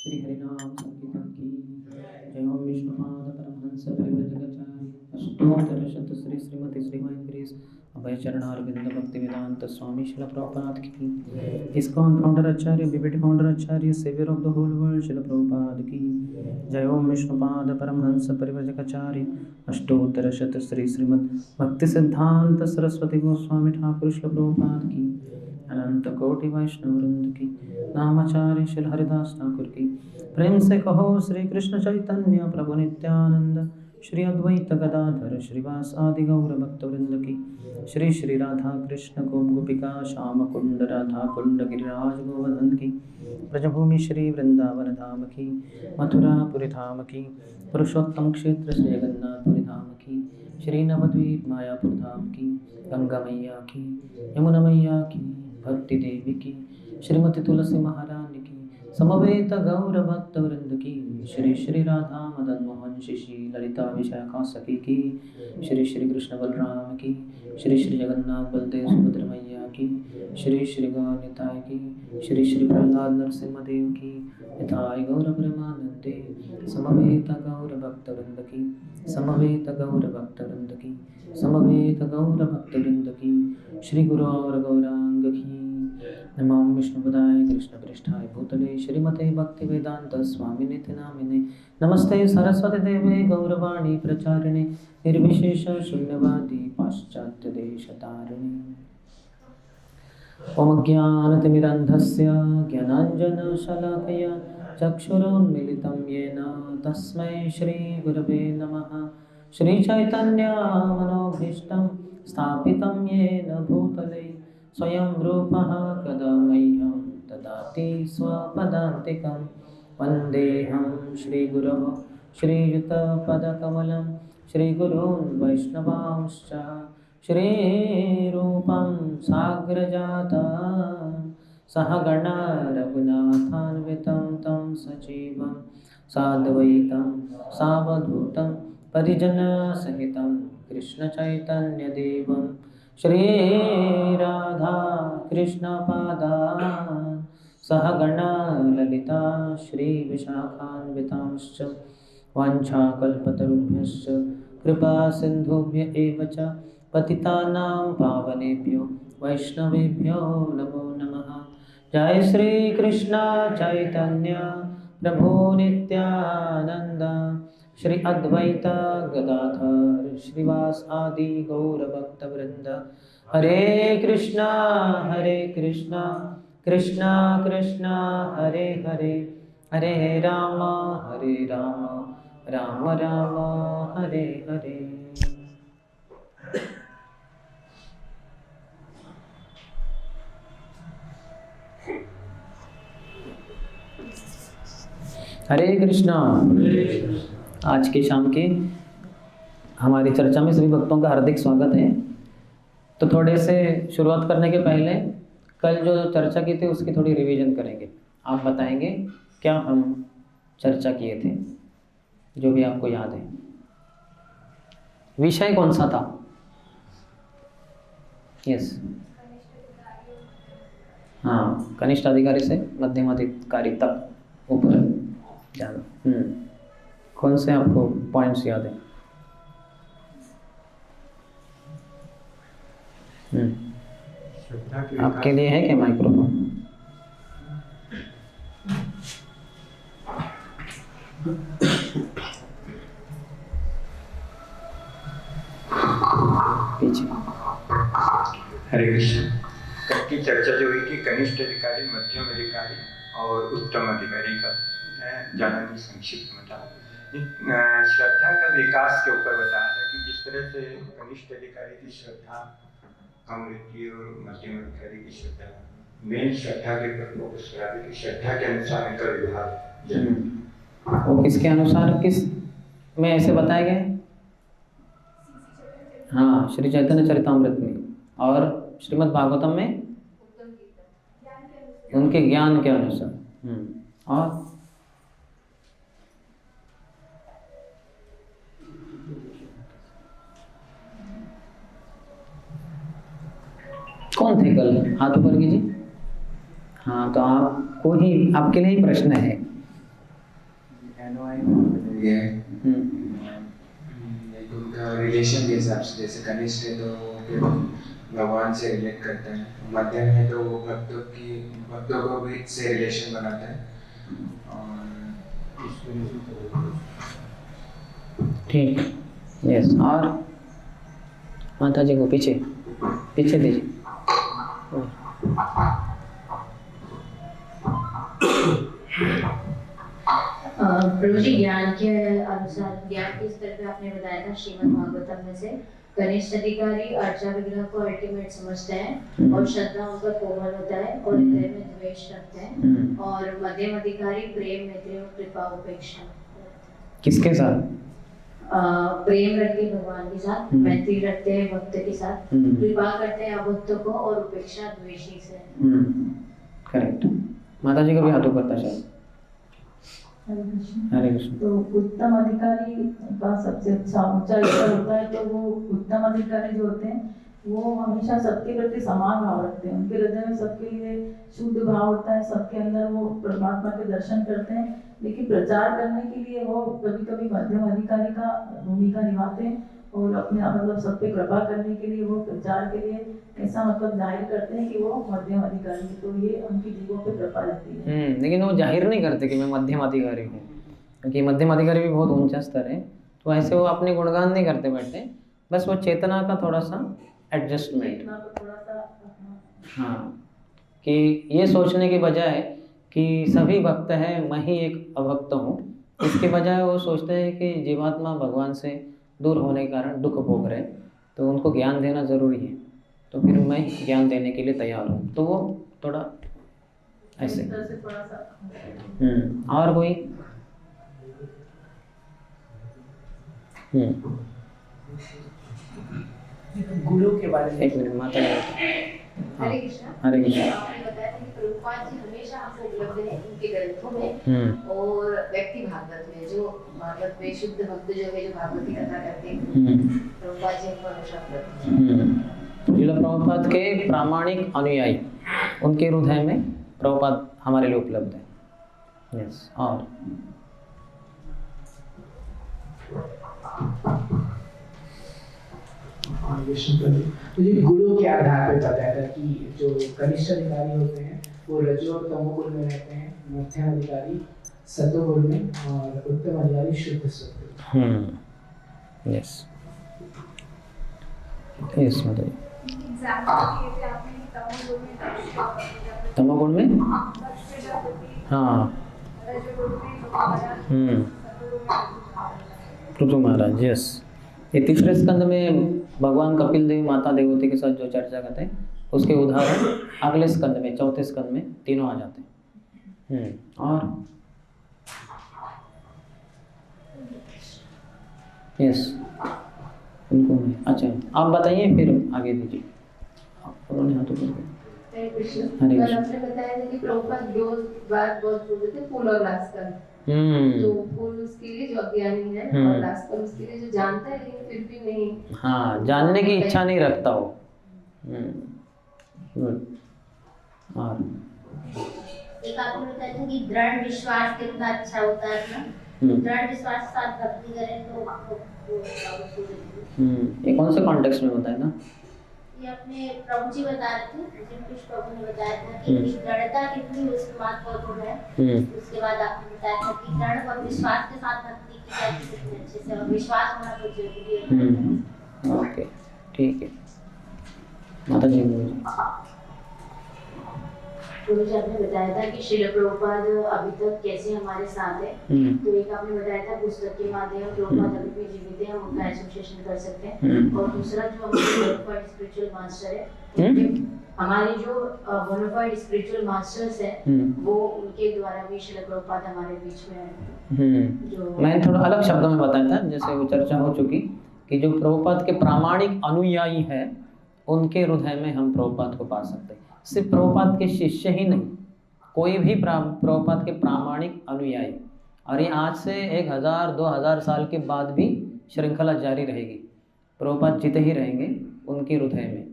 श्री हरिनाम संकीर्तन की जय। ओम विष्णुपाद परमहंस परिव्रजकाचार्य अष्टोत्तर शत श्री श्रीमती श्रीमान ग्रेस अभय चरणारविंद भक्ति वेदांत स्वामी शिल प्रभुपाद की। ISKCON founder acharya BBT founder acharya saviour of the whole world Srila Prabhupada की जय। ओम विष्णुपाद परमहंस परिव्रजकाचार्य अष्टोत्तर शत श्री श्रीमद भक्ति सिद्धांत सरस्वती गोस्वामी ठाकुर शिल प्रभुपाद की अनंत कोटि वैष्णव वृंद की नामाचार्य श्री हरिदास ठाकुर की। प्रेम से कहो श्री कृष्ण चैतन्य प्रभु नित्यानंद श्री अद्वैत गदाधर श्रीवास आदि गौर भक्त वृंद की। श्री श्री राधा कृष्ण गोपिका श्याम कुंड राधा कुंड गिरिराज गोवर्धन की। ब्रजभूमि श्री वृंदावन धाम की। मथुरापुरी धाम की। पुरुषोत्तम क्षेत्र श्री जगन्नाथपुरी धाम की। श्री नवद्वीप मायापुर धाम की। गंगा मैया की, यमुना मैया की, भक्ति देवी की, श्रीमती तुलसी महारानी की, समवेत गौर भक्त वृंद की। श्री श्री राधा मदन मोहन शिशि ललिता विशाखा सखी की। श्री श्री कृष्ण बलराम की। श्री श्री जगन्नाथ बलदेव सुभद्र मैया की। श्री श्री गौर निताय की। श्री श्री प्रहलाद नरसिम्हा देव की। निताय गौर ब्रह्मानंदे समवेत गौर भक्त वृंद की। समवेत गौर भक्त वृंद की। समवेत गौर भक्त वृंद की। श्री गुरु और गौरांग की। नमो विष्णुपदाय कृष्ण पृष्ठाय भूतले श्रीमते भक्ति वेदांत स्वामिने नामिने नमस्ते सरस्वती देवे गौरवाणी प्रचारिणे निर्विशेष शून्यवादी पाश्चात्य देशतारिणे। ओम ज्ञानतिमिरन्धस्य ज्ञानाञ्जनशलाकया चक्षुरुन्मीलितं येन तस्मै श्रीगुरवे नमः। श्रीचैतन्यमनोभीष्टं स्थापितं येन भूतले स्वयं रूपः कदा मह्यं ददाति स्वपदान्तिकं। वन्देऽहं श्रीगुरौ श्रीयुतपदकमलं श्रीगुरून् वैष्णवांश्च श्रीरूपं साग्रजातं सहगणा रघुनाथान्वितं तं सजीवं साद्वैतं सावधूतं परिजनसहितं कृष्णचैतन्यदेवं श्री राधा कृष्णपादान् सहगणा ललिता श्री विशाखान्वितांश्च वाञ्छाकल्पतरुभ्यश्च कृपा सिन्धुभ्य एव च पतितानां पावनेभ्यो वैष्णवेभ्यो नमो नमः। जय श्री कृष्ण चैतन्य प्रभु नित्यानंद श्री अद्वैत गदाधर श्रीवास आदि गौर भक्त वृंद। हरे कृष्णा कृष्णा कृष्णा हरे हरे, हरे राम राम राम हरे हरे। हरे कृष्णा। आज के शाम के हमारी चर्चा में सभी भक्तों का हार्दिक स्वागत है। तो थोड़े से शुरुआत करने के पहले कल जो चर्चा की थी उसकी थोड़ी रिवीजन करेंगे। आप बताएंगे क्या हम चर्चा किए थे, जो भी आपको याद है। विषय कौन सा था? यस, हाँ, कनिष्ठ अधिकारी से मध्यम अधिकारी तक ऊपर जाना। कौन से आपको पॉइंट्स याद है? आपके लिए है क्या माइक्रोफोन? पीछे। हरे कृष्ण। कल की चर्चा जो हुई कि कनिष्ठ अधिकारी, मध्यम अधिकारी और उत्तम अधिकारी का जानना संक्षिप्त में था। श्रद्धा का विकास के ऊपर बताया था कि जिस तरह से कनिष्ठ अधिकारी की श्रद्धा कम रहती है और मध्यम अधिकारी की श्रद्धा, मेन श्रद्धा के ऊपर फोकस करा कि श्रद्धा के अनुसार इनका विभाग। वो किसके अनुसार, किस में ऐसे बताया गया? हाँ, श्री चैतन्य चरितामृत में और श्रीमद् भागवतम में उनके ज्ञान के अनुसार। और कौन थे कल? हाथ ऊपर कीजिए। हाँ, तो आपको ही, आपके लिए ही प्रश्न है एनओआई में ये उनका रिलेशन के हिसाब से, जैसे कनिष्ठ है तो केवल भगवान से रिलेट करते हैं, मध्यम है तो वो भक्तों को भी से रिलेशन बनाता है, और ठीक, यस। और माता जी को पीछे पीछे दीजिए। प्रभु जी, ज्ञान के अनुसार, ज्ञान के स्तर पे आपने बताया था श्रीमद् भागवतम में से कनिष्ठ अधिकारी अर्चा विग्रह को अल्टीमेट समझते हैं और श्रद्धा उनका कोमल होता है और हृदय में द्वेष रखते हैं, और मध्यम अधिकारी प्रेम, मैत्री और कृपा उपेक्षा। किसके साथ? प्रेम रखते हैं भगवान के साथ, मैत्री रखते हैं भक्त के साथ, कृपा करते हैं अभक्तों को, और उपेक्षा द्वेषी से। करेक्ट। माता जी का भी हाथ ऊपर था शायद। हरे कृष्ण। तो उत्तम अधिकारी का सबसे अच्छा ऊंचा स्तर होता है, तो वो उत्तम अधिकारी जो होते हैं वो हमेशा सबके प्रति समान भाव रखते हैं, उनके हृदय में सबके लिए शुद्ध भाव होता है, सबके अंदर वो परमात्मा के दर्शन करते हैं। लेकिन प्रचार करने के लिए वो कभी कभी मध्यम अधिकारी का भूमिका निभाते हैं, और अपने मतलब सब पे कृपा करने के लिए वो प्रचार के लिए ऐसा मतलब जाहिर करते हैं कि वो मध्यम अधिकारी है, तो ये उनकी जीवों पे कृपा रहती है। लेकिन वो जाहिर नहीं करते कि मैं मध्यम अधिकारी हूँ, क्योंकि मध्यम अधिकारी भी बहुत ऊंचा स्तर है, तो ऐसे वो अपने गुणगान नहीं करते बैठे, बस वो चेतना का थोड़ा सा एडजस्टमेंट, हाँ, कि ये सोचने के बजाय कि सभी भक्त हैं, मैं ही एक अभक्त हूँ, इसके बजाय वो सोचते हैं कि जीवात्मा भगवान से दूर होने के कारण दुख भोग रहे, तो उनको ज्ञान देना ज़रूरी है, तो फिर मैं ज्ञान देने के लिए तैयार हूँ, तो वो थोड़ा ऐसे। और कोई? गुरु के बारे में एक मिनट माता जी। हरे कृष्ण। हरे कृष्ण। आपने बताया था कि प्रभुपाद जी हमेशा हमको उपलब्ध है उनके ग्रंथों में और व्यक्ति भागवत में, जो भागवत में शुद्ध भक्त जो है, जो भागवत की कथा करते हैं, प्रभुपाद जी हमको हमेशा उपलब्ध है। श्रील प्रभुपाद के प्रामाणिक अनुयायी, उनके हृदय में प्रभुपाद हमारे लिए उपलब्ध है। यस। और मुझे गुरु के आधार पर बताया था कि जो कनिष्ठ अधिकारी होते हैं वो रजो और तमोगुण में रहते हैं, मध्यम अधिकारी सतोगुण में, और उत्तम अधिकारी शुद्ध सत्व। यस यस मतलब तमोगुण में, हाँ, पृथु महाराज। यस, ये तीसरे स्कंद में भगवान कपिल देव माता देवती के साथ जो चर्चा करते हैं, उसके उदाहरण अगले स्कंद में, चौथे स्कंद में तीनों आ जाते हैं। और यस, उनको मैं, अच्छा आप बताइए फिर आगे दीजिए। उन्होंने हाथ ऊपर किया। हरे कृष्ण। हरे कल कृष्ण। आपने बताया था कि प्रभुपाद दो बात बहुत बोलते थे, फूल और रास्कल। तो फूल उसके लिए जो अज्ञानी है, और रास्कल उसके लिए जो जानता है लेकिन फिर भी नहीं, हाँ, जानने की इच्छा नहीं रखता हो। गुड। और एक आपने बताया था कि दृढ़ विश्वास कितना अच्छा होता है ना, दृढ़ विश्वास के साथ भक्ति करें तो ये कौन से कॉन्टेक्स्ट में बताया था? ये अपने प्रभु जी बता रहे थे, कृष्ण प्रभु ने बताया था कि दृढ़ता कितनी उसके बाद बहुत है। उसके बाद आपने बताया था कि दृढ़ और विश्वास के साथ भक्ति की जाती है कितने अच्छे से, और विश्वास होना बहुत जरूरी है। ओके, ठीक है। माता जी प्रभु जी आपने बताया था कि श्रील प्रभुपाद अभी तक कैसे हमारे साथ है। तो एक आपने बताया था पुस्तक के माध्यम प्रभुपाद अभी भी जीवित है, हम उनका एसोसिएशन कर सकते हैं। और दूसरा जो हमारे स्पिरिचुअल मास्टर है, हमारे जो बोनाफाइड स्पिरिचुअल मास्टर्स है, वो उनके द्वारा भी श्रील प्रभुपाद हमारे बीच में है। जो मैंने थोड़ा अलग शब्दों में बताया था, जैसे वो चर्चा हो चुकी कि जो प्रभुपाद के प्रामाणिक अनुयायी हैं, उनके हृदय में हम प्रभुपाद को पा सकते हैं। सिर्फ प्रभुपाद के शिष्य ही नहीं, कोई भी प्रभुपाद के प्रामाणिक अनुयायी, और ये आज से 1000-2000 साल के बाद भी श्रृंखला जारी रहेगी। प्रभुपाद जीते ही रहेंगे उनके हृदय में।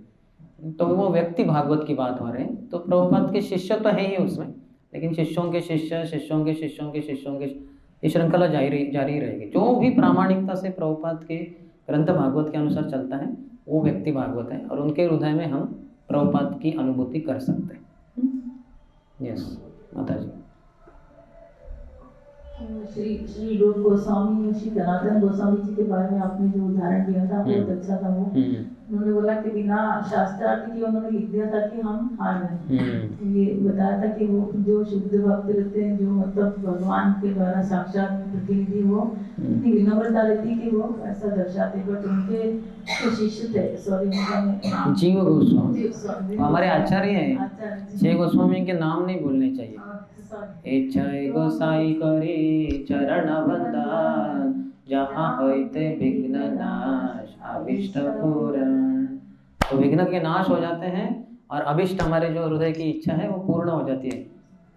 तो वो व्यक्ति भागवत की बात हो रहे हैं, तो प्रभुपाद के शिष्य तो है ही उसमें, लेकिन शिष्यों के शिष्य, शिष्यों के शिष्यों के शिष्यों के ये श्रृंखला जारी रहेगी। जो भी प्रामाणिकता से प्रभुपाद के ग्रंथ भागवत के अनुसार चलता है वो व्यक्ति भागवत है, और उनके हृदय में हम प्रभुपाद की अनुभूति कर सकते हैं। यस माता जी। श्री रूप गोस्वामी और श्री सनातन गोस्वामी जी के बारे में आपने जो उदाहरण दिया था बहुत अच्छा था। वो उन्होंने बोला कि बिना शास्त्रार्थ के उन्होंने लिख दिया था कि हम हार गए। ये बताया था कि वो जो शुद्ध भक्त रहते हैं, जो मतलब भगवान के द्वारा साक्षात प्रतिनिधि, वो इतनी विनम्रता रहती कि वो ऐसा दर्शाते। बट उनके जो शिष्य थे, सॉरी जीव गोस्वामी हमारे आचार्य हैं। छह गोस्वामी के नाम नहीं भूलने चाहिए। इच्छाए गोसाई करे चरण बंदन, जहाँ होते विघ्न नाश अभिष्ट पूर्ण। तो विघ्न के नाश हो जाते हैं और अभिष्ट हमारे जो हृदय की इच्छा है वो पूर्ण हो जाती है,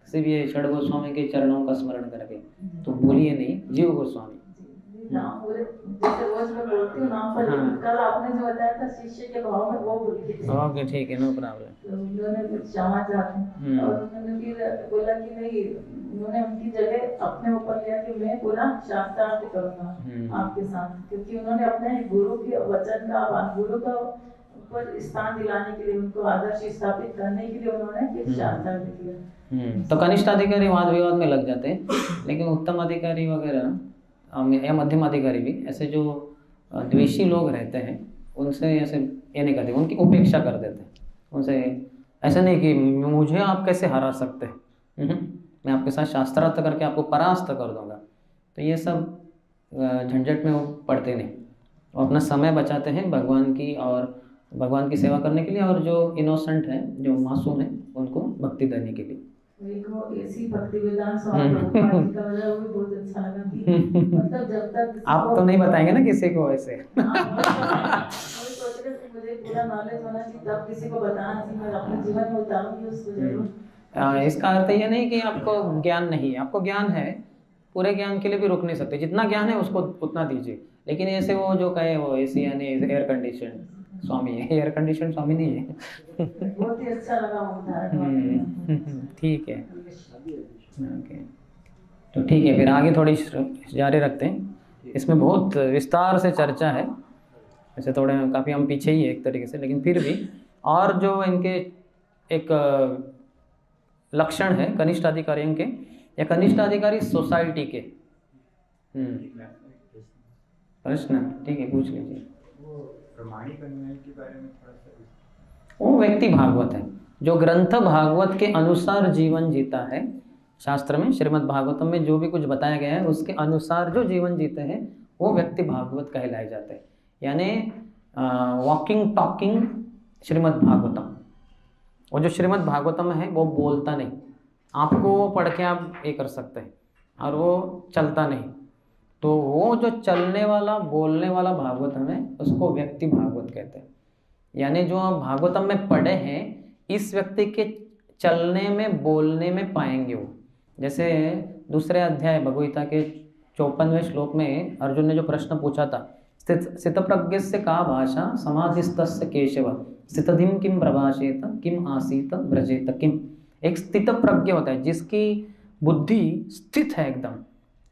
सिर्फ ये षड गोस्वामी के चरणों का स्मरण करके। तो भूलिए नहीं जीव गोस्वामी। नाम बोले जैसे रोज मैं बोलती हूँ नाम पर, कल आपने जो बताया था शिष्य के भाव में वो भूल गई। ओके ठीक है, नो प्रॉब्लम। तो उन्होंने कुछ क्षमा चाहते हैं और उन्होंने फिर बोला कि नहीं, उन्होंने उनकी जगह अपने ऊपर लिया कि मैं पूरा शास्त्रार्थ करूंगा आपके साथ, क्योंकि उन्होंने अपने गुरु के वचन का, गुरु का ऊपर स्थान दिलाने के लिए, उनको आदर्श स्थापित करने के लिए उन्होंने फिर शास्त्रार्थ किया। तो कनिष्ठ अधिकारी वाद विवाद में लग जाते हैं, लेकिन उत्तम अधिकारी वगैरह या मध्यम अधिकारी भी ऐसे जो द्वेषी लोग रहते हैं उनसे ऐसे ये नहीं करते, उनकी उपेक्षा कर देते हैं। उनसे ऐसा नहीं कि मुझे आप कैसे हरा सकते हैं, मैं आपके साथ शास्त्रार्थ करके आपको परास्त कर दूंगा। तो ये सब झंझट में वो पड़ते नहीं, वो अपना समय बचाते हैं भगवान की और भगवान की सेवा करने के लिए, और जो इनोसेंट हैं, जो मासूम हैं, उनको भक्ति देने के लिए। एक वो ऐसी भक्ति वेदांत स्वामी प्रभुपाद जी का वाला, वो भी बहुत अच्छा लगा कि मतलब जब तक आप तो नहीं बताएंगे ना किसी को ऐसे। सोच रहे थे मुझे पूरा नॉलेज होना चाहिए, तब किसी को बताना चाहिए, मैं अपने जीवन में उतारूंगी उसको जरूर। इसका अर्थ ये नहीं कि आपको ज्ञान नहीं है, आपको ज्ञान है, पूरे ज्ञान के लिए भी रुक नहीं सकते। जितना ज्ञान है उसको उतना दीजिए। लेकिन ऐसे वो जो कहे वो एसी यानी एयर कंडीशन स्वामी है, एयर कंडीशन स्वामी नहीं है। बहुत ही अच्छा लगा वो उदाहरण। ठीक है, ओके, तो ठीक है, फिर आगे थोड़ी जारी रखते हैं। इसमें बहुत विस्तार से चर्चा है, वैसे थोड़े काफ़ी हम पीछे ही है एक तरीके से, लेकिन फिर भी। और जो इनके एक लक्षण है कनिष्ठ अधिकारियों के या कनिष्ठ अधिकारी सोसाइटी के, प्रश्न ठीक है, पूछ लीजिए। प्रमाणिक अनुयायी के बारे में थोड़ा सा। वो व्यक्ति भागवत है जो ग्रंथ भागवत के अनुसार जीवन जीता है। शास्त्र में श्रीमद् भागवतम में जो भी कुछ बताया गया है उसके अनुसार जो जीवन जीते हैं वो व्यक्ति भागवत कहलाए जाते हैं। यानी वॉकिंग टॉकिंग श्रीमद् भागवतम। वो जो श्रीमद् भागवतम है वो बोलता नहीं, आपको पढ़ के आप ये कर सकते हैं, और वो चलता नहीं। तो वो जो चलने वाला बोलने वाला भागवतम है उसको व्यक्ति भागवत कहते हैं। यानी जो आप भागवतम में पढ़े हैं इस व्यक्ति के चलने में बोलने में पाएंगे वो। जैसे दूसरे अध्याय भगवद्गीता के 54वें श्लोक में अर्जुन ने जो प्रश्न पूछा था, स्थितप्रज्ञस्य का भाषा समाधिस्तस्य केशव स्थितधिम किम प्रभाषेत किम आसीत व्रजेत किम। एक स्थित प्रज्ञ होता है जिसकी बुद्धि स्थित है, एकदम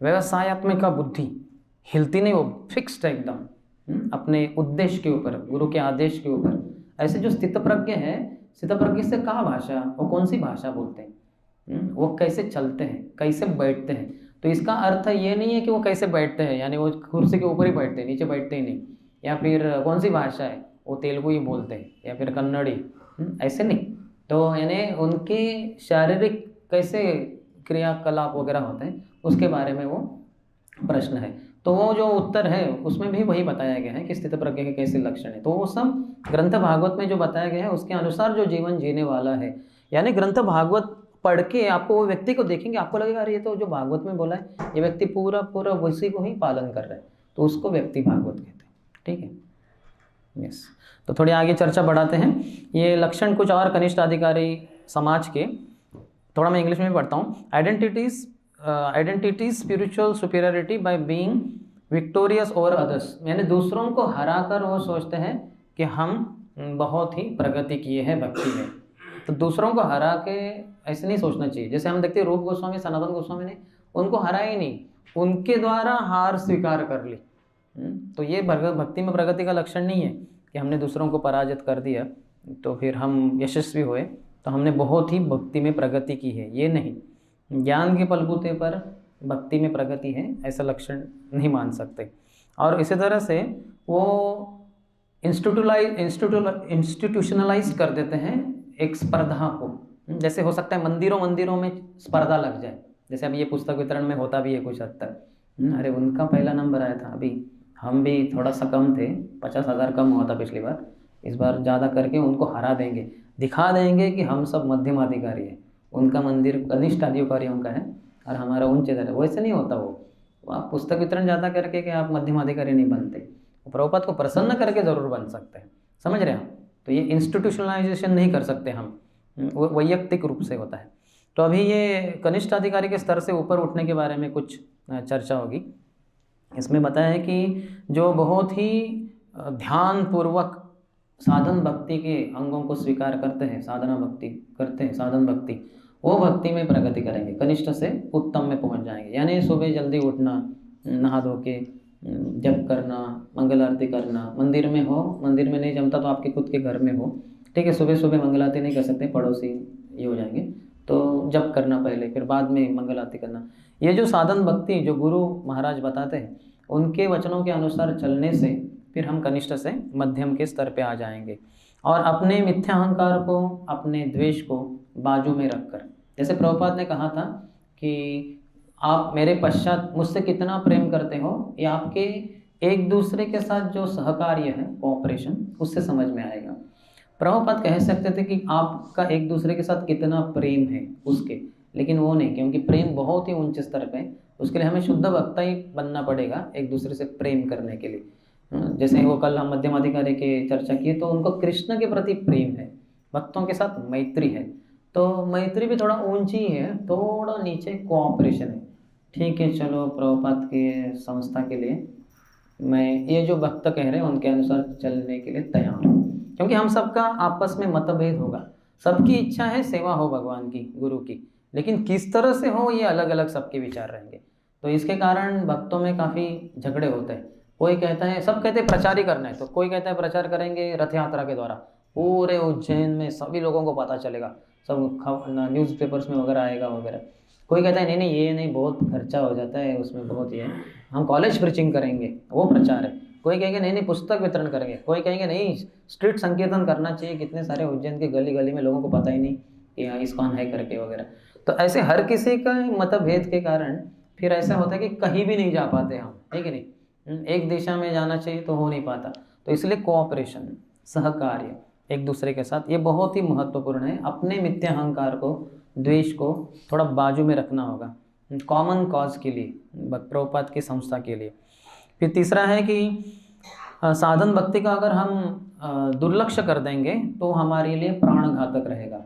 व्यवसायत्मिका बुद्धि, हिलती नहीं, वो फिक्स्ड है एकदम अपने उद्देश्य के ऊपर, गुरु के आदेश के ऊपर। ऐसे जो स्थित प्रज्ञ है, स्थित प्रज्ञ से कहा भाषा, वो कौन सी भाषा बोलते हैं, वो कैसे चलते हैं, कैसे बैठते हैं। तो इसका अर्थ ये नहीं है कि वो कैसे बैठते हैं, यानी वो कुर्सी के ऊपर ही बैठते हैं, नीचे बैठते ही नहीं, या फिर कौन सी भाषा है, वो तेलुगु ही बोलते हैं या फिर कन्नड़ी, ऐसे नहीं। तो यानी उनकी शारीरिक कैसे क्रियाकलाप वगैरह होते हैं उसके बारे में वो प्रश्न है। तो वो जो उत्तर है उसमें भी वही बताया गया है कि स्थित प्रज्ञ के कैसे लक्षण है। तो वो सब ग्रंथ भागवत में जो बताया गया है उसके अनुसार जो जीवन जीने वाला है। यानी ग्रंथ भागवत पढ़ के आपको वो व्यक्ति को देखेंगे, आपको लगेगा अरे ये तो जो भागवत में बोला है ये व्यक्ति पूरा पूरा उसी को ही पालन कर रहा है, तो उसको व्यक्ति भागवत कहते हैं। ठीक है, यस। तो थोड़ी आगे चर्चा बढ़ाते हैं। ये लक्षण कुछ और कनिष्ठ अधिकारी समाज के, थोड़ा मैं इंग्लिश में भी पढ़ता हूँ। Identity spiritual superiority by being victorious over others. यानी दूसरों को हराकर वो सोचते हैं कि हम बहुत ही प्रगति किए हैं भक्ति में। तो दूसरों को हरा के ऐसे नहीं सोचना चाहिए। जैसे हम देखते हैं रूप गोस्वामी, सनातन गोस्वामी ने उनको हराया ही नहीं, उनके द्वारा हार स्वीकार कर ली। तो ये भक्ति में प्रगति का लक्षण नहीं है कि हमने दूसरों को पराजित कर दिया तो फिर हम यशस्वी हुए तो हमने बहुत ही भक्ति में प्रगति की है, ये नहीं। ज्ञान के बलबूते पर भक्ति में प्रगति है ऐसा लक्षण नहीं मान सकते। और इसी तरह से वो इंस्टीट्यूशनलाइज कर देते हैं एक स्पर्धा को। जैसे हो सकता है मंदिरों में स्पर्धा लग जाए, जैसे अभी ये पुस्तक वितरण में होता भी है कुछ हद तक, अरे उनका पहला नंबर आया था, अभी हम भी थोड़ा सा कम थे, 50,000 कम हुआ था पिछली बार, इस बार ज़्यादा करके उनको हरा देंगे, दिखा देंगे कि हम सब मध्यम अधिकारी हैं, उनका मंदिर कनिष्ठ अधिकारियों का है और हमारा उच्च है। वैसे नहीं होता वो आप पुस्तक वितरण ज़्यादा करके कि आप मध्यम अधिकारी नहीं बनते, प्रभुपाद को प्रसन्न करके ज़रूर बन सकते हैं, समझ रहे हैं आप। तो ये इंस्टीट्यूशनलाइजेशन नहीं कर सकते हम, वो वैयक्तिक रूप से होता है। तो अभी ये कनिष्ठ अधिकारी के स्तर से ऊपर उठने के बारे में कुछ चर्चा होगी। इसमें बताया है कि जो बहुत ही ध्यानपूर्वक साधन भक्ति के अंगों को स्वीकार करते हैं, साधना भक्ति करते हैं, साधन भक्ति, वो भक्ति में प्रगति करेंगे, कनिष्ठ से उत्तम में पहुंच जाएंगे। यानी सुबह जल्दी उठना, नहा धो के जप करना, मंगल आरती करना, मंदिर में हो, मंदिर में नहीं जमता तो आपके खुद के घर में हो, ठीक है। सुबह सुबह मंगल आरती नहीं कर सकते, पड़ोसी ये हो जाएंगे, तो जप करना पहले, फिर बाद में मंगल आरती करना। ये जो साधन भक्ति जो गुरु महाराज बताते हैं उनके वचनों के अनुसार चलने से फिर हम कनिष्ठ से मध्यम के स्तर पे आ जाएंगे। और अपने मिथ्या अहंकार को, अपने द्वेष को बाजू में रखकर, जैसे प्रभुपाद ने कहा था कि आप मेरे पश्चात मुझसे कितना प्रेम करते हो, ये आपके एक दूसरे के साथ जो सहकार्य है, कोऑपरेशन, उससे समझ में आएगा। प्रभुपाद कह सकते थे कि आपका एक दूसरे के साथ कितना प्रेम है उसके, लेकिन वो नहीं, क्योंकि प्रेम बहुत ही ऊंचे स्तर पे, उसके लिए हमें शुद्ध भक्त ही बनना पड़ेगा एक दूसरे से प्रेम करने के लिए। जैसे वो कल हम मध्यम अधिकारी की चर्चा किए तो उनको कृष्ण के प्रति प्रेम है, भक्तों के साथ मैत्री है, तो मैत्री भी थोड़ा ऊंची है, थोड़ा नीचे कोऑपरेशन है। ठीक है, चलो प्रभुपाद के संस्था के लिए मैं ये जो भक्त कह रहे हैं उनके अनुसार चलने के लिए तैयार हूँ, क्योंकि हम सबका आपस में मतभेद होगा, सबकी इच्छा है सेवा हो भगवान की, गुरु की, लेकिन किस तरह से हो ये अलग अलग सबके विचार रहेंगे। तो इसके कारण भक्तों में काफ़ी झगड़े होते हैं। कोई कहता है, सब कहते हैं प्रचार ही करना है, तो कोई कहता है प्रचार करेंगे रथ यात्रा के द्वारा, पूरे उज्जैन में सभी लोगों को पता चलेगा, सब न्यूज़पेपर्स में वगैरह आएगा वगैरह। कोई कहता है नहीं नहीं ये नहीं, बहुत खर्चा हो जाता है उसमें, बहुत ये हम कॉलेज प्रीचिंग करेंगे, वो प्रचार है। कोई कहेंगे नहीं नहीं पुस्तक वितरण करेंगे, कोई कहेंगे नहीं स्ट्रीट संकीर्तन करना चाहिए, कितने सारे उज्जैन के गली गली में लोगों को पता ही नहीं कि यहाँ इस्कॉन है करके वगैरह। तो ऐसे हर किसी का मतभेद के कारण फिर ऐसा होता है कि कहीं भी नहीं जा पाते हम, है कि नहीं, एक दिशा में जाना चाहिए तो हो नहीं पाता। तो इसलिए कोऑपरेशन, सहकार्य एक दूसरे के साथ, ये बहुत ही महत्वपूर्ण है। अपने मिथ्या अहंकार को, द्वेष को थोड़ा बाजू में रखना होगा कॉमन कॉज के लिए, प्रभुपाद की संस्था के लिए। फिर तीसरा है कि साधन भक्ति का अगर हम दुर्लक्ष्य कर देंगे तो हमारे लिए प्राण घातक रहेगा।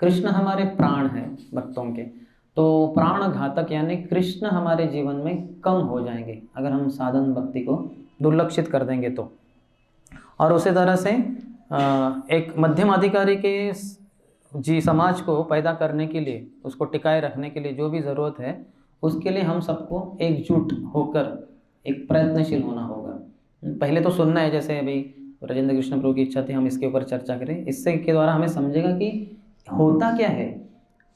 कृष्ण हमारे प्राण हैं भक्तों के, तो प्राण घातक यानी कृष्ण हमारे जीवन में कम हो जाएंगे अगर हम साधन भक्ति को दुर्लक्षित कर देंगे तो। और उसी तरह से एक मध्यम अधिकारी के समाज को पैदा करने के लिए, उसको टिकाए रखने के लिए जो भी ज़रूरत है, उसके लिए हम सबको एकजुट होकर एक प्रयत्नशील होना होगा। पहले तो सुनना है, जैसे अभी राजेंद्र कृष्ण प्रभु की इच्छा थी हम इसके ऊपर चर्चा करें, इससे के द्वारा हमें समझेगा कि होता क्या है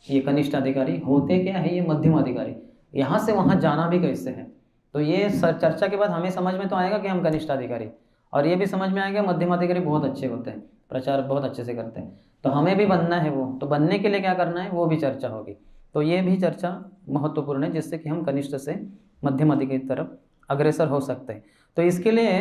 ये कनिष्ठ अधिकारी, होते क्या है ये मध्यम अधिकारी, यहाँ से वहाँ जाना भी कैसे है। तो ये चर्चा के बाद हमें समझ में तो आएगा कि हम कनिष्ठ अधिकारी, और ये भी समझ में आएगा मध्यम अधिकारी बहुत अच्छे होते हैं, प्रचार बहुत अच्छे से करते हैं, तो हमें भी बनना है वो, तो बनने के लिए क्या करना है वो भी चर्चा होगी। तो ये भी चर्चा महत्वपूर्ण है, जिससे कि हम कनिष्ठ से मध्यम अधिकारी की तरफ अग्रसर हो सकते हैं। तो इसके लिए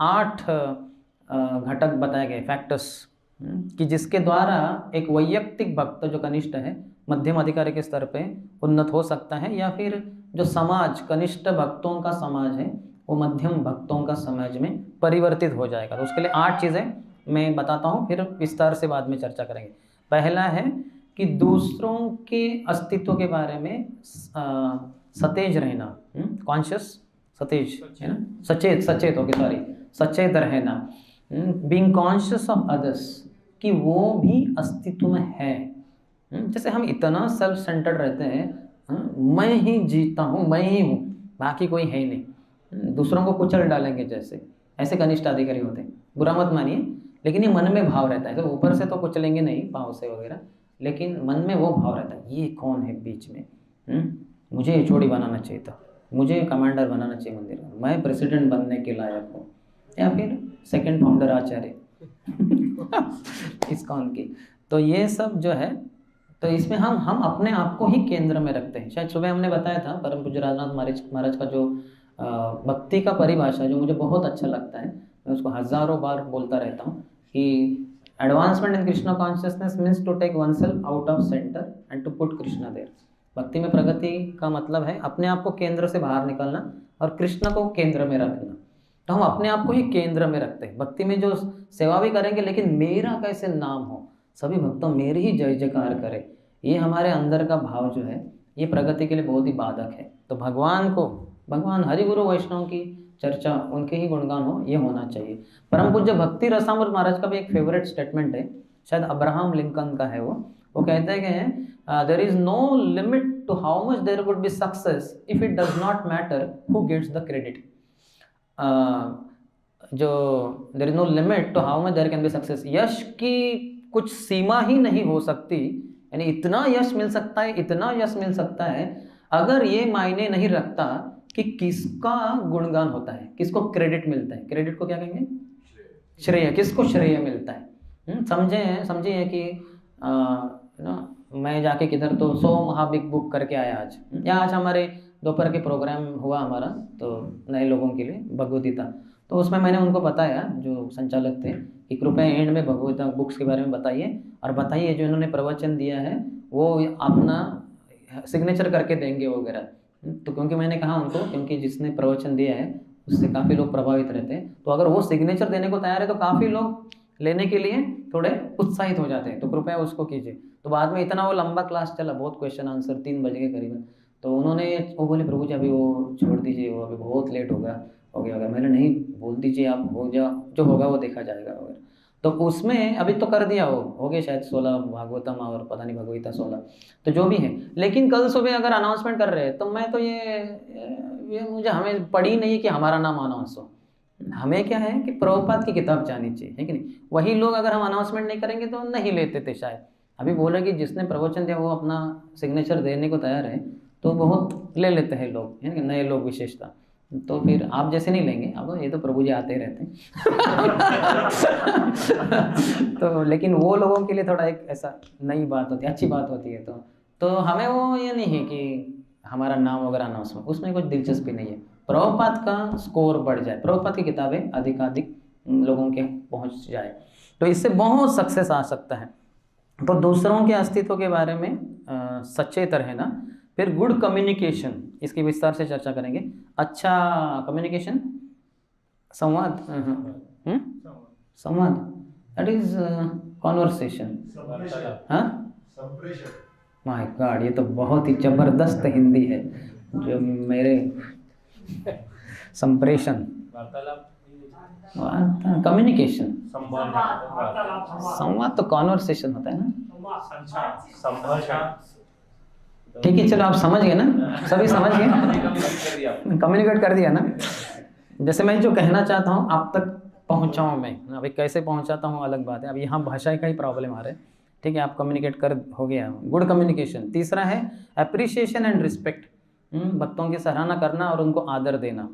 8 घटक बताए गए, फैक्टर्स, कि जिसके द्वारा एक वैयक्तिक भक्त जो कनिष्ठ है मध्यम अधिकारी के स्तर पे उन्नत हो सकता है, या फिर जो समाज कनिष्ठ भक्तों का समाज है वो मध्यम भक्तों का समाज में परिवर्तित हो जाएगा। तो उसके लिए 8 चीज़ें मैं बताता हूँ, फिर विस्तार से बाद में चर्चा करेंगे। पहला है कि दूसरों के अस्तित्व के बारे में सतेज रहना, कॉन्शियस, सतेज है ना, सचेत ओके सॉरी, सचेत रहना, बीइंग कॉन्शियस ऑफ अदर्स, कि वो भी अस्तित्व में है। जैसे हम इतना सेल्फ सेंटर्ड रहते हैं, मैं ही जीता हूँ, मैं ही हूँ, बाकी कोई है ही नहीं, दूसरों को कुचल डालेंगे जैसे, ऐसे कनिष्ठ अधिकारी होते हैं। बुरा मत मानिए, लेकिन ये मन में भाव रहता है। तो ऊपर से तो कुचलेंगे नहीं पाँव से वगैरह, लेकिन मन में वो भाव रहता है, ये कौन है बीच में, मुझे एचओडी बनाना चाहिए था, मुझे कमांडर बनाना चाहिए मंदिर का, मैं प्रेसिडेंट बनने के लायक हूँ, या फिर सेकंड फाउंडर आचार्य इस्कॉन की। तो ये सब जो है, तो इसमें हम अपने आप को ही केंद्र में रखते हैं। शायद सुबह हमने बताया था परम पूज्य राजनाथ महाराज का जो भक्ति का परिभाषा जो मुझे बहुत अच्छा लगता है, मैं उसको हज़ारों बार बोलता रहता हूँ कि advancement in Krishna consciousness means to take oneself out of centre and to put Krishna there. भक्ति में प्रगति का मतलब है अपने आप को केंद्र से बाहर निकलना और कृष्ण को केंद्र में रखना। तो हम अपने आप को ही केंद्र में रखते हैं। भक्ति में जो सेवा भी करेंगे, लेकिन मेरा कैसे नाम हो, सभी भक्तों मेरी ही जय जयकार करे, ये हमारे अंदर का भाव जो है, ये प्रगति के लिए बहुत ही बाधक है। तो भगवान हरि गुरु वैष्णव की चर्चा, उनके ही गुणगान हो, ये होना चाहिए। परम पूज्य भक्ति रसामृत महाराज का भी एक फेवरेट स्टेटमेंट है, शायद अब्राहम लिंकन का है वो कहते हैं there is no limit to how much there would be success if it does not matter who gets the credit. जो there is no limit to how much there can be success, यश की कुछ सीमा ही नहीं हो सकती, यानी इतना यश मिल सकता है, इतना यश मिल सकता है, अगर ये मायने नहीं रखता कि किसका गुणगान होता है, किसको क्रेडिट मिलता है। क्रेडिट को क्या कहेंगे? श्रेय। किसको श्रेय मिलता है? समझिए कि मैं जाके किधर तो 100 महाबिग बुक करके आया आज, या आज हमारे दोपहर के प्रोग्राम हुआ हमारा, तो नए लोगों के लिए भगवद्गीता, तो उसमें मैंने उनको बताया, जो संचालक थे, कि कृपया एंड में भगवद्गीता बुक्स के बारे में बताइए, और बताइए जो इन्होंने प्रवचन दिया है वो अपना सिग्नेचर करके देंगे वगैरह। तो क्योंकि मैंने कहा उनको, क्योंकि जिसने प्रवचन दिया है उससे काफ़ी लोग प्रभावित रहते हैं, तो अगर वो सिग्नेचर देने को तैयार है तो काफ़ी लोग लेने के लिए थोड़े उत्साहित हो जाते हैं, तो कृपया उसको कीजिए। तो बाद में इतना वो लंबा क्लास चला, बहुत क्वेश्चन आंसर, 3 बजे के करीबन, तो वो बोले प्रभु जी अभी वो छोड़ दीजिए, वो अभी बहुत लेट हो गया। मैंने नहीं, बोल दीजिए आप, हो जा, जो होगा वो देखा जाएगा वगैरह। तो उसमें अभी तो कर दिया, हो गए शायद 16 भागवतम और पता नहीं भगवद्गीता 16, तो जो भी है। लेकिन कल सुबह अगर अनाउंसमेंट कर रहे हैं तो मैं तो ये मुझे हमें पड़ी नहीं कि हमारा नाम अनाउंस हो। हमें क्या है कि प्रभुपाद की किताब जानी चाहिए, है कि नहीं? वही लोग अगर हम अनाउंसमेंट नहीं करेंगे तो नहीं लेते थे शायद। अभी बोले कि जिसने प्रवचन दिया वो अपना सिग्नेचर देने को तैयार है, तो बहुत ले लेते हैं लोग, है ना, नए लोग विशेषता। तो फिर आप जैसे नहीं लेंगे, अब ये तो प्रभु जी आते रहते हैं तो लेकिन वो लोगों के लिए थोड़ा एक ऐसा नई बात होती है, अच्छी बात होती है। तो हमें वो ये नहीं है कि हमारा नाम वगैरह अनाउंसमेंट, उसमें कुछ दिलचस्पी नहीं है। प्रभुपाद का स्कोर बढ़ जाए, प्रभुपाद की किताबें अधिकाधिक लोगों के पहुंच जाए, तो इससे बहुत सक्सेस आ सकता है। तो दूसरों के अस्तित्व के बारे में सचेत रहना। फिर गुड कम्युनिकेशन, इसकी विस्तार से चर्चा करेंगे। अच्छा कम्युनिकेशन, संवाद, संवाद, दैट इज कॉन्वर्सेशन, हाँ, माय गॉड, ये तो बहुत ही जबरदस्त हिंदी है जो मेरे संप्रेषण, कम्युनिकेशन, संवाद तो कॉन्वर्सेशन होता है ना, ठीक है, चलो आप समझ गए ना, सभी समझ गए, कम्युनिकेट कर दिया ना। जैसे मैं जो कहना चाहता हूँ आप तक पहुँचाऊँ मैं, अभी कैसे पहुँचाता हूँ अलग बात है, अब यहाँ भाषा का ही प्रॉब्लम आ रहा है, ठीक है, आप कम्युनिकेट कर हो गया, गुड कम्युनिकेशन। तीसरा है अप्रिशिएशन एंड रिस्पेक्ट, भक्तों की सराहना करना और उनको आदर देना।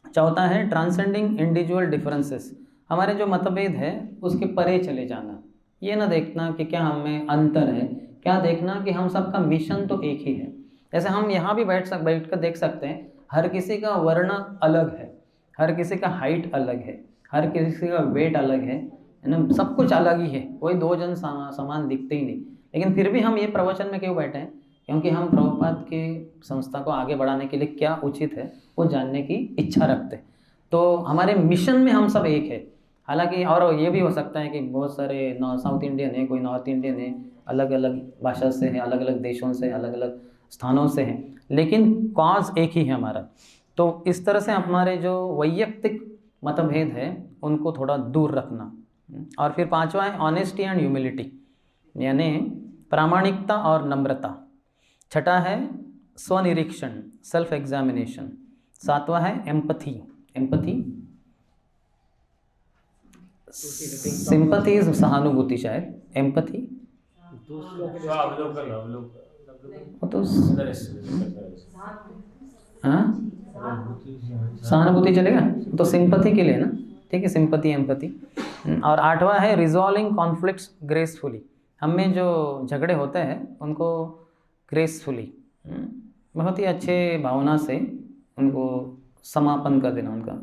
चौथा है ट्रांसेंडिंग इंडिविजुअल डिफरेंसेस, हमारे जो मतभेद है उसके परे चले जाना, ये ना देखना कि क्या हम में अंतर है, क्या देखना कि हम सबका मिशन तो एक ही है। जैसे हम यहाँ भी बैठ कर देख सकते हैं, हर किसी का वर्ण अलग है, हर किसी का हाइट अलग है, हर किसी का वेट अलग है ना, सब कुछ अलग ही है, कोई दो जन समान दिखते ही नहीं। लेकिन फिर भी हम ये प्रवचन में क्यों बैठे हैं? क्योंकि हम प्रभुपाद के संस्था को आगे बढ़ाने के लिए क्या उचित है वो जानने की इच्छा रखते हैं। तो हमारे मिशन में हम सब एक है। हालांकि और ये भी हो सकता है कि बहुत सारे साउथ इंडियन है, कोई नॉर्थ इंडियन है, अलग अलग भाषा से है, अलग अलग देशों से, अलग अलग स्थानों से हैं, लेकिन कॉज एक ही है हमारा। तो इस तरह से हमारे जो वैयक्तिक मतभेद है उनको थोड़ा दूर रखना। और फिर पांचवा है ऑनेस्टी एंड ह्यूमिलिटी, यानी प्रामाणिकता और नम्रता। छठा है स्वनिरीक्षण, सेल्फ एग्जामिनेशन। 7वां है एम्पथी। एम्पथी, सिंपथी इज सहानुभूति शायद, एम्पथी वो तो हाँ सहानुभूति चलेगा तो सिंपथी के लिए ना, ठीक है, सिंपथी एम्पथी। और 8वां है रिजॉल्विंग कॉन्फ्लिक्ट्स ग्रेसफुली। हम में जो झगड़े होते हैं उनको ग्रेसफुली, बहुत ही अच्छे भावना से उनको समापन कर देना उनका।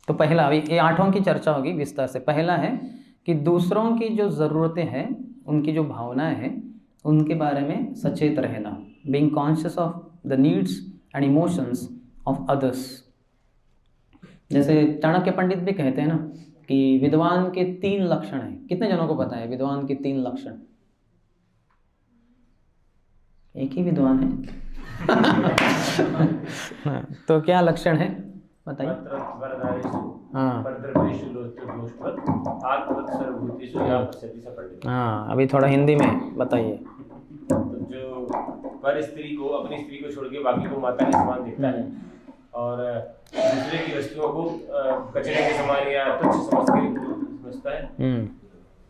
तो पहला, अभी ये 8वां की चर्चा होगी विस्तार से। पहला है कि दूसरों की जो ज़रूरतें हैं, उनकी जो भावनाएं हैं, उनके बारे में सचेत रहना, being conscious of the needs and emotions of others. जैसे चाणक्य पंडित भी कहते हैं ना कि विद्वान के 3 लक्षण हैं। कितने जनों को पता है विद्वान के 3 लक्षण? एक ही विद्वान है। तो क्या लक्षण है बताइए? हाँ, अभी थोड़ा हिंदी में बताइए। तो जो पर स्त्री को, अपनी स्त्री को छोड़ के बाकी को माता के समान देखता है और दूसरे की वस्तुओं को कचरे के समान या तुच्छ समझता है,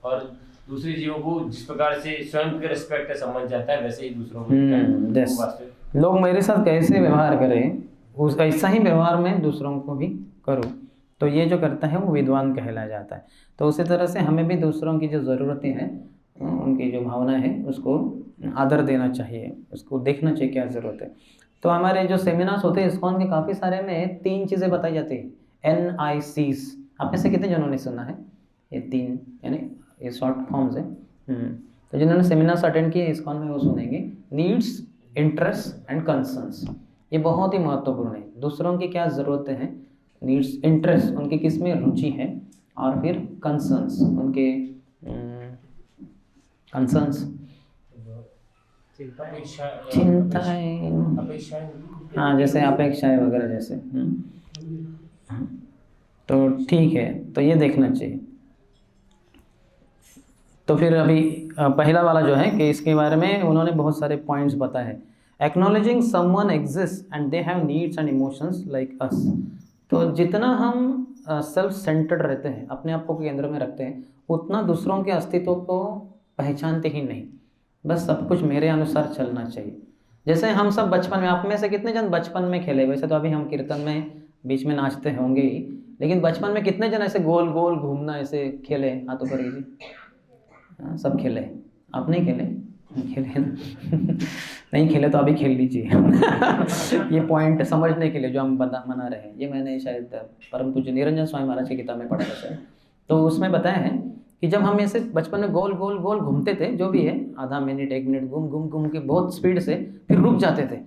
और दूसरे जीवों को जिस प्रकार से स्वयं के रिस्पेक्ट समझ जाता है वैसे ही दूसरों को। लोग मेरे साथ कैसे व्यवहार करें, उस ऐसा ही व्यवहार में दूसरों को भी करो, तो ये जो करता है वो विद्वान कहलाया जाता है। तो उसी तरह से हमें भी दूसरों की जो ज़रूरतें हैं, उनकी जो भावना है, उसको आदर देना चाहिए, उसको देखना चाहिए क्या ज़रूरत है। तो हमारे जो सेमिनार्स होते हैं इस्कॉन के, काफ़ी सारे में 3 चीज़ें बताई जाती हैं, NICs। आप में से कितने जनों ने सुना है ये 3, यानी ये शॉर्ट फॉर्म्स है। तो जिन्होंने सेमिनार्स अटेंड किए इस्कॉन में वो सुनेंगे, नीड्स, इंटरेस्ट एंड कंसर्न्स। ये बहुत ही महत्वपूर्ण है। दूसरों की क्या ज़रूरतें हैं, नीड्स, इंटरेस्ट, उनकी किस में रुचि है, और फिर कंसर्न्स, उनके कंसर्न्स, चिंताएं, हाँ, जैसे अपेक्षाएं वगैरह जैसे। तो ठीक है, तो ये देखना चाहिए। तो फिर अभी पहला वाला जो है कि इसके बारे में उन्होंने बहुत सारे पॉइंट्स बताए हैं। Acknowledging someone exist and they have needs and emotions like us. तो जितना हम सेल्फ सेंटर्ड रहते हैं, अपने आप को केंद्र में रखते हैं, उतना दूसरों के अस्तित्व को पहचानते ही नहीं। बस सब कुछ मेरे अनुसार चलना चाहिए। जैसे हम सब बचपन में, आप में से कितने जन बचपन में खेले? वैसे तो अभी हम कीर्तन में बीच में नाचते होंगे ही, लेकिन बचपन में कितने जन ऐसे गोल गोल घूमना ऐसे खेले? हाथों पर कीजिए। हाँ, सब खेले। आप नहीं खेले? खेले ना? नहीं खेले तो अभी खेल लीजिए। ये पॉइंट समझने के लिए जो हम मना रहे हैं, ये मैंने शायद परम पूज्य निरंजन स्वामी महाराज की किताब में पढ़ा था शायद। तो उसमें बताया है कि जब हम ऐसे बचपन में गोल गोल गोल घूमते थे, जो भी है, आधा मिनट 1 मिनट घूम घूम घूम के बहुत स्पीड से, फिर रुक जाते थे।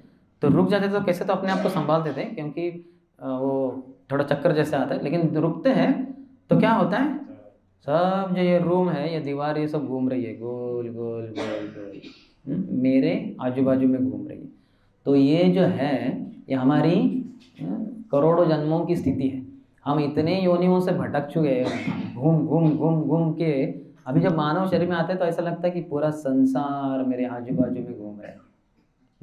तो कैसे, तो अपने आप को संभालते थे, क्योंकि वो थोड़ा चक्कर जैसे आता है। लेकिन रुकते हैं तो क्या होता है, सब जो ये रूम है, ये दीवार, ये सब घूम रही है, गोल गोल गोल गोल, मेरे आजू बाजू में घूम रही है। तो ये जो है, ये हमारी करोड़ों जन्मों की स्थिति है। हम इतने योनियों से भटक चुके हैं, घूम घूम घूम घूम के, अभी जब मानव शरीर में आते हैं तो ऐसा लगता है कि पूरा संसार मेरे आजू बाजू में घूम रहा है,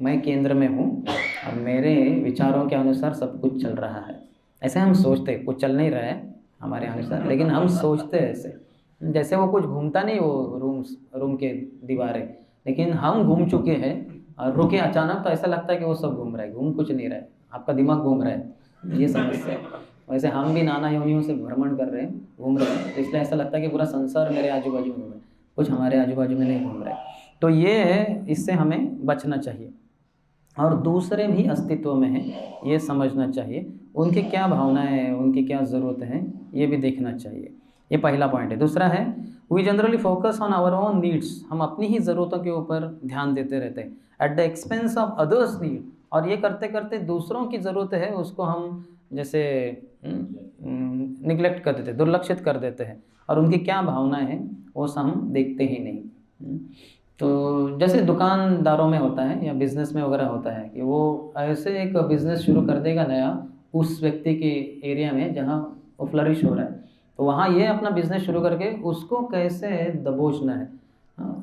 मैं केंद्र में हूँ और मेरे विचारों के अनुसार सब कुछ चल रहा है। ऐसे हम सोचते, कुछ चल नहीं रहा है हमारे अनुसार, लेकिन हम सोचते ऐसे, जैसे वो कुछ घूमता नहीं, वो रूम के दीवारें, लेकिन हम घूम चुके हैं और रुके अचानक तो ऐसा लगता है कि वो सब घूम रहा है। घूम कुछ नहीं रहा है, आपका दिमाग घूम रहा है, ये समस्या है। वैसे हम भी नाना योनियों से भ्रमण कर रहे हैं, घूम रहे हैं, इसलिए ऐसा लगता है कि पूरा संसार मेरे आजू बाजू में घूम रहा है, कुछ हमारे आजू बाजू में नहीं घूम रहा है। तो ये है, इससे हमें बचना चाहिए। और दूसरे भी अस्तित्व में हैं, ये समझना चाहिए, उनकी क्या भावनाएं हैं, उनकी क्या ज़रूरतें हैं, ये भी देखना चाहिए। ये पहला पॉइंट है। दूसरा है, we generally focus on our own needs. हम अपनी ही ज़रूरतों के ऊपर ध्यान देते रहते हैं, at the expense of others need. और ये करते करते दूसरों की ज़रूरत है उसको हम जैसे निगलेक्ट कर देते, दुर्लक्षित कर देते हैं, और उनकी क्या भावनाएं हैं वो हम देखते ही नहीं। तो जैसे दुकानदारों में होता है या बिज़नेस में वगैरह होता है कि वो ऐसे एक बिज़नेस शुरू कर देगा नया उस व्यक्ति के एरिया में जहाँ वो फ्लरिश हो रहा है, तो वहाँ ये अपना बिज़नेस शुरू करके उसको कैसे दबोचना है,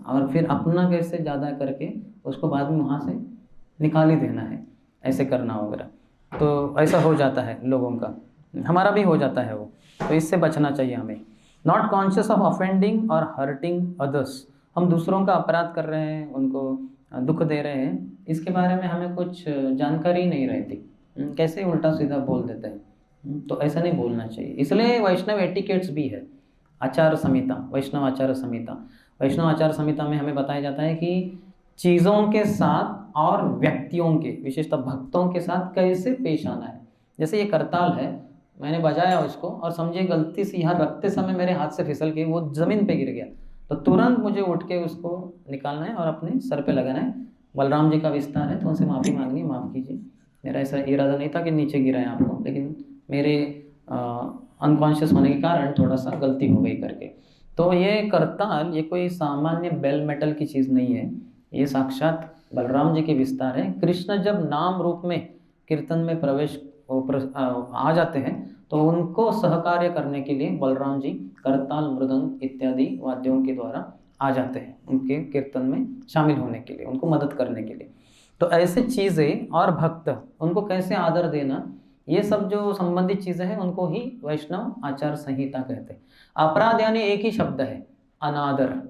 और फिर अपना कैसे ज़्यादा करके उसको बाद में वहाँ से निकाल ही देना है, ऐसे करना वगैरह, तो ऐसा हो जाता है लोगों का, हमारा भी हो जाता है वो, तो इससे बचना चाहिए हमें। नॉट कॉन्शियस ऑफ ऑफेंडिंग और हर्टिंग अदर्स, हम दूसरों का अपराध कर रहे हैं, उनको दुख दे रहे हैं, इसके बारे में हमें कुछ जानकारी नहीं रहती, कैसे उल्टा सीधा बोल देते हैं, तो ऐसा नहीं बोलना चाहिए। इसलिए वैष्णव एटिकेट्स भी है, आचार संहिता, वैष्णव आचार संहिता। वैष्णव आचार संहिता में हमें बताया जाता है कि चीज़ों के साथ और व्यक्तियों के, विशेषतः भक्तों के साथ कैसे पेश आना है। जैसे ये करताल है, मैंने बजाया उसको और समझे गलती से यहाँ रखते समय मेरे हाथ से फिसल के वो ज़मीन पे गिर गया, तो तुरंत मुझे उठ के उसको निकालना है और अपने सर पे लगाना है। बलराम जी का विस्तार है, तो उनसे माफ़ी मांगनी, माफ़ कीजिए, मेरा ऐसा इरादा नहीं था कि नीचे गिराएं आपको, लेकिन मेरे अनकॉन्शियस होने के कारण थोड़ा सा गलती हो गई करके। तो ये करताल, ये कोई सामान्य बेल मेटल की चीज़ नहीं है, ये साक्षात बलराम जी के विस्तार है। कृष्ण जब नाम रूप में कीर्तन में प्रवेश आ जाते हैं तो उनको सहकार्य करने के लिए बलराम जी करताल, मृदंग इत्यादि वाद्यों के द्वारा आ जाते हैं उनके कीर्तन में शामिल होने के लिए, उनको मदद करने के लिए। तो ऐसे चीज़ें और भक्त, उनको कैसे आदर देना, ये सब जो संबंधित चीज़ें हैं उनको ही वैष्णव आचार संहिता कहते हैं। अपराध यानी एक ही शब्द है, अनादर।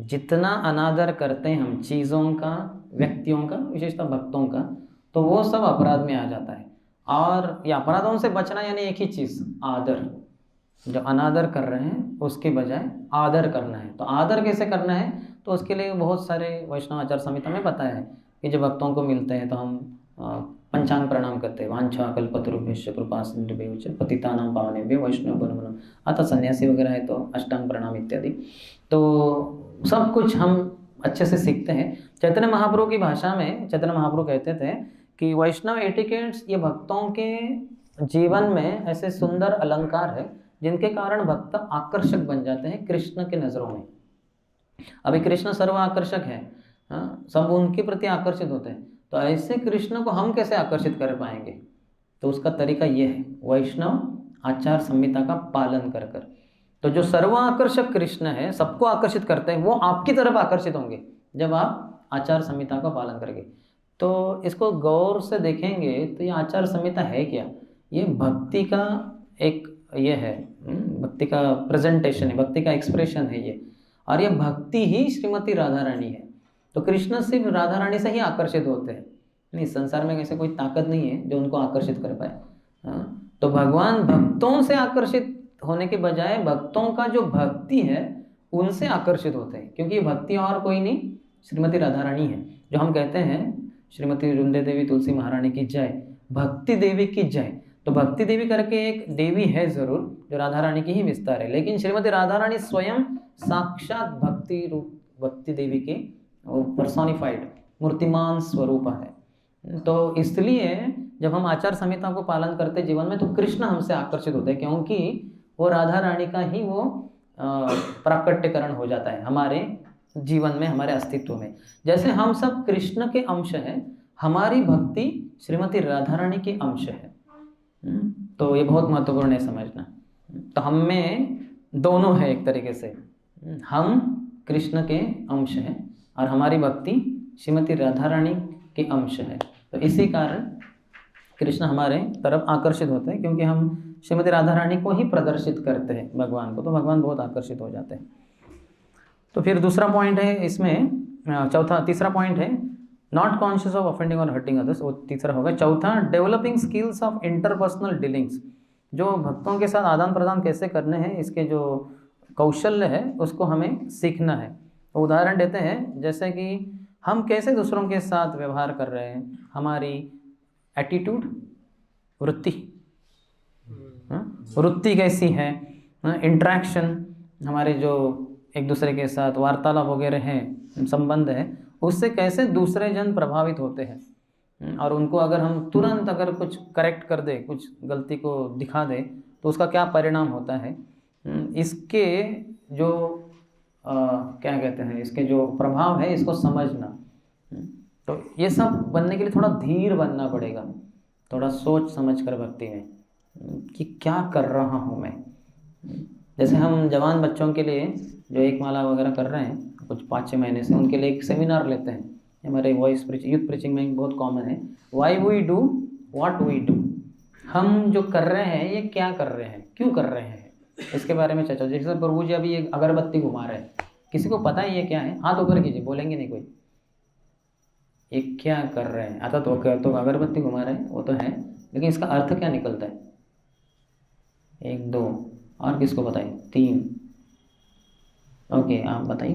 जितना अनादर करते हैं हम चीज़ों का, व्यक्तियों का, विशेषतः भक्तों का, तो वो सब अपराध में आ जाता है। और ये अपराधों से बचना यानी एक ही चीज़, आदर। जो अनादर कर रहे हैं उसके बजाय आदर करना है। तो आदर कैसे करना है, तो उसके लिए बहुत सारे वैष्णव आचार संहिता में बताया है कि जब भक्तों को मिलते हैं तो हम पंचांग प्रणाम करते हैं, वांछा कल्पतरुभ्यश्च कृपा सिंधुभ्यो पतितानां पावनेभ्यो वैष्णव नमः। अतः सन्यासी वगैरह है तो अष्टांग प्रणाम इत्यादि, तो सब कुछ हम अच्छे से सीखते हैं। चैतन्य महाप्रभु की भाषा में चैतन्य महाप्रभु कहते थे कि वैष्णव एटिकेट्स ये भक्तों के जीवन में ऐसे सुंदर अलंकार है जिनके कारण भक्त आकर्षक बन जाते हैं कृष्ण के नज़रों में। अभी कृष्ण सर्व आकर्षक है, सब उनके प्रति आकर्षित होते हैं, तो ऐसे कृष्ण को हम कैसे आकर्षित कर पाएंगे, तो उसका तरीका ये है, वैष्णव आचार संहिता का पालन कर कर। तो जो सर्व आकर्षक कृष्ण है, सबको आकर्षित करते हैं, वो आपकी तरफ आकर्षित होंगे जब आप आचार संहिता का पालन करेंगे। तो इसको गौर से देखेंगे तो ये आचार संहिता है क्या, ये भक्ति का एक ये है, भक्ति का प्रेजेंटेशन है, भक्ति का एक्सप्रेशन है ये, और ये भक्ति ही श्रीमती राधा रानी है। तो कृष्ण सिर्फ राधा रानी से ही आकर्षित होते हैं, नहीं, संसार में ऐसे कोई ताकत नहीं है जो उनको आकर्षित कर पाए। तो भगवान भक्तों से आकर्षित होने के बजाय भक्तों का जो भक्ति है उनसे आकर्षित होते हैं, क्योंकि ये भक्ति और कोई नहीं, श्रीमती राधा रानी है। जो हम कहते हैं श्रीमती रुंदे देवी तुलसी महारानी की जय, भक्ति देवी की जय। तो भक्ति देवी करके एक देवी है ज़रूर जो राधा रानी की ही विस्तार है, लेकिन श्रीमती राधा रानी स्वयं साक्षात भक्ति रूप, भक्ति देवी के पर्सोनिफाइड मूर्तिमान स्वरूप है। तो इसलिए जब हम आचार संहिता को पालन करते जीवन में तो कृष्ण हमसे आकर्षित होते हैं, क्योंकि वो राधा रानी का ही वो प्राकट्यकरण हो जाता है हमारे जीवन में, हमारे अस्तित्व में। जैसे हम सब कृष्ण के अंश हैं, हमारी भक्ति श्रीमती राधा रानी के अंश है। तो ये बहुत महत्वपूर्ण है समझना। तो हम में दोनों है, एक तरीके से हम कृष्ण के अंश हैं और हमारी भक्ति श्रीमती राधा रानी के अंश है। तो इसी कारण कृष्ण हमारे तरफ आकर्षित होते हैं, क्योंकि हम श्रीमती राधा रानी को ही प्रदर्शित करते हैं भगवान को, तो भगवान बहुत आकर्षित हो जाते हैं। तो फिर दूसरा पॉइंट है इसमें, तीसरा पॉइंट है नॉट कॉन्शियस ऑफ ऑफेंडिंग और हर्टिंग अदर्स, वो तीसरा होगा। चौथा, developing skills of interpersonal dealings, जो भक्तों के साथ आदान प्रदान कैसे करने हैं, इसके जो कौशल्य है उसको हमें सीखना है। तो उदाहरण देते हैं, जैसे कि हम कैसे दूसरों के साथ व्यवहार कर रहे हैं, हमारी एटीट्यूड, वृत्ति कैसी है, इंटरेक्शन, हमारे जो एक दूसरे के साथ वार्तालाप वगैरह हैं, संबंध है, उससे कैसे दूसरे जन प्रभावित होते हैं, और उनको अगर हम तुरंत अगर कुछ करेक्ट कर दे, कुछ गलती को दिखा दे, तो उसका क्या परिणाम होता है, इसके जो क्या कहते हैं, इसके जो प्रभाव है इसको समझना। तो ये सब बनने के लिए थोड़ा धीर बनना पड़ेगा, थोड़ा सोच समझ कर भक्ति में कि क्या कर रहा हूँ मैं। जैसे हम जवान बच्चों के लिए जो एक माला वगैरह कर रहे हैं कुछ 5-6 महीने से, उनके लिए एक सेमिनार लेते हैं, हमारे वॉइस यूथ प्रीचिंग में बहुत कॉमन है। Why we do what we do, हम जो कर रहे हैं ये क्या कर रहे हैं, क्यों कर रहे हैं, इसके बारे में चर्चा। जैसे प्रभु जी अभी एक अगरबत्ती घुमा रहे हैं, किसी को पता है ये क्या है? हाथ ऊपर कीजिए, बोलेंगे नहीं कोई। ये क्या कर रहे हैं? आता तो अगरबत्ती घुमा रहे हैं वो तो है, लेकिन इसका अर्थ क्या निकलता है? 1 2 और किसको बताइए? 3 ओके, आप बताइए।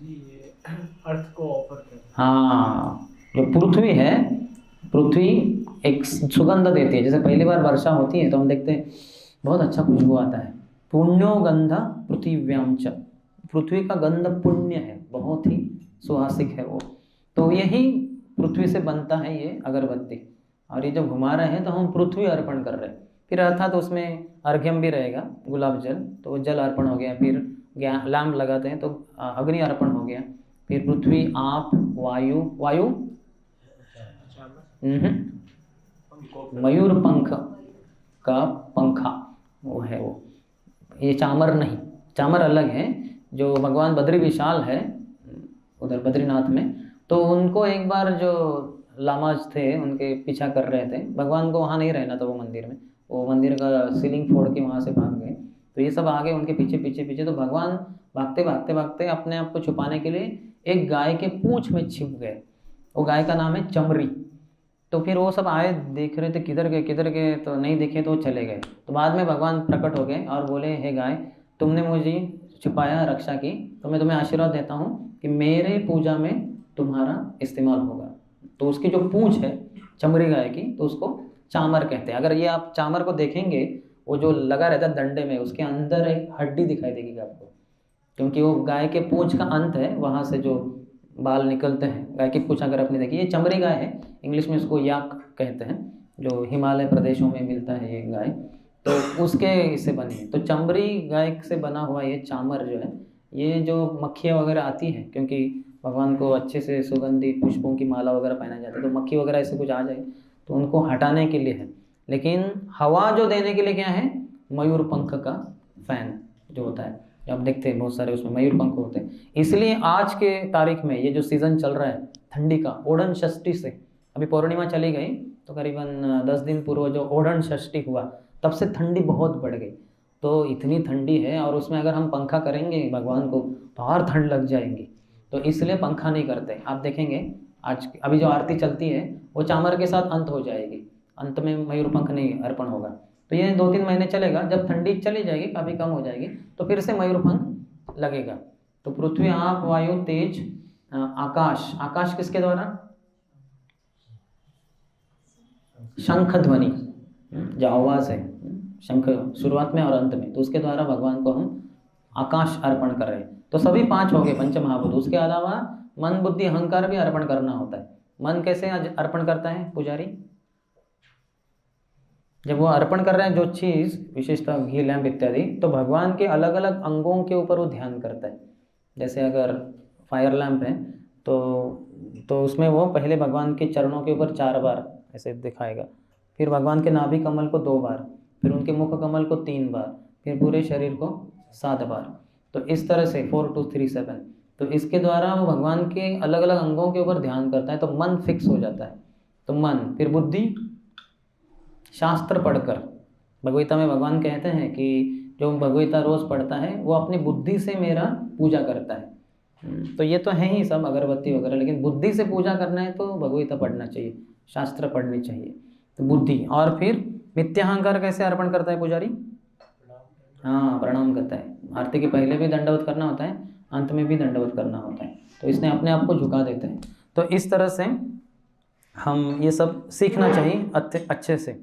ये अर्थ को ऑफर करते हैं। हाँ, जो पृथ्वी है, पृथ्वी एक सुगंध देती है। जैसे पहली बार वर्षा होती है तो हम देखते हैं बहुत अच्छा खुशबू आता है। पुण्यो गंध पृथ्व्याम च, पृथ्वी का गंध पुण्य है, बहुत ही सुहासिक है वो। तो यही पृथ्वी से बनता है ये अगरबत्ती। और ये जब घुमा रहे हैं तो हम पृथ्वी अर्पण कर रहे हैं। फिर अर्थात तो उसमें अर्घ्यम भी रहेगा, गुलाब जल, तो वो जल अर्पण हो गया। फिर लैम्प लगाते हैं तो अग्नि अर्पण हो गया। फिर पृथ्वी, आप, वायु, वायु मयूर पंख का पंखा वो है वो। ये चामर नहीं, चामर अलग है। जो भगवान बद्री विशाल है उधर बद्रीनाथ में, तो उनको एक बार जो लामाज थे उनके पीछा कर रहे थे, भगवान को वहाँ नहीं रहना था वो मंदिर में, वो मंदिर का सीलिंग फोड़ के वहाँ से भाग गए। तो ये सब आगे उनके पीछे पीछे पीछे, तो भगवान भागते भागते भागते अपने आप को छुपाने के लिए एक गाय के पूंछ में छिप गए। वो गाय का नाम है चमरी। तो फिर वो सब आए, देख रहे थे किधर गए, तो नहीं दिखे तो चले गए। तो बाद में भगवान प्रकट हो गए और बोले, हे गाय, तुमने मुझे छुपाया, रक्षा की, तो मैं तुम्हें आशीर्वाद देता हूँ कि मेरे पूजा में तुम्हारा इस्तेमाल होगा। तो उसकी जो पूंछ है चमरी गाय की, तो उसको चामर कहते हैं। अगर ये आप चामर को देखेंगे, वो जो लगा रहता है डंडे में, उसके अंदर एक हड्डी दिखाई देगी आपको, क्योंकि वो गाय के पूंछ का अंत है, वहाँ से जो बाल निकलते हैं। गाय की पूंछ अगर आपने देखी, ये चमरी गाय है, इंग्लिश में इसको याक कहते हैं, जो हिमालय प्रदेशों में मिलता है ये गाय, तो उसके इससे बनी है। तो चमरी गाय से बना हुआ ये चामर जो है, ये जो मक्खियाँ वगैरह आती हैं, क्योंकि भगवान को अच्छे से सुगंधी पुष्पों की माला वगैरह पहना जाता है, तो मक्खी वगैरह ऐसे कुछ आ जाए तो उनको हटाने के लिए है। लेकिन हवा जो देने के लिए क्या है? मयूर पंख का फैन जो होता है, आप देखते हैं बहुत सारे उसमें मयूर पंख होते हैं। इसलिए आज के तारीख में ये जो सीज़न चल रहा है ठंडी का, ओढ़न षष्ठी से, अभी पौर्णिमा चली गई तो करीबन 10 दिन पूर्व जो ओढ़न षष्ठी हुआ, तब से ठंडी बहुत बढ़ गई। तो इतनी ठंडी है, और उसमें अगर हम पंखा करेंगे भगवान को तो और ठंड लग जाएंगी, तो इसलिए पंखा नहीं करते। आप देखेंगे आज अभी जो आरती चलती है वो चामर के साथ अंत हो जाएगी, अंत में मयूर पंख नहीं अर्पण होगा। तो ये 2-3 महीने चलेगा, जब ठंडी चली जाएगी, काफ़ी कम हो जाएगी, तो फिर से मयूर पंख लगेगा। तो पृथ्वी, आप, वायु, तेज, आकाश। आकाश किसके द्वारा? शंख ध्वनि, जो आवाज़ है, शंख शुरुआत में और अंत में, तो उसके द्वारा भगवान को हम आकाश अर्पण कर रहे हैं। तो सभी 5 हो गए पंच महाभूत। उसके अलावा मन, बुद्धि, अहंकार भी अर्पण करना होता है। मन कैसे अर्पण करता है पुजारी? जब वो अर्पण कर रहे हैं जो चीज़, विशेषतः घी, लैंप इत्यादि, तो भगवान के अलग अलग अंगों के ऊपर वो ध्यान करता है। जैसे अगर फायर लैंप है तो उसमें वो पहले भगवान के चरणों के ऊपर 4 बार ऐसे दिखाएगा, फिर भगवान के नाभि कमल को 2 बार, फिर उनके मुख कमल को 3 बार, फिर पूरे शरीर को 7 बार। तो इस तरह से 4 2 3 7। तो इसके द्वारा वो भगवान के अलग अलग अंगों के ऊपर ध्यान करता है, तो मन फिक्स हो जाता है। तो मन, फिर बुद्धि, शास्त्र पढ़कर, भगवगीता में भगवान कहते हैं कि जो भगवगीता रोज़ पढ़ता है वो अपनी बुद्धि से मेरा पूजा करता है। तो ये तो है ही सब अगरबत्ती वगैरह, लेकिन बुद्धि से पूजा करना है तो भगवगीता पढ़ना चाहिए, शास्त्र पढ़नी चाहिए। तो बुद्धि, और फिर मिथ्याहंकार कैसे अर्पण करता है पुजारी? हाँ, प्रणाम करता है। आरती के पहले भी दंडवत करना होता है, अंत में भी दंडवत करना होता है, तो इसने अपने आप को झुका देते हैं। तो इस तरह से हम ये सब सीखना चाहिए अच्छे से।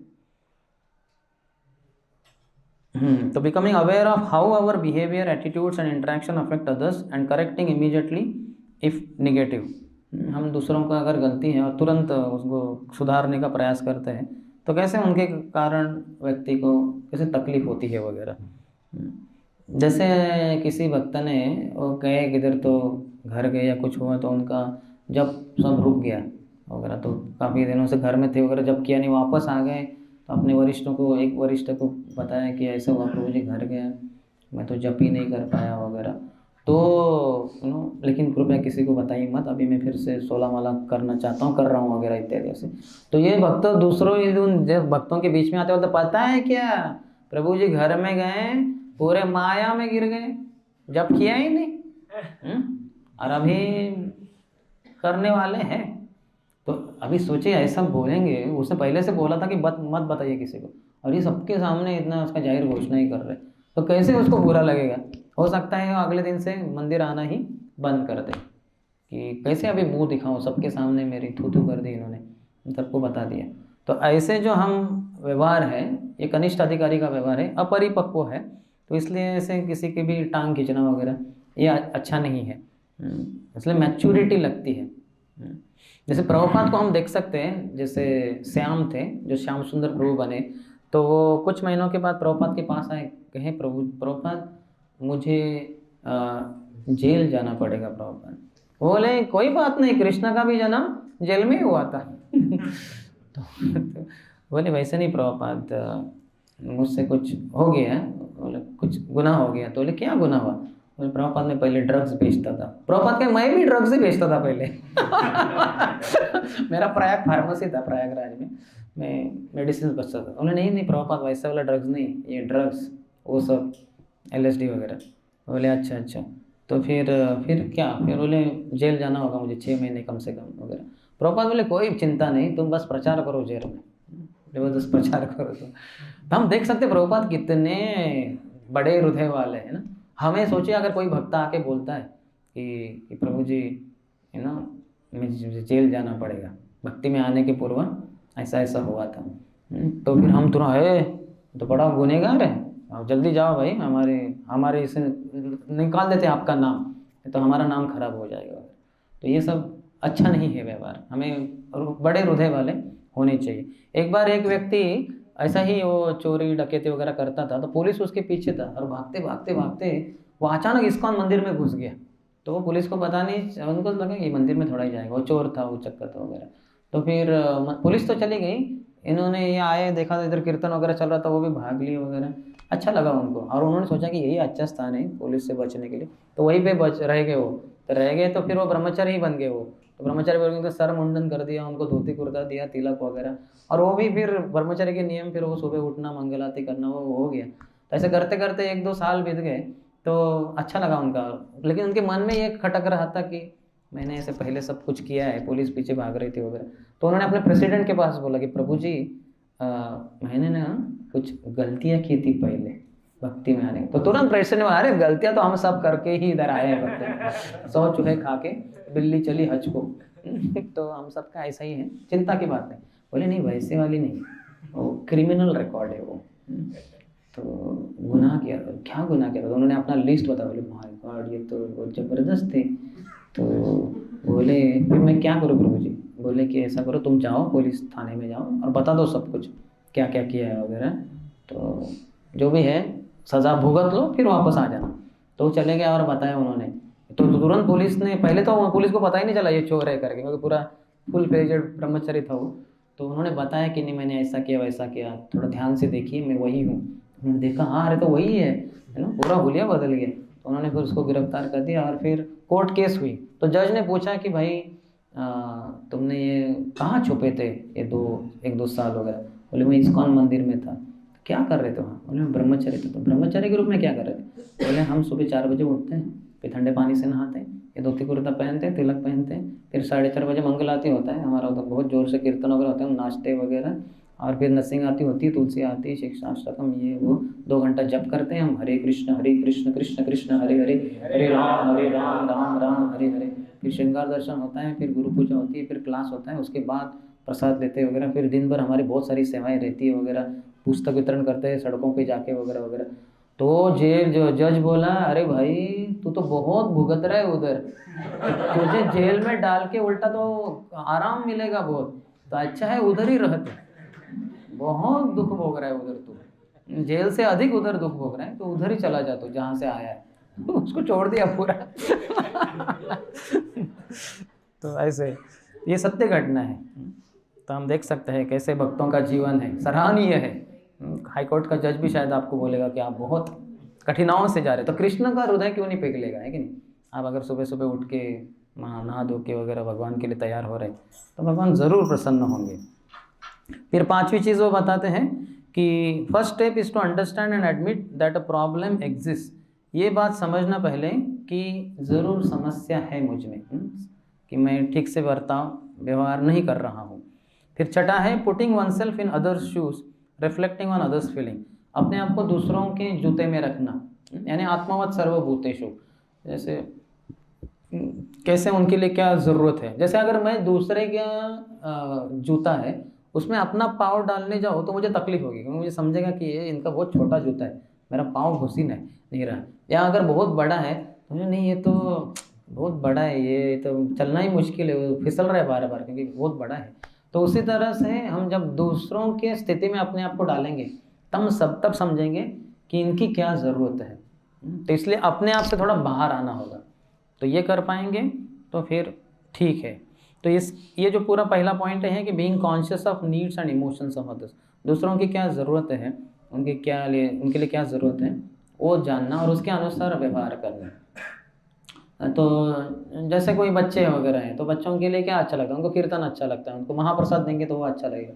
तो becoming aware of how our behaviour, attitudes and interaction affect others and correcting immediately if negative. हम दूसरों का अगर गलती है और तुरंत उसको सुधारने का प्रयास करते हैं, तो कैसे उनके कारण व्यक्ति को कैसे तकलीफ होती है वगैरह। जैसे किसी भक्त ने वो गए किधर, तो घर गए या कुछ हुआ, तो उनका जब सब रुक गया वगैरह, तो काफ़ी दिनों से घर में थे वगैरह, जब किया नहीं, वापस आ गए तो अपने वरिष्ठों को, एक वरिष्ठ को बताया कि ऐसा हुआ प्रभु जी, घर गया, मैं तो जप ही नहीं कर पाया वगैरह। तो लेकिन कृपया किसी को बताइए मत, अभी मैं फिर से 16 माला करना चाहता हूँ, कर रहा हूँ वगैरह इत्यादि ऐसे। तो ये भक्त दूसरों उन भक्तों के बीच में आते बोलते पता है क्या, प्रभु जी घर में गए पूरे माया में गिर गए, जब किया ही नहीं और अभी करने वाले हैं। तो अभी सोचिए ऐसा बोलेंगे, उसने पहले से बोला था कि मत बताइए किसी को, और ये सबके सामने इतना उसका जाहिर घोषणा ही कर रहे, तो कैसे उसको बुरा लगेगा। हो सकता है अगले दिन से मंदिर आना ही बंद कर दे कि कैसे अभी मुंह दिखाऊं, सबके सामने मेरी थू कर दी इन्होंने, सबको बता दिया। तो ऐसे जो हम व्यवहार है, ये कनिष्ठ अधिकारी का व्यवहार है, अपरिपक्व है, तो इसलिए ऐसे किसी की भी टांग खींचना वगैरह ये अच्छा नहीं है। इसलिए मैच्योरिटी लगती है। जैसे प्रभुपाद को हम देख सकते हैं, जैसे श्याम थे जो श्याम सुंदर प्रभु बने, तो वो कुछ महीनों के बाद प्रभुपाद के पास आए, कहे प्रभुपाद मुझे जेल जाना पड़ेगा। प्रभुपाद बोले कोई बात नहीं, कृष्ण का भी जन्म जेल में ही हुआ था। तो बोले वैसे नहीं प्रभुपाद, मुझसे कुछ हो गया, बोले कुछ गुनाह हो गया। तो बोले क्या गुनाह हुआ। बोले प्रभुपाद में पहले ड्रग्स बेचता था। प्रभुपाद के मैं भी ड्रग्स ही बेचता था पहले। मेरा प्रयाग फार्मेसी था, प्रयागराज में मैं मेडिसिन बेचता था। बोले नहीं प्रभुपाद वैसा वाला ड्रग्स नहीं, ये ड्रग्स वो सब LSD वगैरह। बोले अच्छा। तो फिर क्या, फिर बोले जेल जाना होगा मुझे 6 महीने कम से कम वगैरह। प्रभुपाद बोले कोई चिंता नहीं, तुम बस प्रचार करो जेल में, जबरदस्त प्रचार करो। तो हम देख सकते प्रभुपाद कितने बड़े हृदय वाले हैं ना। हमें सोचिए अगर कोई भक्त आके बोलता है कि प्रभु जी है ना मुझे जेल जाना पड़ेगा, भक्ति में आने के पूर्व ऐसा हुआ था, तो फिर हम तुरंत है तो बड़ा गुनहगार है, आप जल्दी जाओ भाई, हमारे इसे निकाल देते हैं आपका नाम, तो हमारा नाम खराब हो जाएगा। तो ये सब अच्छा नहीं है व्यवहार, हमें बड़े हृदय वाले होने चाहिए। एक बार एक व्यक्ति ऐसा ही वो चोरी डकैती वगैरह करता था, तो पुलिस उसके पीछे था और भागते वो अचानक इस्कॉन मंदिर में घुस गया। तो वो पुलिस को पता नहीं, उनको लगा ये मंदिर में थोड़ा ही जाएगा, वो चोर था, वो चक्कर था वगैरह। तो फिर पुलिस तो चली गई, इन्होंने ये आए देखा इधर कीर्तन वगैरह चल रहा था, वो भी भाग लिए वगैरह, अच्छा लगा उनको, और उन्होंने सोचा कि यही अच्छा स्थान है पुलिस से बचने के लिए, तो वहीं पे रह गए वो। तो रह गए तो फिर वो ब्रह्मचारी ही बन गए वो। तो ब्रह्मचारी बन गए तो सर मुंडन कर दिया उनको, धोती कुर्ता दिया, तिलक वगैरह, और वो भी फिर ब्रह्मचारी के नियम, फिर वो सुबह उठना, मंगल आरती करना, वो हो गया। तो ऐसे करते करते 1-2 साल बीत गए, तो अच्छा लगा उनका। लेकिन उनके मन में ये खटक रहा था कि मैंने ऐसे पहले सब कुछ किया है, पुलिस पीछे भाग रही थी वगैरह। तो उन्होंने अपने प्रेसिडेंट के पास बोला कि प्रभु जी मैंने ना कुछ गलतियाँ की थी पहले भक्ति में आने। तो तुरंत प्रेसिडेंट ने, अरे गलतियाँ तो हम सब करके ही इधर आए हैं भक्ति में, 100 चूहे खा के बिल्ली चली हज को। तो हम सबका ऐसा ही है, चिंता की बात है। बोले नहीं वैसे वाली नहीं, वो क्रिमिनल रिकॉर्ड है वो। तो गुनाह किया, क्या गुनाह किया था? तो उन्होंने अपना लिस्ट बताया। बोले माय गॉड ये तो ज़बरदस्त थे। तो बोले फिर मैं क्या करूँ प्रभु जी? बोले कि ऐसा करो, तुम जाओ पुलिस थाने में जाओ और बता दो सब कुछ क्या क्या किया है वगैरह, तो जो भी है सज़ा भुगत लो, फिर वापस आ जाना। तो चले गए और बताया उन्होंने। तो तुरंत पुलिस ने, पहले तो पुलिस को पता ही नहीं चला ये चोर है करके, क्योंकि पूरा फुल फ्लेजेड ब्रह्मचारी था वो। तो उन्होंने बताया कि नहीं मैंने ऐसा किया वैसा किया, थोड़ा ध्यान से देखिए मैं वही हूँ। उन्होंने देखा हाँ अरे तो वही है ना, पूरा हुलिया बदल गया। तो उन्होंने फिर उसको गिरफ्तार कर दिया और फिर कोर्ट केस हुई। तो जज ने पूछा कि भाई तुमने ये कहाँ छुपे थे ये 1-2 साल वगैरह? बोले मैं इस्कॉन मंदिर में था। क्या कर रहे थे वहाँ? बोले मैं ब्रह्मचारी था। तो ब्रह्मचारी के रूप में क्या कर रहे थे? बोले हम सुबह 4 बजे उठते हैं, फिर ठंडे पानी से नहाते हैं, ये धोती कुर्ता पहनते हैं, तिलक पहनते हैं, फिर 4:30 बजे मंगल आरती होता है हमारा, उधर बहुत ज़ोर से कीर्तन वगैरह होते हैं, नाचते वगैरह, और फिर नरसिंह आरती होती है, तुलसी आरती है, शिक्षाष्टकम, ये वो 2 घंटा जप करते हैं हम, हरे कृष्ण कृष्ण कृष्ण हरे हरे, हरे राम राम राम हरे हरे। फिर श्रृंगार दर्शन होता है, फिर गुरु पूजा होती है, फिर क्लास होता है, उसके बाद प्रसाद लेते वगैरह। फिर दिन भर हमारी बहुत सारी सेवाएं रहती है वगैरह, पुस्तक वितरण करते हैं सड़कों पे जाके वगैरह वगैरह। तो जो जज बोला अरे भाई तू तो बहुत भुगत रहा है उधर, तुझे जेल में डाल के उल्टा तो आराम मिलेगा बहुत, तो अच्छा है उधर ही रहते, बहुत दुख भोग रहा है उधर, तू जेल से अधिक उधर दुख भोग रहा है, तो उधर ही चला जा तू जहाँ से आया है। उसको छोड़ दिया पूरा। तो ऐसे ये सत्य घटना है। तो हम देख सकते हैं कैसे भक्तों का जीवन है, सराहनीय है। हाई कोर्ट का जज भी शायद आपको बोलेगा कि आप बहुत कठिनाइयों से जा रहे, तो कृष्ण का हृदय क्यों नहीं पिघलेगा, है कि नहीं। आप अगर सुबह सुबह उठ के नहा धो के वगैरह भगवान के लिए तैयार हो रहे तो भगवान ज़रूर प्रसन्न होंगे। फिर पांचवी चीज़ वो बताते हैं कि first step is to understand and admit that a problem exist. ये बात समझना पहले कि ज़रूर समस्या है मुझ में, कि मैं ठीक से व्यवहार नहीं कर रहा हूँ। फिर छठा है putting one self in others shoes reflecting on others feeling, अपने आप को दूसरों के जूते में रखना, यानी आत्मवत् सर्वभूतेषु। जैसे कैसे उनके लिए क्या ज़रूरत है, जैसे अगर मैं दूसरे का जूता है उसमें अपना पाँव डालने जाओ तो मुझे तकलीफ होगी, क्योंकि मुझे समझेगा कि ये इनका बहुत छोटा जूता है, मेरा पाँव घुस ही नहीं रहा। या अगर बहुत बड़ा है तो मुझे नहीं, ये तो बहुत बड़ा है, ये तो चलना ही मुश्किल है, वो फिसल रहा है बार बार क्योंकि बहुत बड़ा है। तो उसी तरह से हम जब दूसरों के स्थिति में अपने आप को डालेंगे तब समझेंगे कि इनकी क्या ज़रूरत है। तो इसलिए अपने आप से थोड़ा बाहर आना होगा, तो ये कर पाएंगे तो फिर ठीक है। तो ये जो पूरा पहला पॉइंट है कि being conscious of needs and emotions of others, दूसरों की क्या ज़रूरत है, उनके लिए क्या ज़रूरत है वो जानना और उसके अनुसार व्यवहार करना। तो जैसे कोई बच्चे वगैरह हैं तो बच्चों के लिए क्या अच्छा लगता है, उनको कीर्तन अच्छा लगता है, उनको महाप्रसाद देंगे तो वो अच्छा लगेगा।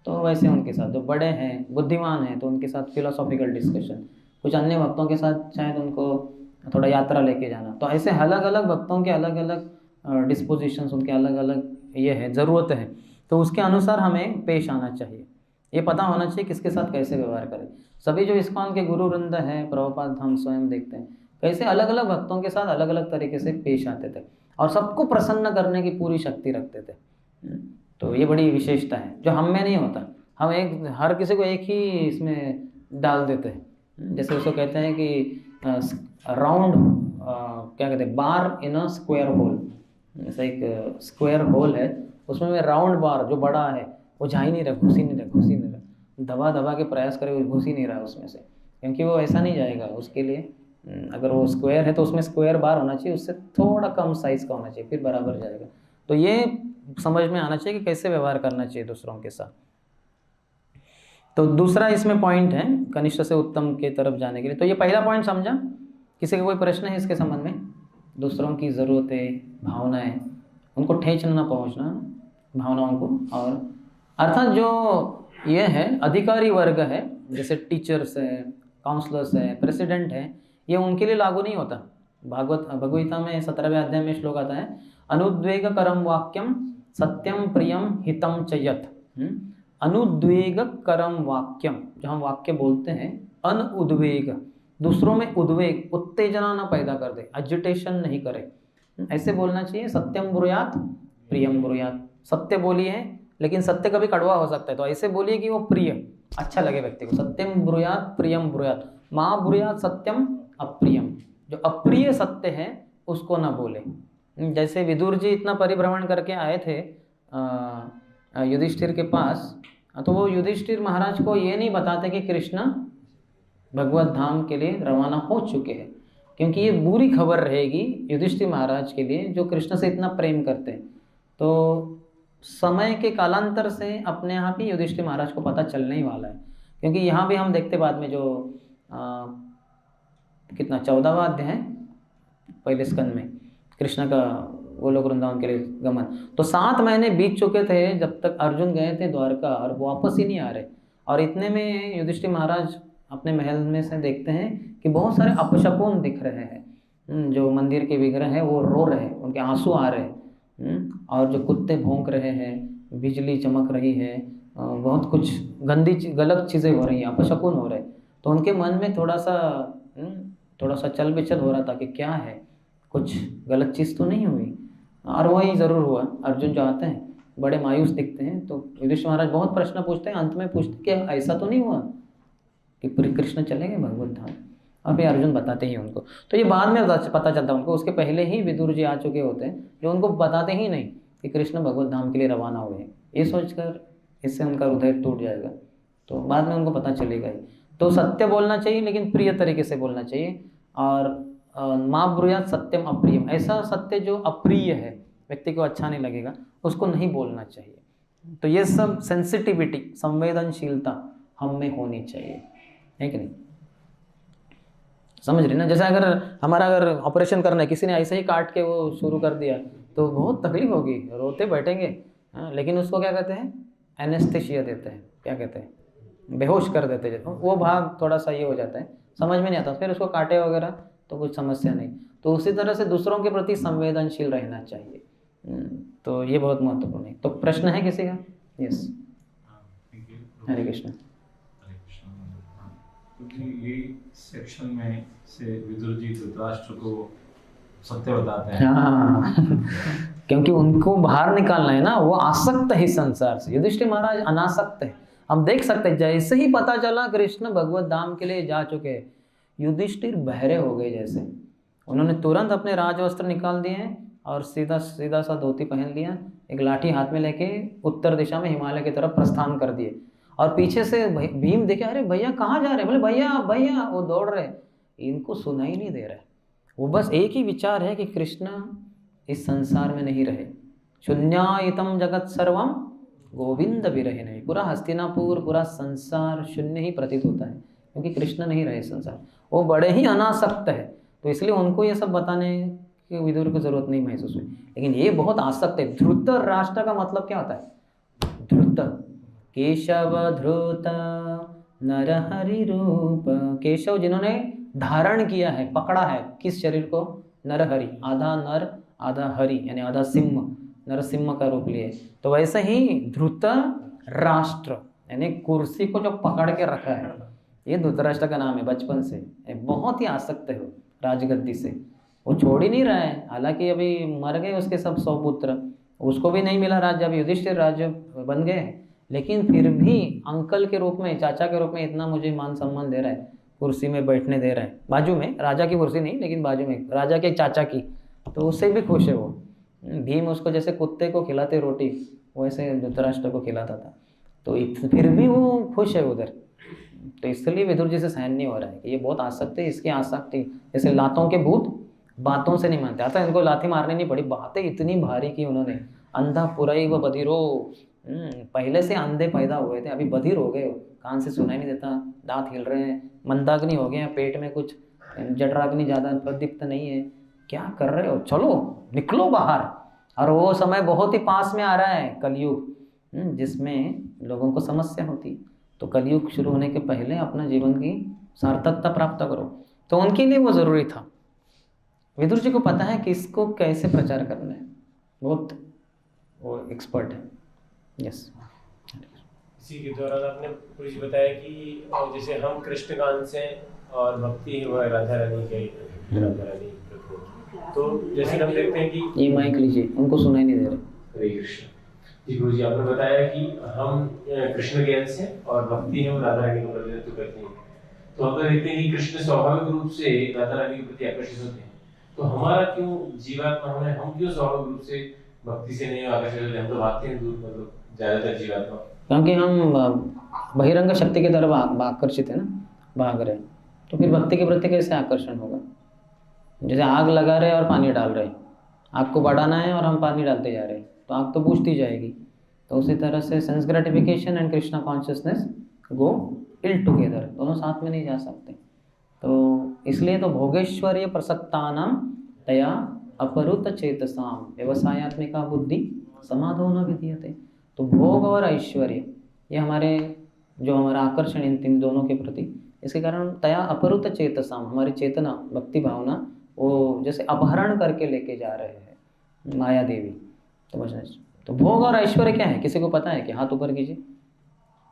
तो वैसे उनके साथ जो बड़े हैं बुद्धिमान हैं तो उनके साथ फिलोसॉफिकल डिस्कशन, कुछ अन्य भक्तों के साथ शायद उनको थोड़ा यात्रा लेके जाना। तो ऐसे अलग अलग भक्तों के अलग अलग डिस्पोजिशंस, उनके अलग अलग ये है ज़रूरत है, तो उसके अनुसार हमें पेश आना चाहिए। ये पता होना चाहिए किसके साथ कैसे व्यवहार करें। सभी जो इस्कॉन के गुरु वृंद हैं, प्रभुपाद हम स्वयं देखते हैं कैसे अलग अलग भक्तों के साथ अलग अलग तरीके से पेश आते थे और सबको प्रसन्न करने की पूरी शक्ति रखते थे। तो ये बड़ी विशेषता है जो हम में नहीं होता। हम हर किसी को एक ही इसमें डाल देते हैं। जैसे उसको कहते हैं कि राउंड क्या कहते हैं, बार इन अ स्क्वायर होल। जैसे एक स्क्वायर होल है, उसमें मैं राउंड बार जो बड़ा है वो जा ही नहीं रहा, घुस ही नहीं रहा, दबा के प्रयास करे, वो घुस ही नहीं रहा उसमें से, क्योंकि वो ऐसा नहीं जाएगा। उसके लिए अगर वो स्क्वायर है तो उसमें स्क्वायर बार होना चाहिए, उससे थोड़ा कम साइज़ का होना चाहिए, फिर बराबर जाएगा। तो ये समझ में आना चाहिए कि कैसे व्यवहार करना चाहिए दूसरों के साथ। तो दूसरा इसमें पॉइंट है कनिष्ठ से उत्तम के तरफ जाने के लिए। तो ये पहला पॉइंट समझा। किसी का कोई प्रश्न है इसके संबंध में? दूसरों की ज़रूरतें, भावनाएं, उनको ठेस न पहुँचना भावनाओं को, और अर्थात जो ये है अधिकारी वर्ग है, जैसे टीचर्स है, काउंसलर्स है, प्रेसिडेंट है, ये उनके लिए लागू नहीं होता। भगवद्गीता में 17वें अध्याय में श्लोक आता है, अनुद्वेगकरम वाक्यम सत्यम प्रियम हितम च यत्। अनुद्वेगकरम वाक्यम, जो हम वाक्य बोलते हैं, अनुद्वेग, दूसरों में उद्वेग, उत्तेजना न पैदा कर दे, एजिटेशन नहीं करे, ऐसे बोलना चाहिए। सत्यम ब्रूयात प्रियम ब्रूयात, सत्य बोलिए लेकिन सत्य कभी कड़वा हो सकता है, तो ऐसे बोलिए कि वो प्रिय, अच्छा लगे व्यक्ति को। सत्यम ब्रूयात प्रियम ब्रूयात, माँ ब्रूयात सत्यम अप्रियम, जो अप्रिय सत्य है उसको ना बोले। जैसे विदुर जी इतना परिभ्रमण करके आए थे युधिष्ठिर के पास, तो वो युधिष्ठिर महाराज को ये नहीं बताते कि कृष्ण भगवत धाम के लिए रवाना हो चुके हैं, क्योंकि ये बुरी खबर रहेगी युधिष्ठिर महाराज के लिए जो कृष्ण से इतना प्रेम करते हैं। तो समय के कालांतर से अपने आप ही युधिष्ठिर महाराज को पता चलने ही वाला है, क्योंकि यहाँ भी हम देखते बाद में जो कितना 14वां अध्याय है पहले स्कंद में, कृष्ण का गोलोक वृंदावन के लिए गमन। तो 7 महीने बीत चुके थे जब तक अर्जुन गए थे द्वारका, और वापस ही नहीं आ रहे। और इतने में युधिष्ठिर महाराज अपने महल में से देखते हैं कि बहुत सारे अपशकुन दिख रहे हैं, जो मंदिर के विग्रह हैं वो रो रहे हैं, उनके आंसू आ रहे हैं, और जो कुत्ते भौंक रहे हैं, बिजली चमक रही है, बहुत कुछ गलत चीज़ें हो रही हैं, अपशकुन हो रहे हैं। तो उनके मन में थोड़ा सा चल बिचल हो रहा था कि क्या है, कुछ गलत चीज़ तो नहीं हुई। और वही ज़रूर हुआ। अर्जुन जो आते हैं बड़े मायूस दिखते हैं, तो युधिष्ठिर महाराज बहुत प्रश्न पूछते हैं, अंत में पूछते कि ऐसा तो नहीं हुआ कि पूरे कृष्ण चले गए भगवत धाम, और फिर अर्जुन बताते ही उनको। तो ये बाद में पता चलता है उनको, उसके पहले ही विदुर जी आ चुके होते हैं जो उनको बताते ही नहीं कि कृष्ण भगवत धाम के लिए रवाना हुए हैं। ये सोचकर इससे उनका हृदय टूट जाएगा, तो बाद में उनको पता चलेगा ही। तो सत्य बोलना चाहिए लेकिन प्रिय तरीके से बोलना चाहिए। और माँ ब्रूयात सत्यम अप्रियम, ऐसा सत्य जो अप्रिय है, व्यक्ति को अच्छा नहीं लगेगा, उसको नहीं बोलना चाहिए। तो ये सब सेंसिटिविटी, संवेदनशीलता हम में होनी चाहिए, है कि नहीं। समझ रही ना? जैसे अगर ऑपरेशन करना है, किसी ने ऐसे ही काट के वो शुरू कर दिया तो बहुत तकलीफ होगी, रोते बैठेंगे। हाँ, लेकिन उसको क्या कहते हैं? एनेस्थेशिया देते हैं, क्या कहते हैं? बेहोश कर देते हैं। वो भाग थोड़ा सा ये हो जाता है, समझ में नहीं आता, फिर उसको काटे वगैरह तो कुछ समस्या नहीं। तो उसी तरह से दूसरों के प्रति संवेदनशील रहना चाहिए। तो ये बहुत महत्वपूर्ण है। तो प्रश्न है किसी का? यस, हरे कृष्ण। क्योंकि ये सेक्शन में से विदुर जी धृतराष्ट्र को सत्य बताते हैं। हाँ क्योंकि उनको बाहर निकालना है ना, वो आसक्त है संसार से। युधिष्ठिर महाराज अनासक्त है। हम देख सकते हैं जैसे ही पता चला कृष्ण भगवत धाम के लिए जा चुके हैं, युधिष्ठिर बहरे हो गए। जैसे उन्होंने तुरंत अपने राजवस्त्र निकाल दिए और सीधा सा धोती पहन लिया, एक लाठी हाथ में लेके उत्तर दिशा में हिमालय की तरफ प्रस्थान कर दिए। और पीछे से भीम देखे, अरे भैया कहाँ जा रहे हैं? बोले भैया भैया, वो दौड़ रहे। इनको सुनाई नहीं दे रहा है। वो बस एक ही विचार है कि कृष्ण इस संसार में नहीं रहे। शून्यायतम जगत सर्वम गोविंद विरहे नहीं। पूरा हस्तिनापुर, पूरा संसार शून्य ही प्रतीत होता है, क्योंकि कृष्ण नहीं रहे संसार। वो बड़े ही अनासक्त है, तो इसलिए उनको ये सब बताने की विदुर को जरूरत नहीं महसूस हुई। लेकिन ये बहुत आसक्त है। धृत राष्ट्र का मतलब क्या होता है? धृत, केशव धृत नरहरि रूप। केशव जिन्होंने धारण किया है, पकड़ा है, किस शरीर को? नरहरि, आधा नर आधा हरि, यानी आधा सिंह, नरसिंह का रूप लिए। तो वैसे ही धृत राष्ट्र यानी कुर्सी को जो पकड़ के रखा है, ये धृतराष्ट्र का नाम है बचपन से। बहुत ही आसक्त है वो राजगद्दी से, वो छोड़ ही नहीं रहा है। हालांकि अभी मर गए उसके सब 100 पुत्र, उसको भी नहीं मिला राज्य, अभी युधिष्ठिर राज्य बन गए, लेकिन फिर भी अंकल के रूप में, चाचा के रूप में इतना मुझे मान सम्मान दे रहा है, कुर्सी में बैठने दे रहा है, बाजू में, राजा की कुर्सी नहीं लेकिन बाजू में राजा के चाचा की, तो उससे भी खुश है वो। भीम उसको जैसे कुत्ते को खिलाते रोटी, वैसे धृतराष्ट्र को खिलाता था, तो फिर भी वो खुश है उधर। तो इसलिए विदुर जी से सहन नहीं हो रहा है कि ये बहुत आसक्त है, इसकी आसक्ति जैसे लातों के भूत बातों से नहीं मानते। आता इनको लाठी मारनी नहीं पड़ी, बातें इतनी भारी की उन्होंने। अंधा पुरई व बधिरो, पहले से अंधे पैदा हुए थे, अभी बधिर हो गए, कान से सुनाई नहीं देता, दांत हिल रहे हैं, मंदाग्नि हो गए हैं, पेट में कुछ जठराग्नि ज़्यादा प्रदीप्त नहीं है, क्या कर रहे हो, चलो निकलो बाहर। और वो समय बहुत ही पास में आ रहा है, कलयुग, जिसमें लोगों को समस्या होती। तो कलयुग शुरू होने के पहले अपना जीवन की सार्थकता प्राप्त करो। तो उनके लिए वो ज़रूरी था। विदुर जी को पता है कि इसको कैसे प्रचार करना है, बहुत वो एक्सपर्ट है। यस, इसी के दौरान आपने कुछ बताया कि जैसे हम कृष्णकांत से और भक्ति है वह राधा रानी के, राधा रानी। तो जैसे हम देखते हैं कि ये माइक लीजिए, उनको सुनाई नहीं दे रहे। हरे कृष्ण जी। गुरु जी आपने बताया कि हम कृष्ण के अंश हैं और भक्ति है वो राधा रानी का प्रतिनिधित्व करती है। तो हम देखते हैं कि कृष्ण स्वाभाविक रूप से राधा रानी के प्रति आकर्षित होते हैं, तो हमारा क्यों जीवात्मा हम क्यों स्वाभाविक रूप से भक्ति से नहीं आकर्षित होते? हम तो भागते हैं दूर, मतलब ज्यादातर जीवात्मा, क्योंकि हम बहिरंग शक्ति की तरफ आकर्षित है ना, भाग रहे। तो फिर भक्ति के प्रति कैसे आकर्षण होगा? जैसे आग लगा रहे और पानी डाल रहे, आग को बढ़ाना है और हम पानी डालते जा रहे हैं, तो आग तो बुझती जाएगी। तो उसी तरह से sense gratification and Krishna consciousness go ill together, दोनों साथ में नहीं जा सकते। तो इसलिए तो भोगेश्वर्य प्रसक्तानाम तया अपरुत चेतसाम व्यवसायत्मिका बुद्धि समाधो न विधीयते। तो भोग और ऐश्वर्य ये हमारा आकर्षण इन दोनों के प्रति, इसके कारण तया अपरुत चेतसाम, हमारी चेतना, भक्ति भावना वो जैसे अपहरण करके लेके जा रहे हैं माया देवी। तो बचना, तो भोग और ऐश्वर्य क्या है, किसी को पता है कि? हाथ ऊपर कीजिए।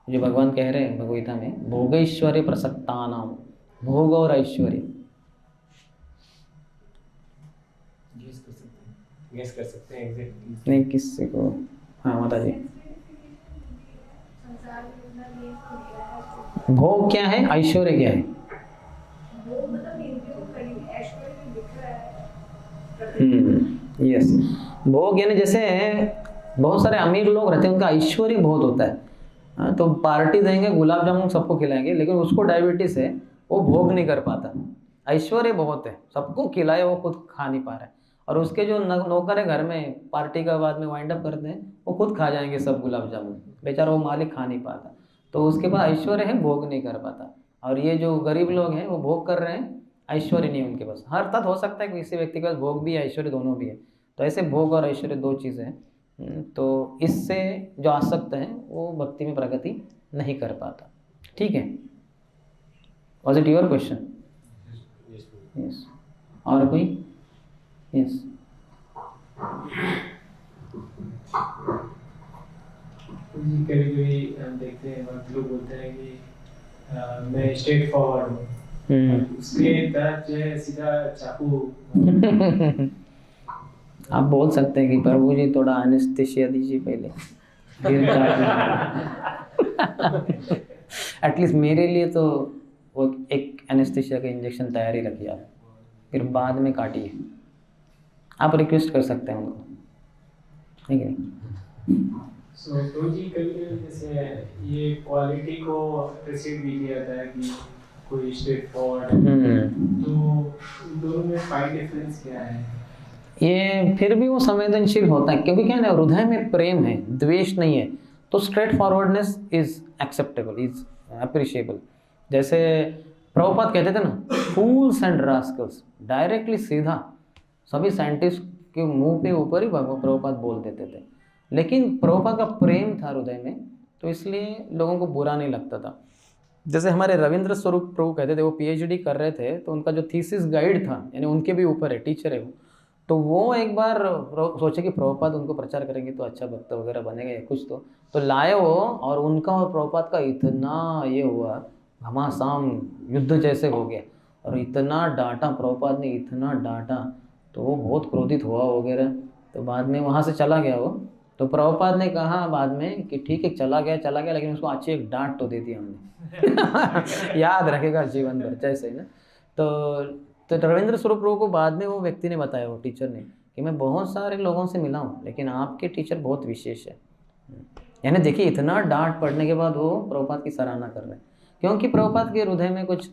जो भगवान कह रहे हैं भगवद्गीता में, भोगैश्वर्य प्रसक्तानाम, भोग और ऐश्वर्य। गेस कर सकते हैं एग्जैक्टली नहीं किसी को? हाँ माता जी, भोग क्या है, ऐश्वर्य क्या है? यस, भोग यानी जैसे बहुत सारे अमीर लोग रहते हैं, उनका ऐश्वर्य बहुत होता है। तो पार्टी देंगे, गुलाब जामुन सबको खिलाएंगे, लेकिन उसको डायबिटीज है, वो भोग नहीं कर पाता। ऐश्वर्य बहुत है, सबको खिलाए, वो खुद खा नहीं पा रहा है। और उसके जो नौकर है घर में, पार्टी का बाद में वाइंड अप करते हैं, वो खुद खा जाएंगे सब गुलाब जामुन, बेचारा वो मालिक खा नहीं पाता। तो उसके पास ऐश्वर्य है, भोग नहीं कर पाता। और ये जो गरीब लोग हैं वो भोग कर रहे हैं, ऐश्वर्य नहीं है उनके पास। हर तत् हो सकता है कि किसी व्यक्ति के पास भोग भी है ऐश्वर्य दोनों भी है, तो ऐसे भोग और ऐश्वर्य दो चीज़ें हैं। तो इससे जो आसक्त है वो भक्ति में प्रगति नहीं कर पाता। ठीक है, was it your question? Yes. और कोई? यस। जी, कभी कभी हम देखते हैं वक्त लोग बोलते हैं कि मैं स्ट्रेट फॉरवर्ड हूँ, उसके तहत जो है सीधा चाकू। आप बोल सकते हैं कि प्रभु जी थोड़ा एनेस्थीसिया दीजिए पहले, फिर एटलीस्ट मेरे लिए तो वो एक एनेस्थीसिया का इंजेक्शन तैयार ही रखिए आप, फिर बाद में काटिए। आप रिक्वेस्ट कर सकते हैं उनको, ठीक है? तो जी कभी कभी जैसे ये क्वालिटी को अप्रिशिएट भी किया जाता है कि कोई स्ट्रेट फॉरवर्ड है, तो इन दोनों में फाइन डिफरेंस क्या है? ये फिर भी वो संवेदनशील होता है, क्योंकि क्या है ना, हृदय में प्रेम है, द्वेष नहीं है, तो straight forwardness is acceptable, is appreciable. जैसे प्रभुपाद कहते थे ना, फूल्स एंड रास्कल्स, डायरेक्टली सीधा सभी साइंटिस्ट के मुंह पे ऊपर ही प्रभुपाद बोल देते थे, लेकिन प्रभुपाद का प्रेम था हृदय में, तो इसलिए लोगों को बुरा नहीं लगता था। जैसे हमारे रविंद्र स्वरूप प्रभु कहते थे, वो पीएचडी कर रहे थे, तो उनका जो थीसिस गाइड था, यानी उनके भी ऊपर है, टीचर है वो, तो वो एक बार सोचे कि प्रभुपाद उनको प्रचार करेंगे तो अच्छा भक्त वगैरह बनेगा या कुछ, तो लाए वो, और उनका और प्रभुपाद का इतना ये हुआ, घमासान युद्ध जैसे हो गया, और इतना डांटा प्रभुपाद ने, इतना डांटा, तो वो बहुत क्रोधित हुआ वगैरह, तो बाद में वहाँ से चला गया वो। तो प्रभुपाद ने कहा बाद में कि ठीक है, चला गया, लेकिन उसको अच्छी एक डांट तो दे दी हमने। याद रखेगा जीवन भर, जैसे ही ना। तो रविंद्र स्वरूप प्रभु को बाद में वो व्यक्ति ने बताया, वो टीचर ने, कि मैं बहुत सारे लोगों से मिला हूँ, लेकिन आपके टीचर बहुत विशेष है। यानी देखिए, इतना डांट पड़ने के बाद वो प्रभुपाद की सराहना कर रहे हैं, क्योंकि प्रभुपाद के हृदय में कुछ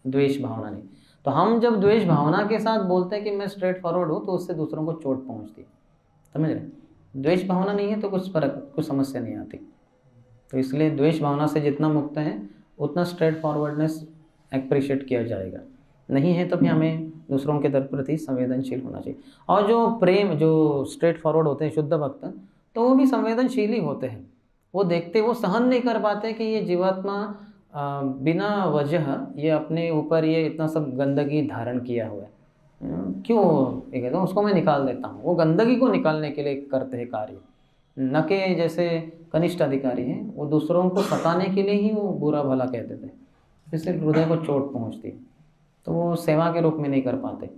द्वेष भावना नहीं। तो हम जब द्वेष भावना के साथ बोलते हैं कि मैं स्ट्रेट फॉरवर्ड हूँ, तो उससे दूसरों को चोट पहुँचती है, समझ रहे? द्वेष भावना नहीं है तो कुछ समस्या नहीं आती। तो इसलिए द्वेष भावना से जितना मुक्त है, उतना स्ट्रेट फॉरवर्डनेस एप्रिशिएट किया जाएगा। नहीं है तो भी हमें दूसरों के प्रति संवेदनशील होना चाहिए। और जो प्रेम, जो स्ट्रेट फॉरवर्ड होते हैं शुद्ध भक्त, तो वो भी संवेदनशील ही होते हैं। वो देखते, वो सहन नहीं कर पाते कि ये जीवात्मा बिना वजह ये अपने ऊपर ये इतना सब गंदगी धारण किया हुआ है, क्यों ये कहते हैं, उसको मैं निकाल देता हूँ। वो गंदगी को निकालने के लिए करते हैं कार्य, न कि जैसे कनिष्ठ अधिकारी हैं, वो दूसरों को सताने के लिए ही वो बुरा भला कहते थे, इससे हृदय को चोट पहुँचती, तो वो सेवा के रूप में नहीं कर पाते।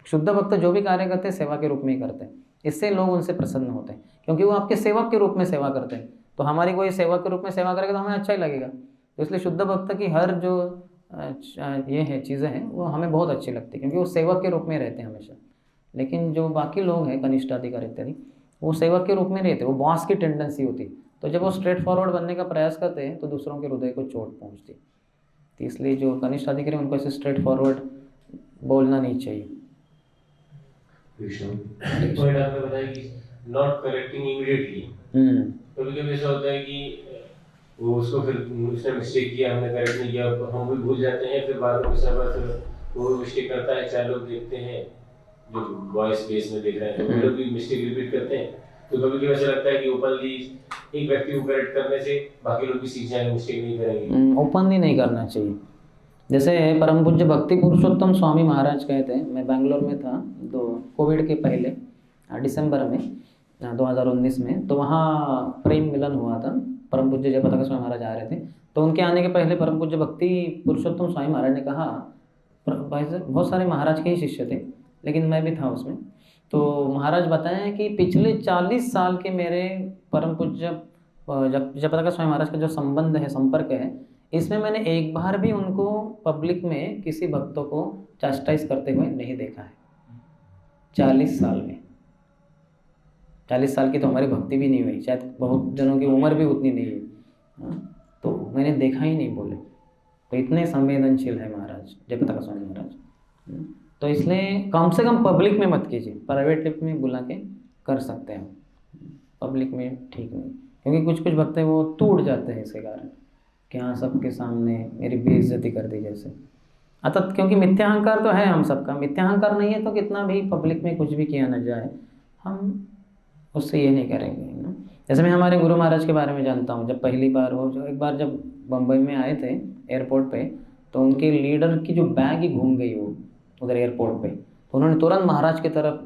शुद्ध भक्त जो भी कार्य करते हैं सेवा के रूप में ही करते हैं, इससे लोग उनसे प्रसन्न होते हैं, क्योंकि वो आपके सेवक के रूप में सेवा करते हैं। तो हमारी कोई सेवक के रूप में सेवा करेगा तो हमें अच्छा ही लगेगा। तो इसलिए शुद्ध भक्त की हर जो ये है चीज़ें हैं वो हमें बहुत अच्छी लगती है, क्योंकि वो सेवक के रूप में रहते हैं हमेशा। लेकिन जो बाकी लोग हैं कनिष्ठ अधिकारी इत्यादि, वो सेवक के रूप में रहते हैं, वो बॉस की टेंडेंसी होती है। तो जब वो स्ट्रेट फॉरवर्ड बनने का प्रयास करते हैं तो दूसरों के हृदय को चोट पहुँचती। तो इसलिए जो कनिष्ठ अधिकारी उनको ऐसे स्ट्रेट फॉरवर्ड बोलना नहीं चाहिए। पॉइंट आपने बताया कि नॉट करेक्टिंग इमीडिएटली। कभी-कभी ऐसा होता है कि वो उसको फिर उसने मिस्टेक किया, हमने करेक्ट नहीं किया, हम भी भूल जाते हैं, फिर बाद में किसी बार वो मिस्टेक करता है। 4 लोग देखते हैं जो वॉइस बेस में देख रहे हैं, तो वो लोग भी मिस्टेक रिपीट करते हैं। तो कभी-कभी ऐसा लगता है कि ओपनली एक व्यक्ति को करेक्ट करने से बाकी लोग भी सीख जाएंगे, मिस्टेक नहीं करेंगे। ओपनली नहीं करना चाहिए। जैसे परम पूज्य भक्ति पुरुषोत्तम स्वामी महाराज कहते हैं, मैं बेंगलोर में था तो कोविड के पहले दिसंबर में 2019 में, तो वहाँ प्रेम मिलन हुआ था। परम पूज्य जयपताका स्वामी महाराज आ रहे थे, तो उनके आने के पहले परम पूज्य भक्ति पुरुषोत्तम स्वामी महाराज ने कहा, बहुत सारे महाराज के ही शिष्य थे लेकिन मैं भी था उसमें, तो महाराज बताएं कि पिछले 40 साल के मेरे परम पूज्य जयपताका स्वामी महाराज का जो संबंध है, संपर्क है, इसमें मैंने एक बार भी उनको पब्लिक में किसी भक्तों को चास्टाइज करते हुए नहीं देखा है। 40 साल में, 40 साल की तो हमारी भक्ति भी नहीं हुई, शायद बहुत जनों की उम्र भी उतनी नहीं है, तो मैंने देखा ही नहीं बोले। तो इतने संवेदनशील है महाराज जयपताका स्वामी महाराज। तो इसलिए कम से कम पब्लिक में मत कीजिए, प्राइवेट लिप में बुला के कर सकते हैं, पब्लिक में ठीक नहीं, क्योंकि कुछ भक्त हैं वो टूट जाते हैं इसके कारण कि हाँ सबके सामने मेरी बेइज्जती कर दी जैसे। अतः क्योंकि मिथ्याहंकार तो है हम सबका, मिथ्याहंकार नहीं है तो कितना भी पब्लिक में कुछ भी किया न जाए, हम उससे ये नहीं करेंगे ना। जैसे मैं हमारे गुरु महाराज के बारे में जानता हूँ, जब पहली बार वो जो एक बार जब बम्बई में आए थे एयरपोर्ट पे, तो उनके लीडर की जो बैग ही घूम गई वो उधर एयरपोर्ट पे, तो उन्होंने तुरंत महाराज की तरफ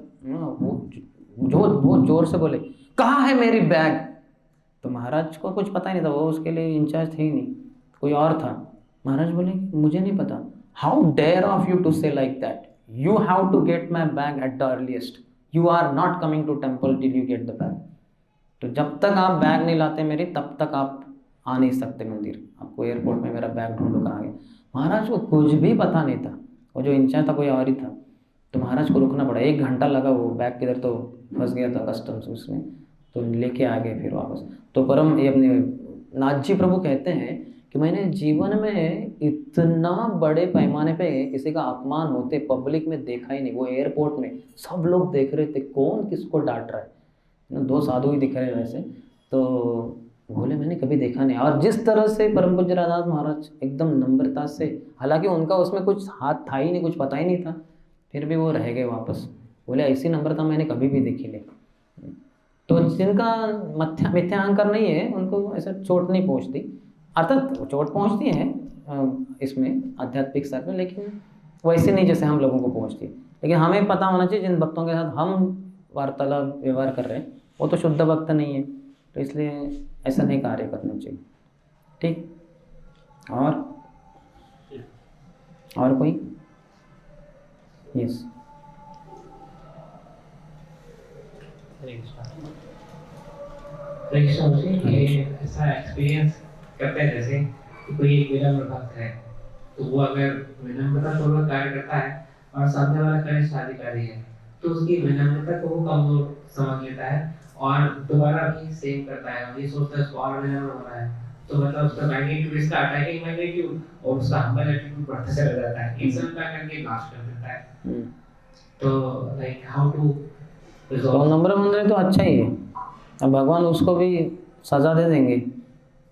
वो जोर से बोले, कहाँ है मेरी बैग? तो महाराज को कुछ पता ही नहीं था, वो उसके लिए इंचार्ज थे ही नहीं, कोई और था। महाराज बोले मुझे नहीं पता। How dare of you to say like that, you have to get my bag at the earliest, you are not coming to temple till you get the bag. तो जब तक आप बैग नहीं लाते मेरी, तब तक आप आ नहीं सकते मंदिर। आपको एयरपोर्ट में मेरा बैग ढूंढो कहाँ गया। महाराज को कुछ भी पता नहीं था, वो जो इंचार्ज था कोई और ही था। तो महाराज को रुकना पड़ा, 1 घंटा लगा, वो बैग किधर तो फंस गया था कस्टम्स उसमें, तो लेके आ गए फिर वापस। तो परम ये अपने नाथ जी प्रभु कहते हैं कि मैंने जीवन में इतना बड़े पैमाने पे किसी का अपमान होते पब्लिक में देखा ही नहीं। वो एयरपोर्ट में सब लोग देख रहे थे, कौन किसको डांट रहा है, 2 साधु ही दिख रहे वैसे। तो बोले मैंने कभी देखा नहीं। और जिस तरह से परम पूज्य राधानाथ महाराज एकदम नम्रता से, हालांकि उनका उसमें कुछ हाथ था ही नहीं, कुछ पता ही नहीं था, फिर भी वो रह गए वापस। बोले ऐसी नम्रता मैंने कभी भी देखी नहीं। तो जिनका मिथ्याहंकार नहीं है उनको ऐसा चोट नहीं पहुंचती, अर्थात चोट पहुंचती है इसमें आध्यात्मिक स्तर पर, लेकिन वैसे नहीं जैसे हम लोगों को पहुंचती। लेकिन हमें पता होना चाहिए जिन भक्तों के साथ हम वार्तालाप व्यवहार कर रहे हैं वो तो शुद्ध भक्त नहीं है, तो इसलिए ऐसा नहीं कार्य करना चाहिए। ठीक, और कोई? यस। ये ऐसा एक्सपीरियंस करते हैं जैसे कि कोई एक विनम्र भक्त है, तो वो अगर विनम्रता पूर्वक कार्य करता है और सामने वाला कनिष्ठ अधिकारी है, तो उसकी विनम्रता को वो कमजोर समझ लेता है और दोबारा भी सेम करता है और ये सोचता है उसको और विनम्र होना है, तो मतलब उसका मैग्नीट्यूड, इसका अटैकिंग मैग्नीट्यूड और उसका हम्बल एटीट्यूड बढ़ता चला जाता है, इंसान का करके नाश कर देता है। तो लाइक हाउ टू तो नम्र बन रहे तो अच्छा ही है। अब भगवान उसको भी सजा दे देंगे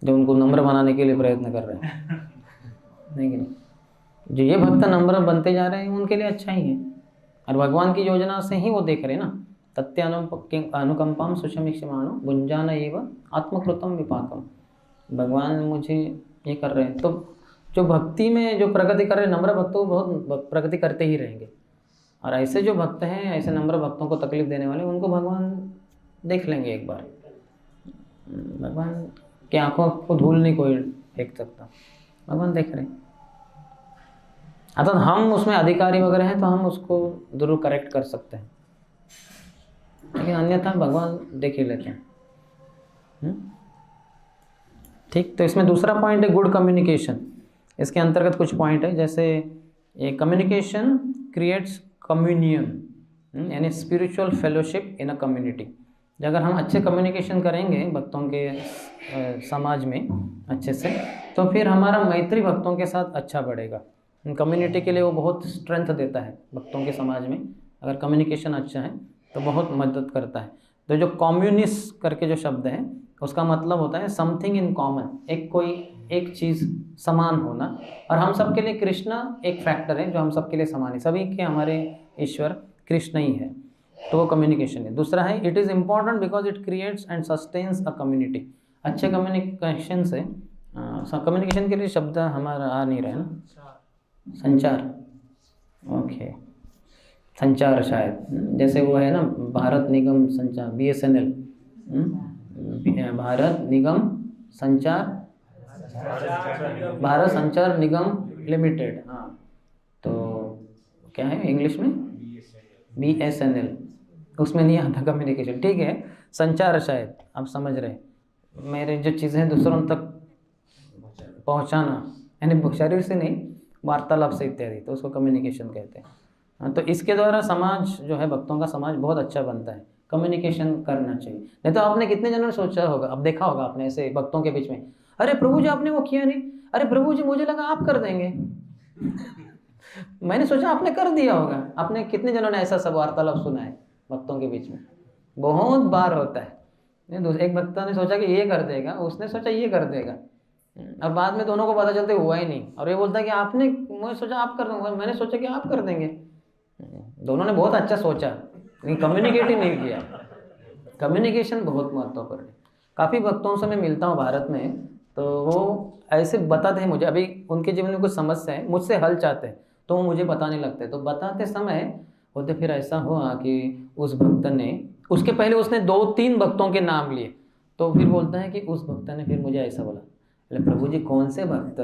जो उनको नम्र बनाने के लिए प्रयत्न कर रहे हैं, नहीं कि नहीं? जो ये भक्त नम्र बनते जा रहे हैं उनके लिए अच्छा ही है, और भगवान की योजना से ही वो देख रहे हैं ना। तत्य अनुकंपाम सुषमीक्षमाणो भुंजान एव आत्मकृतम विपाकम। भगवान मुझे ये कर रहे हैं, तो जो भक्ति में जो प्रगति कर रहे हैं नम्र भक्तों बहुत प्रगति करते ही रहेंगे। और ऐसे जो भक्त हैं, ऐसे नम्र भक्तों को तकलीफ देने वाले, उनको भगवान देख लेंगे एक बार। भगवान की आंखों को धूल नहीं कोई फेंक सकता, भगवान देख रहे हैं। अर्थात हम उसमें अधिकारी वगैरह हैं तो हम उसको जरूर करेक्ट कर सकते हैं, लेकिन अन्यथा भगवान देख ही लेते हैं। ठीक, तो इसमें दूसरा पॉइंट है गुड कम्युनिकेशन। इसके अंतर्गत कुछ पॉइंट है, जैसे ये कम्युनिकेशन क्रिएट्स कम्युनियन, यानी spiritual fellowship in a community. अगर हम अच्छे कम्युनिकेशन करेंगे भक्तों के समाज में अच्छे से, तो फिर हमारा मैत्री भक्तों के साथ अच्छा बढ़ेगा। कम्युनिटी के लिए वो बहुत स्ट्रेंथ देता है भक्तों के समाज में। अगर कम्युनिकेशन अच्छा है तो बहुत मदद करता है। तो जो कम्युनिस्ट करके जो शब्द है उसका मतलब होता है समथिंग इन कॉमन, एक चीज़ समान होना। और हम सब के लिए कृष्णा एक फैक्टर है जो हम सब के लिए समान है, सभी के हमारे ईश्वर कृष्ण ही है, तो वो कम्युनिकेशन है। दूसरा है it is important because it creates and sustains a community. अच्छे कम्युनिकेशन से, कम्युनिकेशन के लिए शब्द हमारा आ नहीं रहे ना, संचार, ओके, संचार शायद, जैसे वो है ना भारत निगम संचार, BSNL, भारत निगम संचार, भारत संचार निगम लिमिटेड, हाँ, तो क्या है इंग्लिश में BSNL, उसमें नहीं आता कम्युनिकेशन। ठीक है, संचार शायद आप समझ रहे, मेरे जो चीज़ें दूसरों तक पहुंचाना, यानी शरीर से नहीं वार्तालाप से इत्यादि, तो उसको कम्युनिकेशन कहते हैं। तो इसके द्वारा समाज जो है भक्तों का समाज बहुत अच्छा बनता है। कम्युनिकेशन करना चाहिए, नहीं तो आपने कितने जनों ने सोचा होगा, अब देखा होगा आपने ऐसे भक्तों के बीच में, अरे प्रभु जी आपने वो किया नहीं, अरे प्रभु जी मुझे लगा आप कर देंगे मैंने सोचा आपने कर दिया होगा। आपने कितने जनों ने ऐसा सब वार्तालाप सुना है भक्तों के बीच में? बहुत बार होता है। एक भक्त ने सोचा कि ये कर देगा, उसने सोचा ये कर देगा, और बाद में दोनों को पता चलते हुआ ही नहीं, और ये बोलता है कि आपने, मैं सोचा आप कर दूंगा, मैंने सोचा कि आप कर देंगे। दोनों ने बहुत अच्छा सोचा लेकिन कम्युनिकेट ही नहीं किया। कम्युनिकेशन बहुत महत्वपूर्ण है। काफ़ी भक्तों से मैं मिलता हूँ भारत में, तो वो ऐसे बताते हैं मुझे, अभी उनके जीवन में कुछ समस्या है, मुझसे हल चाहते हैं, तो वो मुझे बताने लगते, तो बताते समय होते फिर ऐसा हुआ कि उस भक्त ने, उसके पहले उसने 2-3 भक्तों के नाम लिए, तो फिर बोलता है कि उस भक्त ने फिर मुझे ऐसा बोला, अरे प्रभु जी कौन से भक्त?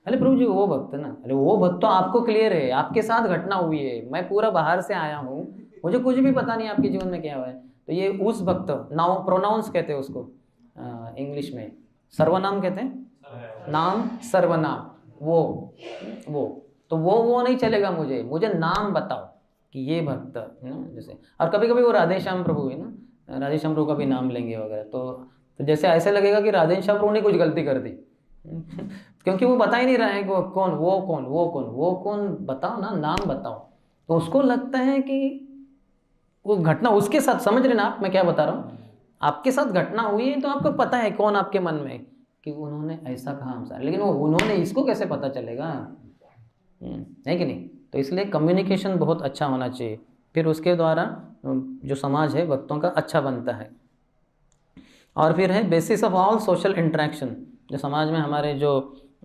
अरे प्रभु जी वो भक्त ना। अरे वो भक्त तो आपको क्लियर है, आपके साथ घटना हुई है, मैं पूरा बाहर से आया हूँ, मुझे कुछ भी पता नहीं आपके जीवन में क्या हुआ है। तो ये उस भक्त, नाउ प्रोनाउंस कहते हैं उसको इंग्लिश में, सर्वनाम कहते हैं, नाम सर्वनाम, वो तो वो नहीं चलेगा, मुझे नाम बताओ कि ये भक्त है ना। जैसे और कभी कभी वो राधे श्याम प्रभु है ना, राधे श्याम प्रभु का भी नाम लेंगे वगैरह, तो जैसे ऐसे लगेगा कि राधे श्याम प्रभु ने कुछ गलती कर दी क्योंकि वो बता ही नहीं रहा है कि वो कौन बताओ ना, नाम बताओ। तो उसको लगता है कि वो घटना उसके साथ, समझ रहे ना आप मैं क्या बता रहा हूँ, आपके साथ घटना हुई है तो आपको पता है कौन आपके मन में कि उन्होंने ऐसा कहा हमसे, लेकिन वो उन्होंने इसको कैसे पता चलेगा, है कि नहीं। तो इसलिए कम्युनिकेशन बहुत अच्छा होना चाहिए, फिर उसके द्वारा जो समाज है भक्तों का अच्छा बनता है। और फिर है basis of all social interaction, जो समाज में हमारे जो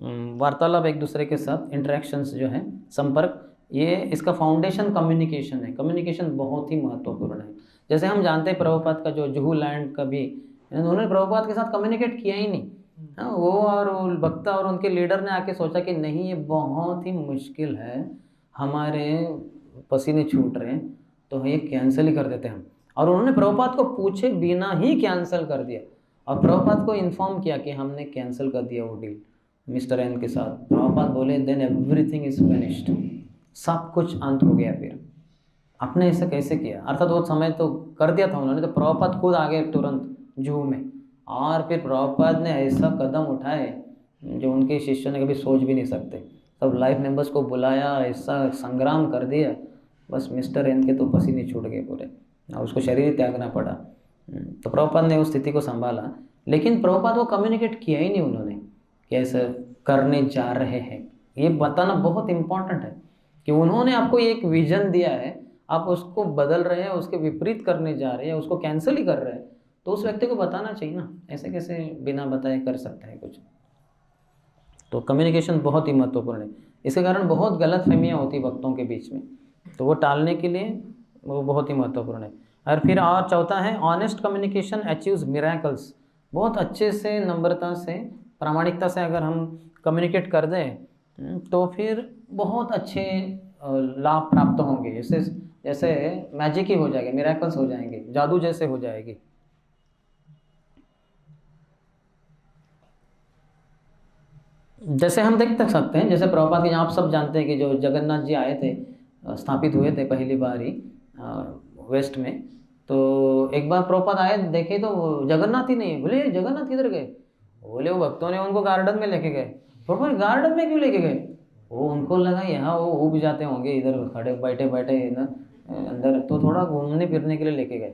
वार्तालाप एक दूसरे के साथ इंटरेक्शंस जो है, संपर्क, ये इसका फाउंडेशन कम्युनिकेशन है। कम्युनिकेशन बहुत ही महत्वपूर्ण है। जैसे हम जानते हैं प्रभुपाद का जो जुहू लैंड का भी, उन्होंने प्रभुपाद के साथ कम्युनिकेट किया ही नहीं। हाँ, वो और वक्ता और उनके लीडर ने आके सोचा कि नहीं ये बहुत ही मुश्किल है, हमारे पसीने छूट रहे हैं, तो ये कैंसिल ही कर देते हैं हम। और उन्होंने प्रभुपाद को पूछे बिना ही कैंसिल कर दिया, और प्रभुपाद को इन्फॉर्म किया कि हमने कैंसिल कर दिया वो डील मिस्टर एन के साथ। प्रभुपाद बोले देन एवरीथिंग इज फिनिश्ड, सब कुछ अंत हो गया। फिर आपने ऐसा कैसे किया? अर्थात वो समय तो कर दिया था उन्होंने, तो प्रभुपाद खुद आ गए तुरंत जुहू में, और फिर प्रभुपाद ने ऐसा कदम उठाए जो उनके शिष्यों ने कभी सोच भी नहीं सकते। सब लाइफ मेंबर्स को बुलाया, ऐसा संग्राम कर दिया, बस मिस्टर एन के तो पसीने छूट गए पूरे, और उसको शरीर त्यागना पड़ा। तो प्रभुपाद ने उस स्थिति को संभाला, लेकिन प्रभुपाद को कम्युनिकेट किया ही नहीं उन्होंने कि ऐसा करने जा रहे हैं। ये बताना बहुत इम्पॉर्टेंट है कि उन्होंने आपको एक विजन दिया है, आप उसको बदल रहे हैं, उसके विपरीत करने जा रहे हैं, उसको कैंसिल ही कर रहे हैं, तो उस व्यक्ति को बताना चाहिए ना। ऐसे कैसे बिना बताए कर सकते हैं कुछ? तो कम्युनिकेशन बहुत ही महत्वपूर्ण है। इसके कारण बहुत गलतफहमियां होती भक्तों के बीच में, तो वो टालने के लिए वो बहुत ही महत्वपूर्ण है। और फिर और चौथा है ऑनेस्ट कम्युनिकेशन अचीव्स मिरेकल्स। बहुत अच्छे से, नम्रता से, प्रामाणिकता से अगर हम कम्युनिकेट कर दें तो फिर बहुत अच्छे लाभ प्राप्त होंगे। जैसे मैजिक ही हो जाएगा, मिरेकल्स हो जाएंगे, जादू जैसे हो जाएगी। जैसे हम देख सकते हैं, जैसे प्रभुपाद के, आप सब जानते हैं कि जो जगन्नाथ जी आए थे, स्थापित हुए थे पहली बार ही वेस्ट में, तो एक बार प्रभुपाद आए, देखे तो जगन्नाथ ही नहीं है। बोले जगन्नाथ किधर गए? बोले वो भक्तों ने उनको गार्डन में लेके गए। प्रभुपाद गार्डन में क्यों लेके गए? वो उनको लगा यहाँ वो उब जाते होंगे इधर खड़े बैठे ना अंदर, तो थोड़ा घूमने फिरने के लिए लेके गए।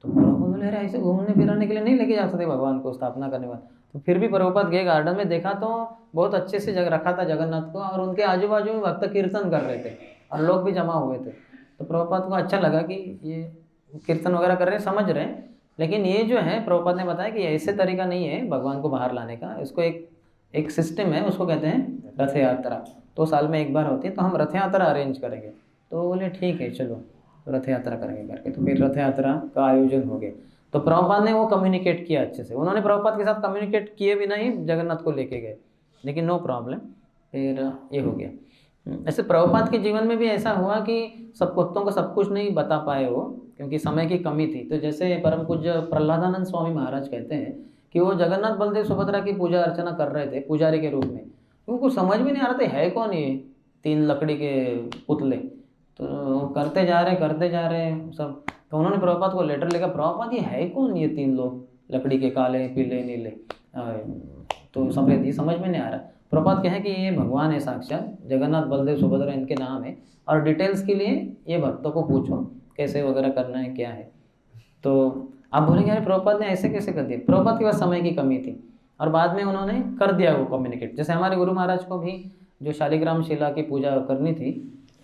तो प्रभुपाद बोले अरे ऐसे घूमने फिरने के लिए नहीं लेके जा सकते भगवान को, स्थापना करने वाले। तो फिर भी प्रभुपाद गए गार्डन में, देखा तो बहुत अच्छे से जगह रखा था जगन्नाथ को, और उनके आजू बाजू में भक्त कीर्तन कर रहे थे और लोग भी जमा हुए थे। तो प्रभुपाद को अच्छा लगा कि ये कीर्तन वगैरह कर रहे हैं, समझ रहे हैं, लेकिन ये जो है प्रभुपाद ने बताया कि ऐसे तरीका नहीं है भगवान को बाहर लाने का, इसको एक सिस्टम है, उसको कहते हैं रथ यात्रा। तो साल में एक बार होती है, तो हम रथ यात्रा अरेंज करेंगे। तो बोले ठीक है चलो रथ यात्रा करेंगे करके, तो फिर रथ यात्रा का आयोजन हो गया। तो प्रभुपाद ने वो कम्युनिकेट किया अच्छे से, उन्होंने प्रभुपाद के साथ कम्युनिकेट किए बिना ही जगन्नाथ को लेके गए, लेकिन नो प्रॉब्लम, फिर ये हो गया। ऐसे प्रभुपाद के जीवन में भी ऐसा हुआ कि सब भक्तों को सब कुछ नहीं बता पाए वो, क्योंकि समय की कमी थी। तो जैसे परम पूज्य प्रहलादानंद स्वामी महाराज कहते हैं कि वो जगन्नाथ बलदेव सुभद्रा की पूजा अर्चना कर रहे थे पुजारी के रूप में, उनको समझ में नहीं आ रहा था है कौन ये 3 लकड़ी के पुतले। तो करते जा रहे सब। तो उन्होंने प्रभुपाद को लेटर लिखा, प्रभुपाद ये है कौन ये 3 लोग लकड़ी के, काले पीले नीले तो सफ़ेद, ये समझ में नहीं आ रहा। प्रभुपाद कहें कि ये भगवान है साक्षात, जगन्नाथ बलदेव सुभद्रा इनके नाम है, और डिटेल्स के लिए ये भक्तों को पूछो कैसे वगैरह करना है क्या है। तो आप बोलेंगे अरे प्रभुपाद ने ऐसे कैसे कर दिया? प्रभुपाद के पास समय की कमी थी। और बाद में उन्होंने कर दिया वो कम्युनिकेट। जैसे हमारे गुरु महाराज को भी जो शालिग्राम शिला की पूजा करनी थी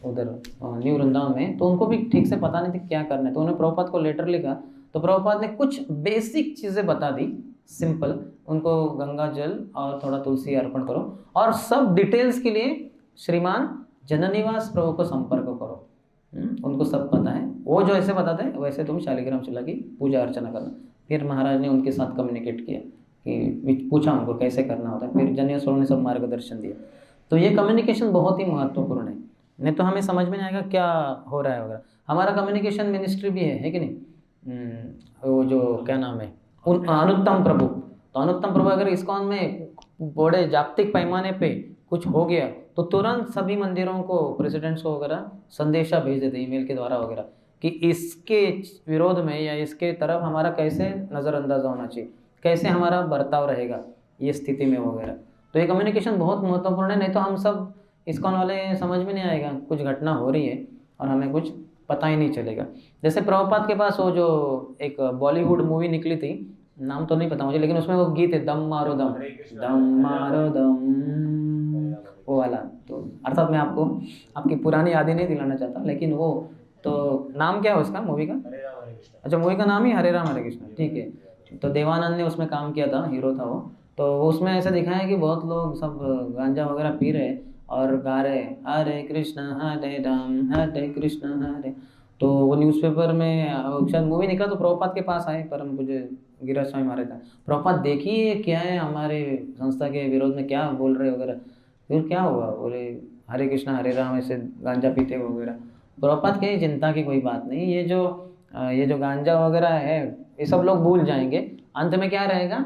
उधर न्यू वृंदावन में, तो उनको भी ठीक से पता नहीं थी क्या करना है, तो उन्होंने प्रभुपाद को लेटर लिखा, तो प्रभुपाद ने कुछ बेसिक चीज़ें बता दी सिंपल, उनको गंगा जल और थोड़ा तुलसी अर्पण करो, और सब डिटेल्स के लिए श्रीमान जननिवास प्रभु को संपर्क करो, उनको सब पता है, वो जो ऐसे बताते हैं वैसे तुम शालिग्राम शिला की पूजा अर्चना करना। फिर महाराज ने उनके साथ कम्युनिकेट किया कि पूछा उनको कैसे करना होता है, फिर जनिया ने सब मार्गदर्शन दिया। तो ये कम्युनिकेशन बहुत ही महत्वपूर्ण है, नहीं तो हमें समझ में नहीं आएगा क्या हो रहा है वगैरह। हमारा कम्युनिकेशन मिनिस्ट्री भी है कि नहीं, वो जो क्या नाम है अनुत्तम प्रभु, तो अनुत्तम प्रभु अगर इस्कॉन में बड़े जागतिक पैमाने पे कुछ हो गया तो तुरंत सभी मंदिरों को प्रेसिडेंट्स को वगैरह संदेशा भेज देते ईमेल के द्वारा वगैरह कि इसके विरोध में या इसके तरफ हमारा कैसे नज़रअंदाज होना चाहिए, कैसे हमारा बर्ताव रहेगा ये स्थिति में वगैरह। तो ये कम्युनिकेशन बहुत महत्वपूर्ण है, नहीं तो हम सब इस्कॉन वाले समझ में नहीं आएगा कुछ घटना हो रही है और हमें कुछ पता ही नहीं चलेगा। जैसे प्रभुपाद के पास वो जो एक बॉलीवुड मूवी निकली थी, नाम तो नहीं पता मुझे, लेकिन उसमें वो गीत है दम मारो दम, दम मारो दम, वो वाला। तो अर्थात मैं आपको आपकी पुरानी यादें नहीं दिलाना चाहता, लेकिन वो तो नाम क्या है उसका मूवी का? अच्छा, मूवी का नाम ही हरे राम हरे कृष्ण, ठीक है। तो देवानंद ने उसमें काम किया था, हीरो था वो। तो उसमें ऐसा दिखाया है कि बहुत लोग सब गांजा वगैरह पी रहे और गा रहे हरे कृष्ण हरे राम हरे कृष्ण हरे। तो वो न्यूज़पेपर में शायद मूवी निकला तो प्रभुपाद के पास आए, परम पूज्य गिरिराज स्वामी महाराज था, प्रभुपाद देखिए क्या है हमारे संस्था के विरोध में क्या बोल रहे वगैरह। फिर क्या हुआ, बोले हरे कृष्ण हरे राम ऐसे गांजा पीते वगैरह। प्रभुपाद कहे चिंता की कोई बात नहीं, ये जो गांजा वगैरह है ये सब लोग भूल जाएंगे, अंत में क्या रहेगा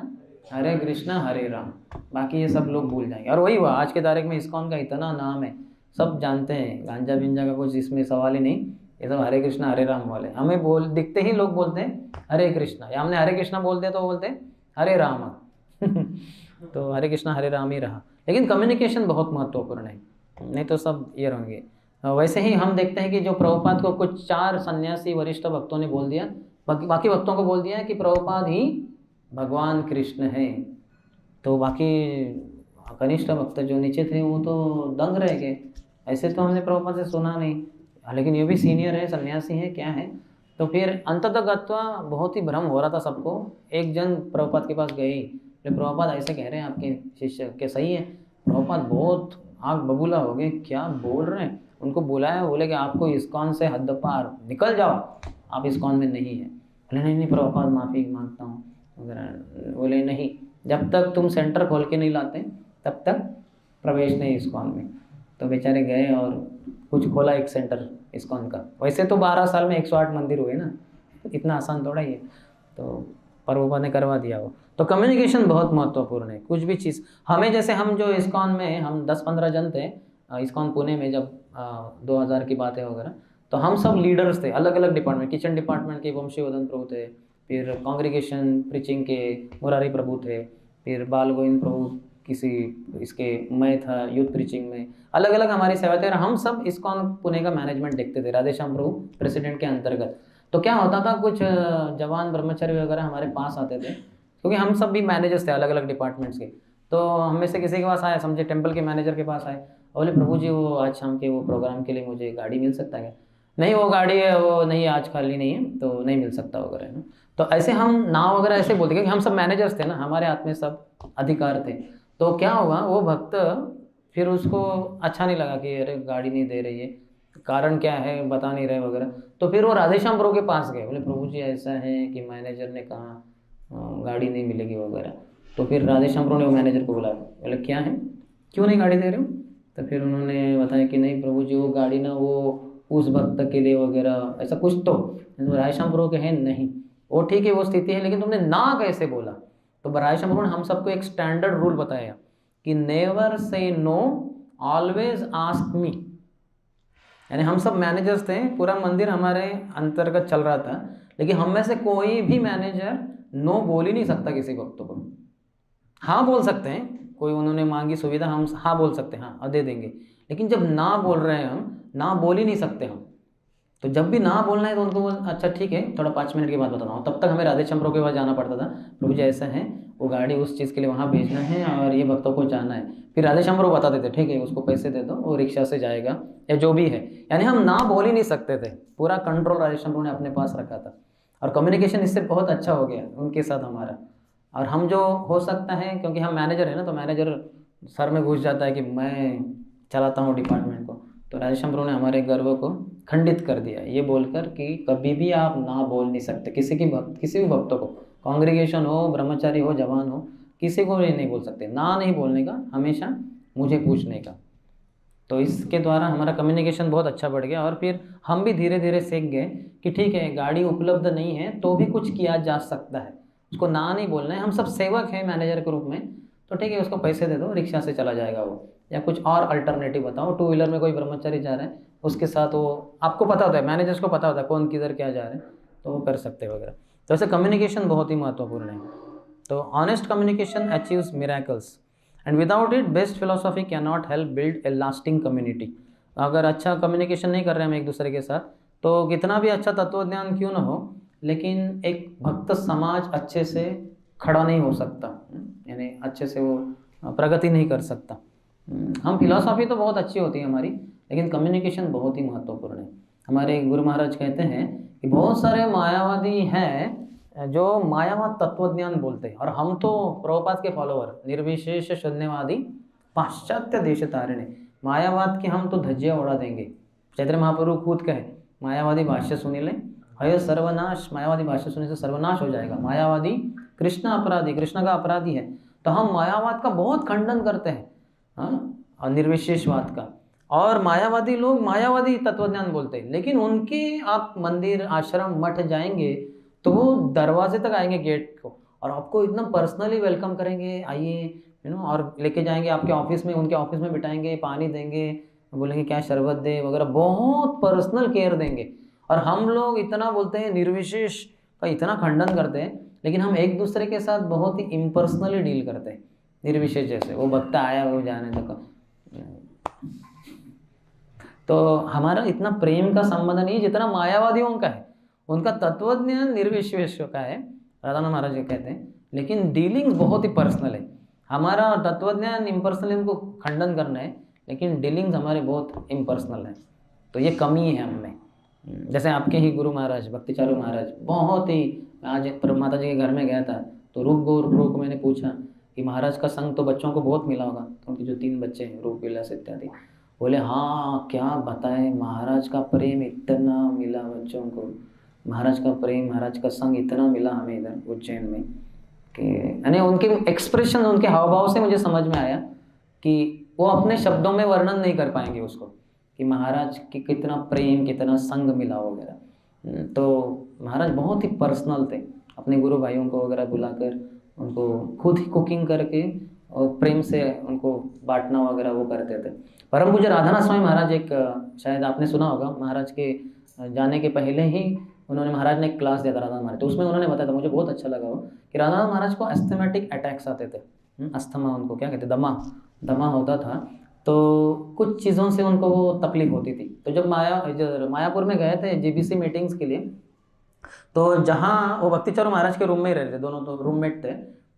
हरे कृष्ण हरे राम, बाकी ये सब लोग भूल जाएंगे। और वही हुआ, आज के तारीख में इस्कॉन का इतना नाम है, सब जानते हैं, गांजा बिंजा का कुछ इसमें सवाल ही नहीं, ये सब हरे कृष्ण हरे राम वाले। हमें दिखते ही लोग बोलते हैं हरे कृष्णा, या हमने हरे कृष्णा बोल दिया तो बोलते हैं हरे राम तो हरे कृष्णा हरे राम ही रहा। लेकिन कम्युनिकेशन बहुत महत्वपूर्ण है, नहीं तो सब ये रहेंगे। वैसे ही हम देखते हैं कि जो प्रभुपाद को कुछ 4 सन्यासी वरिष्ठ भक्तों ने बोल दिया, बाकी भक्तों को बोल दिया कि प्रभुपाद ही भगवान कृष्ण है। तो बाकी कनिष्ठ भक्त जो नीचे थे वो तो दंग रह गए, ऐसे तो हमने प्रभुपाद से सुना नहीं, लेकिन ये भी सीनियर है, सन्यासी है, क्या है। तो फिर अंततः गत्वा बहुत ही भ्रम हो रहा था सबको। एक जन प्रभुपाद के पास गई, प्रभुपाद ऐसे कह रहे हैं आपके शिष्य के, सही है? प्रभुपाद बहुत आग बबूला हो गए, क्या बोल रहे हैं। उनको बुलाया, बोले कि आपको इस्कॉन से हद पार, निकल जाओ, आप इस्कॉन में नहीं है। बोले नहीं प्रभुपाद माफ़ी मांगता हूँ वगैरह। बोले नहीं, जब तक तुम सेंटर खोल के नहीं लाते तब तक प्रवेश नहीं इस्कॉन में। तो बेचारे गए और कुछ खोला एक सेंटर इस्कॉन का। वैसे तो 12 साल में 108 मंदिर हुए ना, इतना आसान थोड़ा ही है, तो प्रभुपाद ने करवा दिया वो। तो कम्युनिकेशन बहुत महत्वपूर्ण है, कुछ भी चीज़ हमें, जैसे हम जो इस्कॉन में हम 10-15 जन थे इस्कॉन पुणे में, जब 2000 की बात है वगैरह, तो हम सब लीडर्स थे, अलग अलग डिपार्टमेंट, किचन डिपार्टमेंट के वंशीवर्धन प्रभु थे, फिर कांग्रीगेशन प्रीचिंग के मुरारी प्रभु थे, फिर बाल गोविंद प्रभु किसी इसके मैं था यूथ प्रीचिंग में, अलग अलग हमारी सेवा थे। और हम सब इस्कॉन पुणे का मैनेजमेंट देखते थे, राधेश्याम प्रभु प्रेसिडेंट के अंतर्गत। तो क्या होता था, कुछ जवान ब्रह्मचारी वगैरह हमारे पास आते थे, क्योंकि हम सब भी मैनेजर्स थे अलग अलग डिपार्टमेंट्स के। तो हम में से किसी के पास आए, समझे टेम्पल के मैनेजर के पास आए, बोले प्रभु जी वो आज शाम के वो प्रोग्राम के लिए मुझे गाड़ी मिल सकता है क्या? नहीं वो गाड़ी है वो नहीं, आज खाली नहीं है तो नहीं मिल सकता वगैरह है ना। तो ऐसे हम नाव वगैरह ऐसे बोलते, क्योंकि हम सब मैनेजर्स थे ना, हमारे हाथ में सब अधिकार थे। तो क्या हुआ, वो भक्त फिर उसको अच्छा नहीं लगा कि अरे गाड़ी नहीं दे रही है, कारण क्या है बता नहीं रहे वगैरह। तो फिर वो राधेश्याम प्रभु के पास गए, बोले प्रभु जी ऐसा है कि मैनेजर ने कहा गाड़ी नहीं मिलेगी वगैरह। तो फिर राधेश्याम प्रभु ने वो मैनेजर को बुलाया, बोले क्या है, क्यों नहीं गाड़ी दे रहे हो? तो फिर उन्होंने बताया कि नहीं प्रभु जी वो गाड़ी ना वो उस भक्त के लिए वगैरह ऐसा कुछ। तो राधेश्याम प्रभु के हैं नहीं, वो ठीक है वो स्थिति है, लेकिन तुमने ना कैसे बोला? तो राधेश्याम प्रभु ने हम सबको एक स्टैंडर्ड रूल बताया कि never say no, always ask me. यानी हम सब मैनेजर्स थे, पूरा मंदिर हमारे अंतर्गत चल रहा था, लेकिन हम में से कोई भी मैनेजर नो बोल ही नहीं सकता किसी भक्त को। हाँ बोल सकते हैं, कोई उन्होंने मांगी सुविधा हम हाँ बोल सकते हैं, हाँ दे देंगे, लेकिन जब ना बोल रहे हैं हम, ना बोल ही नहीं सकते हम। तो जब भी ना बोलना है तो उनको अच्छा ठीक है थोड़ा 5 मिनट के बाद बताता हूँ। तब तक हमें राधेश्याम प्रभु के पास जाना पड़ता था, प्रभु जी ऐसा है वो गाड़ी उस चीज़ के लिए वहाँ भेजना है और ये भक्तों को जाना है। फिर राधेश्याम प्रभु बता देते ठीक है उसको पैसे दे दो वो रिक्शा से जाएगा या जो भी है। यानी हम ना बोल ही नहीं सकते थे, पूरा कंट्रोल राधेश्याम प्रभु ने अपने पास रखा था और कम्युनिकेशन इससे बहुत अच्छा हो गया उनके साथ हमारा। और हम जो हो सकता है क्योंकि हम मैनेजर है ना, तो मैनेजर सर में घुस जाता है कि मैं चलाता हूँ डिपार्टमेंट को, तो राधेश्याम प्रभु ने हमारे गर्व को खंडित कर दिया ये बोलकर कि कभी भी आप ना बोल नहीं सकते किसी भी भक्तों को, कांग्रेगेशन हो, ब्रह्मचारी हो, जवान हो, किसी को भी नहीं बोल सकते। ना नहीं बोलने का, हमेशा मुझे पूछने का। तो इसके द्वारा हमारा कम्युनिकेशन बहुत अच्छा बढ़ गया और फिर हम भी धीरे धीरे सीख गए कि ठीक है गाड़ी उपलब्ध नहीं है तो भी कुछ किया जा सकता है, उसको ना नहीं बोलना है। हम सब सेवक हैं मैनेजर के रूप में, तो ठीक है उसको पैसे दे दो, रिक्शा से चला जाएगा वो, या कुछ और अल्टरनेटिव बताओ। 2 व्हीलर में कोई ब्रह्मचारी जा रहा है उसके साथ वो आपको पता होता है, मैनेजर्स को पता होता है कौन किधर क्या जा रहे हैं, तो वो कर सकते हैं वगैरह। तो ऐसे कम्युनिकेशन बहुत ही महत्वपूर्ण है। तो honest communication achieves miracles and without it best philosophy can not help build a lasting community. अगर अच्छा कम्युनिकेशन नहीं कर रहे हैं हम एक दूसरे के साथ, तो कितना भी अच्छा तत्वज्ञान क्यों ना हो, लेकिन एक भक्त समाज अच्छे से खड़ा नहीं हो सकता, यानी अच्छे से वो प्रगति नहीं कर सकता। हम फिलॉसफी तो बहुत अच्छी होती है हमारी, लेकिन कम्युनिकेशन बहुत ही महत्वपूर्ण है। हमारे गुरु महाराज कहते हैं कि बहुत सारे मायावादी हैं जो मायावाद तत्वज्ञान बोलते हैं, और हम तो प्रभुपाद के फॉलोअर निर्विशेष शून्यवादी पाश्चात्य देश तारिणी, मायावाद की हम तो धज्जियाँ उड़ा देंगे। चैतन्य महाप्रभु खुद कहे मायावादी भाष्य सुनी ले हय सर्वनाश, मायावादी भाष्य सुनने से सर्वनाश हो जाएगा। मायावादी कृष्ण अपराधी, कृष्ण का अपराधी है। तो हम मायावाद का बहुत खंडन करते हैं, और निर्विशेषवाद का। और मायावादी लोग मायावादी तत्वज्ञान बोलते हैं, लेकिन उनके आप मंदिर आश्रम मठ जाएंगे तो वो दरवाजे तक आएंगे गेट को, और आपको इतना पर्सनली वेलकम करेंगे, आइए और लेके जाएंगे आपके ऑफिस में, उनके ऑफिस में बिठाएंगे, पानी देंगे, बोलेंगे क्या शरबत दे वगैरह, बहुत पर्सनल केयर देंगे। और हम लोग इतना बोलते हैं निर्विशेष का, इतना खंडन करते हैं, लेकिन हम एक दूसरे के साथ बहुत ही इम्पर्सनली डील करते हैं। निर्विशेष जैसे वो भक्त आया वो जाने तक, तो हमारा इतना प्रेम का संबंध नहीं जितना मायावादियों का है। उनका तत्वज्ञान निर्विशेष का है, राधानंद महाराज जी कहते हैं, लेकिन डीलिंग्स बहुत ही पर्सनल है। हमारा तत्वज्ञान इम्पर्सनल उनको खंडन करना है, लेकिन डीलिंग्स हमारे बहुत इम्पर्सनल है। तो ये कमी है हमें। जैसे आपके ही गुरु महाराज भक्तिचारू महाराज बहुत ही, आज माता जी के घर में गया था तो रूप को मैंने पूछा कि महाराज का संग तो बच्चों को बहुत मिला होगा, तो उनके जो 3 बच्चे हैं रूप विलास इत्यादि, बोले हाँ क्या बताएं, महाराज का प्रेम इतना मिला बच्चों को, महाराज का प्रेम, महाराज का संग इतना मिला हमें इधर उज्जैन में कि यानी उनके एक्सप्रेशन, उनके हाव भाव से मुझे समझ में आया कि वो अपने शब्दों में वर्णन नहीं कर पाएंगे उसको, कि महाराज की कितना प्रेम, कितना संग मिला वगैरह। तो महाराज बहुत ही पर्सनल थे, अपने गुरु भाइयों को वगैरह बुलाकर उनको खुद ही कुकिंग करके और प्रेम से उनको बांटना वगैरह वो करते थे। परम पूज्य राधानाथ स्वामी महाराज, एक शायद आपने सुना होगा, महाराज के जाने के पहले ही उन्होंने, महाराज ने एक क्लास दिया था राधानाथ महाराज, तो उसमें उन्होंने बताया था, मुझे बहुत अच्छा लगा वो, कि राधानाथ महाराज को एस्थमेटिक अटैक्स आते थे, अस्थमा उनको क्या कहते, दमा होता था, तो कुछ चीज़ों से उनको वो तकलीफ होती थी। तो जब मायापुर में गए थे जीबीसी मीटिंग्स के लिए, तो जहाँ वो भक्तिचारू महाराज के रूम में ही रहते थे, दोनों तो रूममेट थे,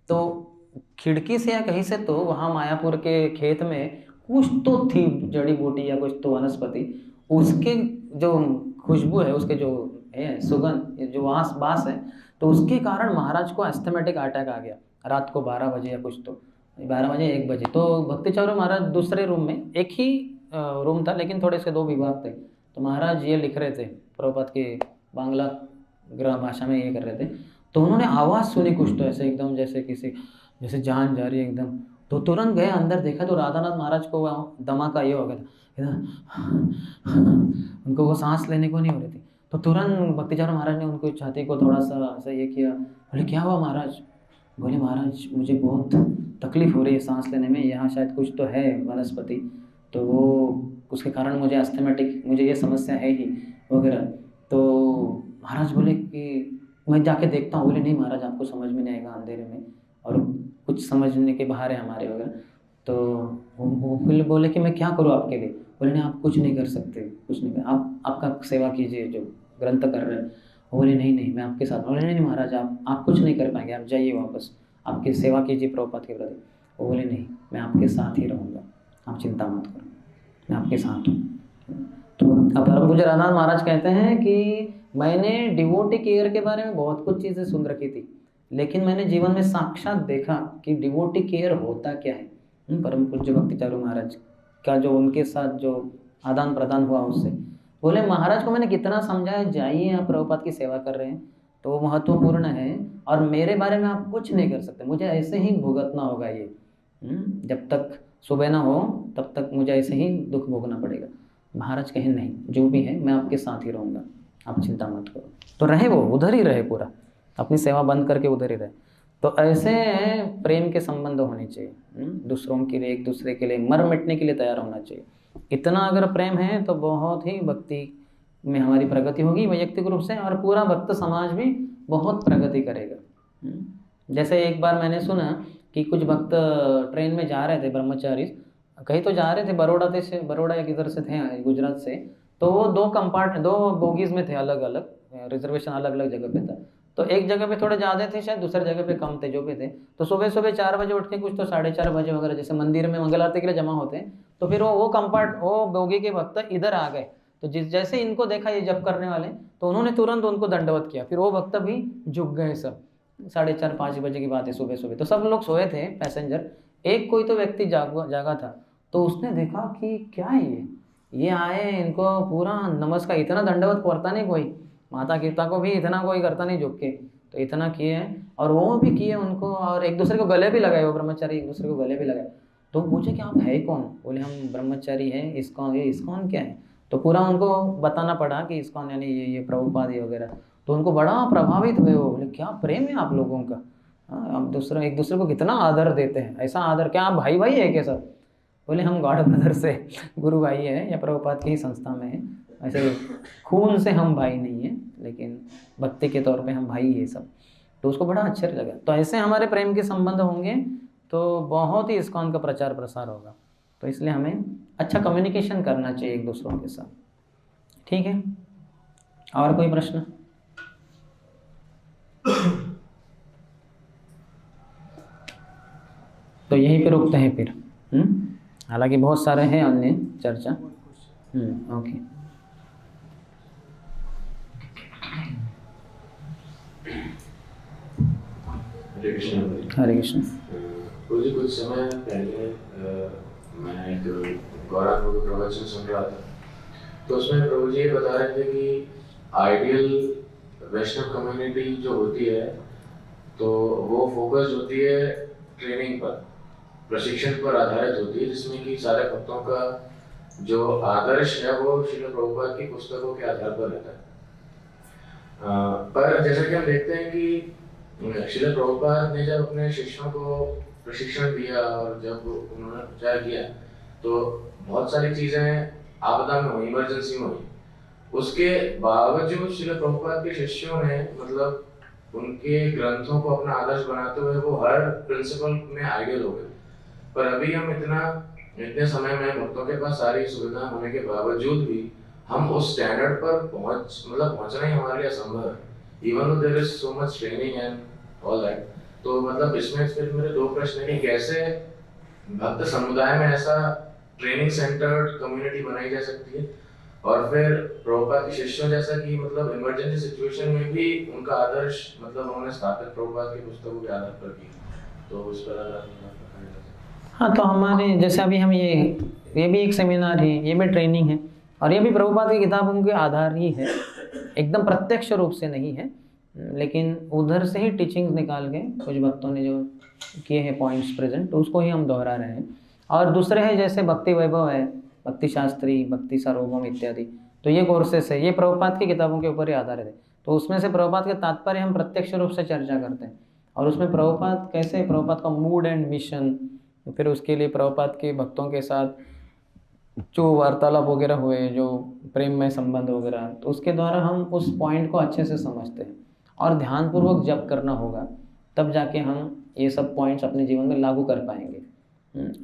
तो खिड़की से या कहीं से तो वहाँ मायापुर के खेत में कुछ तो थी जड़ी बूटी या कुछ तो वनस्पति, उसके जो खुशबू है, उसके जो है सुगंध, जो बास है, तो उसके कारण महाराज को एस्थमेटिक अटैक आ गया रात को 12 बजे या कुछ तो 12 बजे 1 बजे। तो भक्तिचारू महाराज दूसरे रूम में, एक ही रूम था लेकिन थोड़े से 2 विभाग थे, तो महाराज ये लिख रहे थे प्रभुपाद के बांग्ला ग्रह भाषा में ये कर रहे थे, तो उन्होंने आवाज़ सुनी कुछ तो ऐसे एकदम जैसे जान जा रही है एकदम, तो तुरंत गए अंदर, देखा तो राधानाथ महाराज को दमा का ये हो गया था, उनको वो सांस लेने को नहीं हो रही थी। तो तुरंत भक्तिचारू महाराज ने उनको छाती को थोड़ा सा ऐसा ये किया, बोले क्या हुआ महाराज? बोले महाराज मुझे बहुत तकलीफ़ हो रही है सांस लेने में, यहाँ शायद कुछ तो है वनस्पति, तो वो उसके कारण मुझे एस्थमेटिक, मुझे ये समस्या है ही वगैरह। तो महाराज बोले कि मैं जाके देखता हूँ। बोले नहीं महाराज आपको समझ में नहीं आएगा अंधेरे में, और कुछ समझने के बाहर है हमारे वगैरह। तो वो फिर बोले कि मैं क्या करूँ आपके लिए। बोले नहीं आप कुछ नहीं कर सकते, कुछ नहीं कर, आप आपका सेवा कीजिए जो ग्रंथ कर रहे हैं। वो बोले नहीं मैं आपके साथ। बोले नहीं महाराज आप कुछ नहीं कर पाएंगे, आप जाइए वापस, आपकी सेवा कीजिए प्रभुपाद के प्रति। वो बोले नहीं मैं आपके साथ ही रहूँगा, आप चिंता मत करो, मैं आपके साथ हूँ। तो अब परम पूज्य राधानाथ महाराज कहते हैं कि मैंने डिवोटी केयर के बारे में बहुत कुछ चीज़ें सुन रखी थी, लेकिन मैंने जीवन में साक्षात देखा कि डिवोटी केयर होता क्या है। परम पूज्य भक्ति चारू महाराज का जो उनके साथ जो आदान प्रदान हुआ उससे, बोले महाराज को मैंने कितना समझाया, जाइए आप प्रभुपाद की सेवा कर रहे हैं तो वो महत्वपूर्ण है, और मेरे बारे में आप कुछ नहीं कर सकते, मुझे ऐसे ही भुगतना होगा ये। जब तक सुबह ना हो तब तक मुझे ऐसे ही दुख भोगना पड़ेगा। महाराज कहे नहीं, जो भी है मैं आपके साथ ही रहूँगा, आप चिंता मत करो। तो रहे वो उधर ही रहे, पूरा अपनी सेवा बंद करके उधर ही रहे। तो ऐसे प्रेम के संबंध होने चाहिए, दूसरों के लिए, एक दूसरे के लिए मर मिटने के लिए तैयार होना चाहिए। इतना अगर प्रेम है तो बहुत ही भक्ति में हमारी प्रगति होगी वैयक्तिक रूप से, और पूरा भक्त समाज भी बहुत प्रगति करेगा। जैसे एक बार मैंने सुना कि कुछ भक्त ट्रेन में जा रहे थे, ब्रह्मचारी कहीं तो जा रहे थे, बड़ौदा या किधर से थे, गुजरात से। तो वो दो बोगीज में थे, अलग अलग रिजर्वेशन अलग अलग जगह पे था। तो एक जगह पे थोड़े ज़्यादा थे शायद, दूसरी जगह पे कम थे जो भी थे। तो सुबह 4 बजे उठ के, कुछ तो 4:30 बजे वगैरह, जैसे मंदिर में मंगल आरती के लिए जमा होते हैं, तो फिर वो बोगी के भक्त इधर आ गए। तो जैसे इनको देखा ये जप करने वाले, तो उन्होंने तुरंत उनको दंडवत किया। फिर वो भक्त भी झुक गए सब। 4:30-5 बजे की बात है सुबह। तो सब लोग सोए थे पैसेंजर, एक कोई तो व्यक्ति जागा था। तो उसने देखा कि क्या है ये आए, इनको पूरा नमस्कार, इतना दंडवत करता नहीं कोई, माता पिता को भी इतना कोई करता नहीं झुक के, तो इतना किए और वो भी किए उनको, और एक दूसरे को गले भी लगाए, वो ब्रह्मचारी एक दूसरे को गले भी लगाए। तो पूछे कि आप है कौन? बोले हम ब्रह्मचारी हैं, इस्कॉन क्या है? तो पूरा उनको बताना पड़ा कि इस्कॉन यानी ये प्रभुपाद वगैरह। तो उनको बड़ा प्रभावित हुए, वो बोले क्या प्रेम है आप लोगों का, आप एक दूसरे को कितना आदर देते हैं, ऐसा आदर, क्या आप भाई है क्या सब? बोले हम गॉड ब्रदर से गुरु भाई है या प्रभुपाद की ही संस्था में है, ऐसे खून से हम भाई नहीं हैं, लेकिन भक्ति के तौर पे हम भाई ये सब। तो उसको बड़ा आश्चर्य लगा। तो ऐसे हमारे प्रेम के संबंध होंगे तो बहुत ही इस्कॉन का प्रचार प्रसार होगा। तो इसलिए हमें अच्छा कम्युनिकेशन करना चाहिए एक दूसरों के साथ। ठीक है, और कोई प्रश्न? तो यहीं पे रुकते हैं फिर। हालांकि बहुत सारे हैं अन्य चर्चा। ओके, हरे कृष्ण। कुछ समय पहले मैं एक गौरांग का प्रवचन सुन रहा था, तो उसमें प्रभु जी बता रहे थे कि आइडियल वैष्णव कम्युनिटी जो होती है तो वो फोकस होती है ट्रेनिंग पर, प्रशिक्षण पर आधारित होती है, जिसमें कि सारे भक्तों का जो आदर्श है वो श्रील प्रभुपाद की पुस्तकों के आधार पर रहता है। पर जैसा कि हम देखते हैं कि श्रील प्रभुपाद ने जब अपने शिष्यों को प्रशिक्षण दिया और जब उन्होंने प्रचार किया तो बहुत सारी चीजें आपदा में हुई, इमरजेंसी में हुई। उसके बावजूद श्रील प्रभुपाद के शिष्यों ने मतलब उनके ग्रंथों को अपना आदर्श बनाते हुए वो हर प्रिंसिपल में आइडियल हो गए। पर अभी हम इतने समय में भक्तों के पास सारी सुविधा होने के बावजूद भी हम उस स्टैंडर्ड पर पहुंचना ही हमारे लिए असंभव है, even though there is so much training and all that. तो मतलब इसमें फिर मेरे दो प्रश्न है कि कैसे भक्त समुदाय में ऐसा ट्रेनिंग सेंटर्ड कम्युनिटी बनाई जा सकती है, और फिर प्रभुपाद के शिष्यों जैसा कि मतलब इमरजेंसी सिचुएशन में भी उनका आदर्श मतलब उन्होंने स्थापित प्रभुपाद की पुस्तकों के आधार पर की। तो उस पर हाँ, तो हमारे जैसे अभी हम ये भी एक सेमिनार है, ये भी ट्रेनिंग है, और ये भी प्रभुपाद की किताबों के आधार ही है, एकदम प्रत्यक्ष रूप से नहीं है, लेकिन उधर से ही टीचिंग्स निकाल के कुछ भक्तों ने जो किए हैं पॉइंट्स प्रेजेंट, तो उसको ही हम दोहरा रहे हैं। और दूसरे हैं जैसे भक्ति वैभव है, भक्ति शास्त्री, भक्ति सार्वभौम इत्यादि, तो ये कोर्सेस है, ये प्रभुपाद की किताबों के ऊपर ही आधारित है। तो उसमें से प्रभुपाद के तात्पर्य हम प्रत्यक्ष रूप से चर्चा करते हैं, और उसमें प्रभुपाद कैसे, प्रभुपाद का मूड एंड मिशन, फिर उसके लिए प्रभुपाद के भक्तों के साथ जो वार्तालाप वगैरह हुए, जो प्रेम में संबंध वगैरह, तो उसके द्वारा हम उस पॉइंट को अच्छे से समझते हैं। और ध्यानपूर्वक जप करना होगा, तब जाके हम ये सब पॉइंट्स अपने जीवन में लागू कर पाएंगे।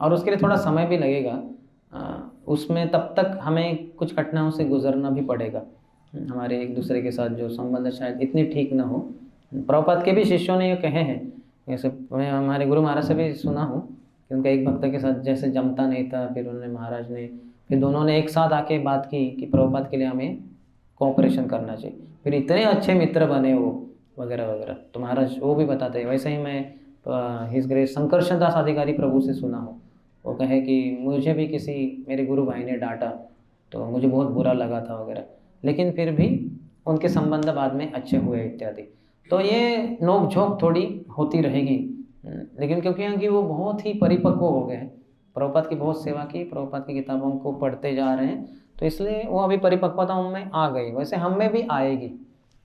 और उसके लिए थोड़ा समय भी लगेगा। उसमें तब तक हमें कुछ घटनाओं से गुजरना भी पड़ेगा। हमारे एक दूसरे के साथ जो संबंध शायद इतने ठीक ना हो। प्रभुपाद के भी शिष्यों ने ये कहे हैं, जैसे मैं हमारे गुरु महाराज से भी सुना हूँ कि उनका एक भक्त के साथ जैसे जमता नहीं था, फिर उन्होंने महाराज ने फिर दोनों ने एक साथ आके बात की कि प्रभुपाद के लिए हमें कोऑपरेशन करना चाहिए, फिर इतने अच्छे मित्र बने वो वगैरह वगैरह। तो महाराज वो भी बताते हैं। वैसे ही मैं हिज ग्रेस शंकरशन दास अधिकारी प्रभु से सुना हूँ, वो कहे कि मुझे भी किसी मेरे गुरु भाई ने डांटा तो मुझे बहुत बुरा लगा था वगैरह, लेकिन फिर भी उनके संबंध बाद में अच्छे हुए इत्यादि। तो ये नोक झोंक थोड़ी होती रहेगी, लेकिन क्योंकि वो बहुत ही परिपक्व हो गए हैं, प्रभुपाद की बहुत सेवा की, प्रभुपाद की किताबों को पढ़ते जा रहे हैं, तो इसलिए वो अभी परिपक्वता उनमें आ गई। वैसे हम में भी आएगी,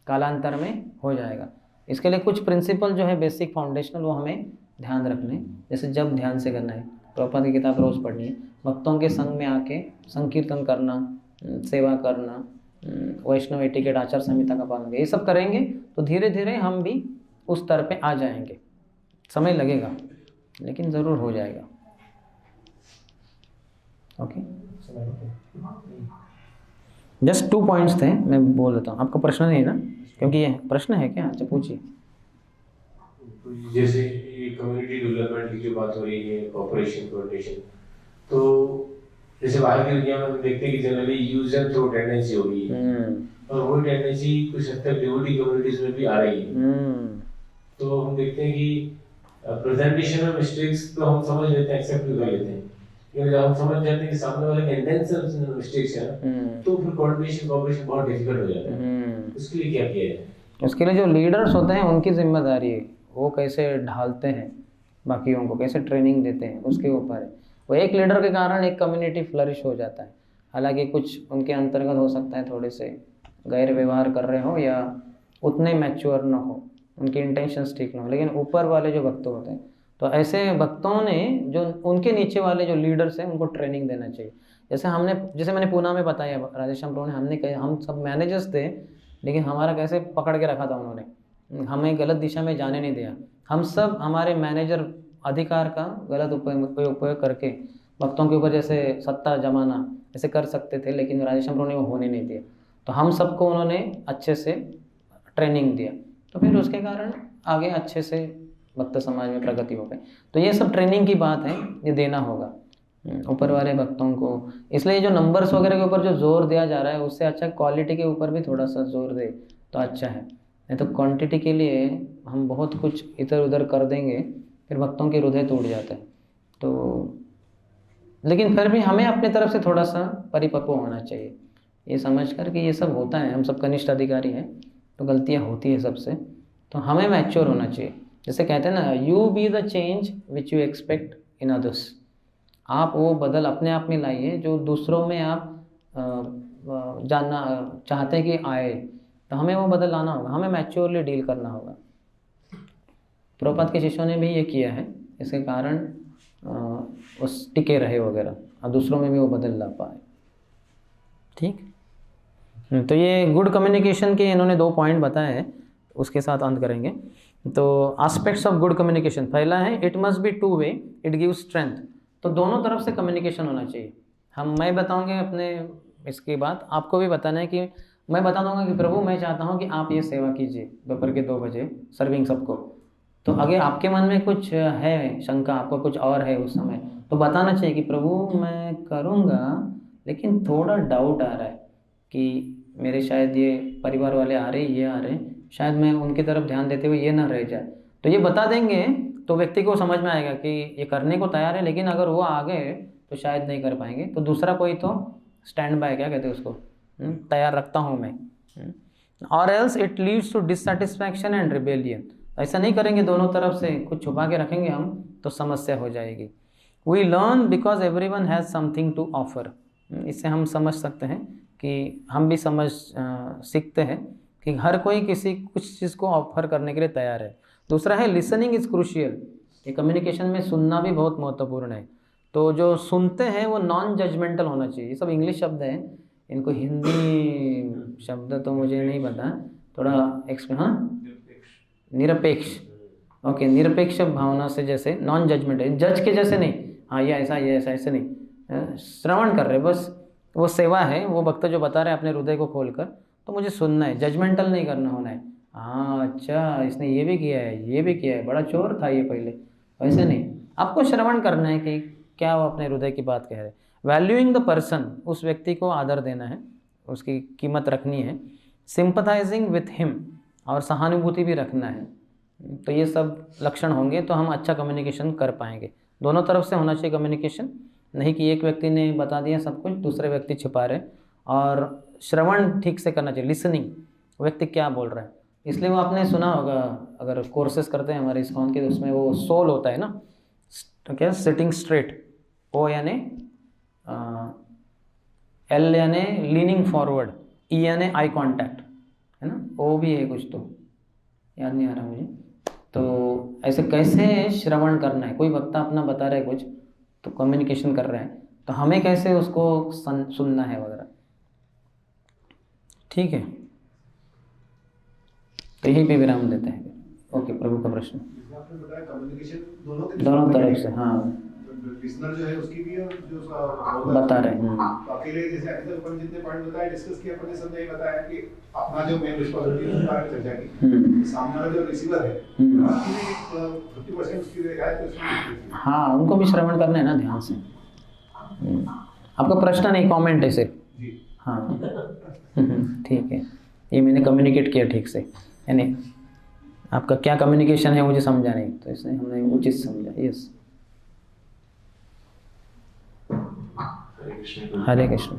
कालांतर में हो जाएगा। इसके लिए कुछ प्रिंसिपल जो है बेसिक फाउंडेशनल वो हमें ध्यान रखने, जैसे जब ध्यान से करना है, प्रभुपाद की किताब रोज़ पढ़नी है, भक्तों के संग में आके संकीर्तन करना, सेवा करना, वैष्णव एटिकेट आचार संहिता का पालन, ये सब करेंगे तो धीरे धीरे हम भी उस स्तर पे आ जाएंगे। समय लगेगा लेकिन ज़रूर हो जाएगा। ओके, जस्ट 2 पॉइंट्स थे, मैं बोल देता हूँ। आपका प्रश्न नहीं है ना? क्योंकि ये प्रश्न है क्या? अच्छा पूछिए। जैसे ये कम्युनिटी डेवलपमेंट की जो बात हो रही है, ऑपरेशन कोऑर्डिनेशन, तो जैसे बाहर की दुनिया में हम देखते हैं कि generally use and throw tendency हो गई है, और वो टेंडेंसी कुछ हद तक डिवोटी कम्युनिटीज में भी आ रही है। तो हम देखते हैं कि प्रेजेंटेशन में मिस्टेक्स तो हम समझ लेते हैं, एक्सेप्ट भी कर लेते हैं, लेकिन जब हम समझ जाते हैं कि सामने वाले के इंटेंशंस में मिस्टेक्स है, तो फिर कोऑर्डिनेशन कोऑपरेशन बहुत डिफिकल्ट हो जाता है। उसके लिए क्या किया जाए? उसके लिए जो लीडर्स होते हैं उनकी जिम्मेदारी है, वो कैसे ढालते हैं बाकियों को, कैसे ट्रेनिंग देते हैं, उसके ऊपर है। वो एक लीडर के कारण एक कम्युनिटी फ्लरिश हो जाता है। हालांकि कुछ उनके अंतर्गत हो सकता है थोड़े से गैर व्यवहार कर रहे हो या उतने मैच्योर ना हो, उनके इंटेंशंस ठीक ना हो, लेकिन ऊपर वाले जो भक्त होते हैं, तो ऐसे भक्तों ने जो उनके नीचे वाले जो लीडर्स हैं उनको ट्रेनिंग देना चाहिए। जैसे मैंने पूना में बताया, राधेश्याम प्रभु ने, हमने कहा हम सब मैनेजर्स थे, लेकिन हमारा कैसे पकड़ के रखा था उन्होंने, हमें गलत दिशा में जाने नहीं दिया। हम सब हमारे मैनेजर अधिकार का गलत उपयोग करके भक्तों के ऊपर जैसे सत्ता जमाना ऐसे कर सकते थे, लेकिन राधेश्याम प्रभु ने वो होने नहीं दिया। तो हम सबको उन्होंने अच्छे से ट्रेनिंग दिया, तो फिर उसके कारण आगे अच्छे से भक्त समाज में प्रगति हो गई। तो ये सब ट्रेनिंग की बात है, ये देना होगा ऊपर वाले भक्तों को। इसलिए जो नंबर्स वगैरह के ऊपर जो जोर दिया जा रहा है, उससे अच्छा क्वालिटी के ऊपर भी थोड़ा सा जोर दे तो अच्छा है। नहीं तो क्वांटिटी के लिए हम बहुत कुछ इधर उधर कर देंगे, फिर भक्तों के हृदय टूट जाते हैं। तो लेकिन फिर भी हमें अपनी तरफ से थोड़ा सा परिपक्व होना चाहिए, ये समझ कर कि ये सब होता है, हम सब कनिष्ठ अधिकारी हैं, तो गलतियाँ होती है सबसे, तो हमें मैच्योर होना चाहिए। जैसे कहते हैं ना, you be the change which you expect in others. आप वो बदल अपने आप में लाइए जो दूसरों में आप जानना चाहते हैं कि आए, तो हमें वो बदल लाना होगा, हमें मैच्योरली डील करना होगा। प्रभुपाद के शिष्यों ने भी ये किया है, इसके कारण उस टिके रहे वगैरह, और दूसरों में भी वो बदल ला पाए। ठीक, तो ये गुड कम्युनिकेशन के इन्होंने 2 पॉइंट बताए हैं, उसके साथ अंत करेंगे। तो एस्पेक्ट्स ऑफ गुड कम्युनिकेशन, पहला है it must be 2 way, it gives strength. तो दोनों तरफ से कम्युनिकेशन होना चाहिए। मैं बताऊंगे अपने इसकी बात, आपको भी बताना है कि मैं बता दूंगा कि प्रभु मैं चाहता हूं कि आप ये सेवा कीजिए दोपहर के 2 बजे सर्विंग सबको। तो अगर आपके मन में कुछ है शंका, आपको कुछ और है उस समय, तो बताना चाहिए कि प्रभु मैं करूँगा, लेकिन थोड़ा डाउट आ रहा है कि मेरे शायद ये परिवार वाले आ रहे, ये आ रहे, शायद मैं उनकी तरफ ध्यान देते हुए ये ना रह जाए। तो ये बता देंगे तो व्यक्ति को समझ में आएगा कि ये करने को तैयार है, लेकिन अगर वो आ गए तो शायद नहीं कर पाएंगे। तो दूसरा कोई तो स्टैंड बाय, क्या कहते हैं उसको, तैयार रखता हूँ मैं। और else it leads to dissatisfaction and rebellion. ऐसा नहीं करेंगे, दोनों तरफ से कुछ छुपा के रखेंगे हम, तो समस्या हो जाएगी। We learn because everyone has something to offer. इससे हम समझ सकते हैं कि हम भी सीखते हैं कि हर कोई किसी कुछ चीज़ को ऑफर करने के लिए तैयार है। दूसरा है लिसनिंग इज़ क्रूशियल। ये कम्युनिकेशन में सुनना भी बहुत महत्वपूर्ण है। तो जो सुनते हैं वो नॉन जजमेंटल होना चाहिए। ये सब इंग्लिश शब्द हैं, इनको हिंदी शब्द तो मुझे नहीं पता, थोड़ा हाँ, निरपेक्ष। ओके, निरपेक्ष भावना से, जैसे नॉन जजमेंट है, जज के जैसे नहीं, हाँ ये ऐसा ऐसे नहीं, श्रवण कर रहे बस, वो सेवा है। वो वक्त जो बता रहे हैं अपने हृदय को खोलकर, तो मुझे सुनना है, जजमेंटल नहीं करना होना है। हाँ अच्छा इसने ये भी किया है, ये भी किया है, बड़ा चोर था ये पहले, वैसे नहीं। आपको श्रवण करना है कि क्या वो अपने हृदय की बात कह रहे हैं। वैल्यूइंग द पर्सन, उस व्यक्ति को आदर देना है, उसकी कीमत रखनी है। सिंपथाइजिंग विथ हिम, और सहानुभूति भी रखना है। तो ये सब लक्षण होंगे तो हम अच्छा कम्युनिकेशन कर पाएंगे। दोनों तरफ से होना चाहिए कम्युनिकेशन, नहीं कि एक व्यक्ति ने बता दिया सब कुछ, दूसरे व्यक्ति छिपा रहे। और श्रवण ठीक से करना चाहिए, लिसनिंग, व्यक्ति क्या बोल रहा है। इसलिए वो आपने सुना होगा, अगर कोर्सेज करते हैं हमारे इस्कॉन के, तो उसमें वो सोल होता है ना, तो क्या सिटिंग स्ट्रेट, ओ यानी एल यानी लीनिंग फॉरवर्ड, ई यानी आई कांटेक्ट, है ना, ओ भी है कुछ तो याद नहीं आ रहा मुझे। तो ऐसे कैसे श्रवण करना है, कोई वक्ता अपना बता रहे कुछ तो कम्युनिकेशन कर रहे हैं, तो हमें कैसे उसको सुनना है वगैरह। ठीक है, तो यहीं पे विराम देते हैं। ओके, प्रभु का प्रश्न। आपने बताया कम्युनिकेशन दोनों तरफ से, हाँ लिसनर जो है उसकी भी, और जो बता रहे हैं। तो अकेले जैसे अभी तक अपन जितने पॉइंट बताए डिस्कस किया, अपन ने सब यही बताया कि अपना जो मेन रिस्पांसिबिलिटी है उसके बारे में चर्चा की। सामने वाला जो रिसीवर है उसकी भी 50% उसकी है तो उसमें, हाँ उनको भी श्रवण करना है ना ध्यान से। आपका प्रश्न नहीं, कमेंट है सिर्फ। हाँ ठीक है, ये मैंने कम्युनिकेट किया ठीक से, यानी आपका क्या कम्युनिकेशन है मुझे समझा नहीं, तो इसलिए हमने उचित समझा। Yes, Hare Krishna.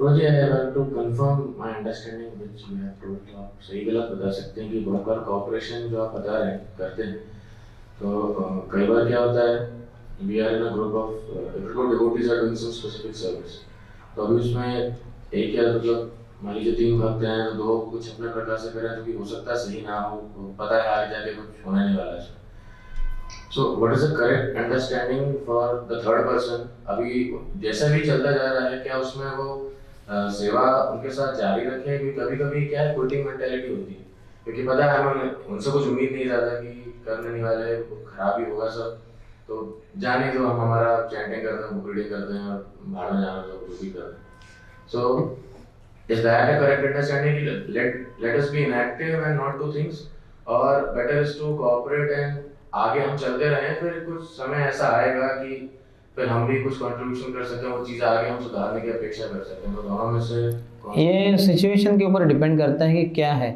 Rosie, I want to confirm my understanding which you have told. तो आप सही गलत बता सकते हैं कि बहुत बार कोऑपरेशन जो आप बता रहे हैं करते हैं, तो कई बार क्या होता है, we are in a group of devotees are doing some specific service. तो अभी उसमें एक या मतलब मान लीजिए 3 भक्त हैं, तो 2 कुछ अपने प्रकार से करें जो कि हो सकता है सही ना हो, पता है आगे जाके कुछ होने नहीं वाला है। So what is the correct understanding for the third person? अभी जैसा भी चलता जा रहा है, क्या उसमें वो सेवा उनके साथ जारी रखे? क्योंकि कभी-कभी क्या है, क्विटिंग मेंटालिटी होती है, क्योंकि पता है हमें उनसे कुछ उम्मीद नहीं ज़्यादा कि करने नहीं वाले, खराब ही होगा सब, तो जाने दो, हम हमारा चैंटिंग करते हैं, बुक रीडिंग करते हैं और भाड़ में जाना तो कुछ भी करते हैं। So is that a correct understanding? Let us be inactive and not do things, or better is to cooperate and आगे हम चलते रहें, फिर कुछ समय ऐसा आएगा कि फिर हम भी कुछ कंट्रीब्यूशन कर सकते हैं, वो चीज़ आगे हम सुधारने की अपेक्षा कर सकते हैं। तो दोनों में से ये सिचुएशन के ऊपर डिपेंड करता है कि क्या है,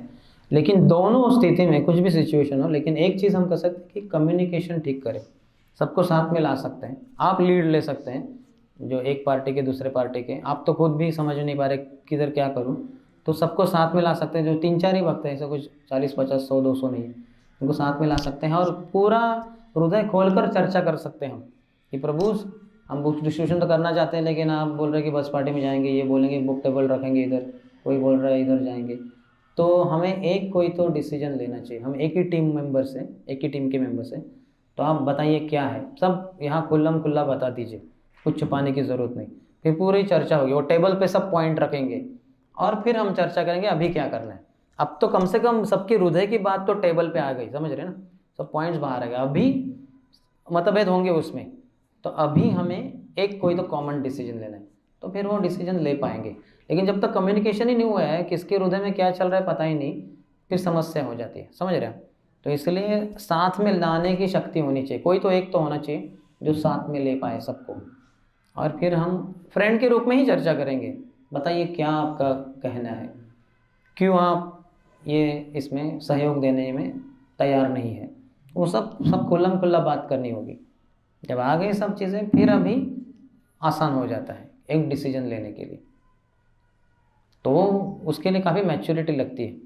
लेकिन दोनों स्थिति में कुछ भी सिचुएशन हो, लेकिन एक चीज़ हम कर सकते हैं कि कम्युनिकेशन ठीक करें, सबको साथ में ला सकते हैं। आप लीड ले सकते हैं, जो एक पार्टी के दूसरे पार्टी के, आप तो खुद भी समझ नहीं पा रहे किधर क्या करूँ, तो सबको साथ में ला सकते हैं। जो 3-4 ही वक्त है, ऐसा कुछ 40-50 100-200 नहीं है, उनको साथ में ला सकते हैं और पूरा हृदय खोलकर चर्चा कर सकते हैं हम कि प्रभु हम बुक डिस्ट्रीब्यूशन तो करना चाहते हैं, लेकिन आप बोल रहे हैं कि बस पार्टी में जाएंगे, ये बोलेंगे बुक टेबल रखेंगे इधर, कोई बोल रहा है इधर जाएंगे, तो हमें एक कोई तो डिसीजन लेना चाहिए। हम एक ही टीम मेंबर से, एक ही टीम के मेंबर से, तो आप बताइए क्या है, सब यहाँ खुल्लम खुल्ला बता दीजिए, कुछ छुपाने की ज़रूरत नहीं। फिर पूरी चर्चा होगी, वो टेबल पे सब पॉइंट रखेंगे और फिर हम चर्चा करेंगे अभी क्या करना है। अब तो कम से कम सबके हृदय की बात तो टेबल पे आ गई, समझ रहे ना, सब पॉइंट्स बाहर आ गए। अभी मतभेद होंगे उसमें, तो अभी हमें एक कोई तो कॉमन डिसीजन लेना है, तो फिर वो डिसीजन ले पाएंगे। लेकिन जब तक कम्युनिकेशन ही नहीं हुआ है, किसके हृदय में क्या चल रहा है पता ही नहीं, फिर समस्या हो जाती है, समझ रहे हैं। तो इसलिए साथ में लाने की शक्ति होनी चाहिए, कोई तो एक तो होना चाहिए जो साथ में ले पाए सबको, और फिर हम फ्रेंड के रूप में ही चर्चा करेंगे। बताइए क्या आपका कहना है, क्यों आप ये इसमें सहयोग देने में तैयार नहीं है, वो सब खुल्लम खुल्ला बात करनी होगी। जब आ गई सब चीज़ें, फिर अभी आसान हो जाता है एक डिसीजन लेने के लिए, तो उसके लिए काफ़ी मैच्योरिटी लगती है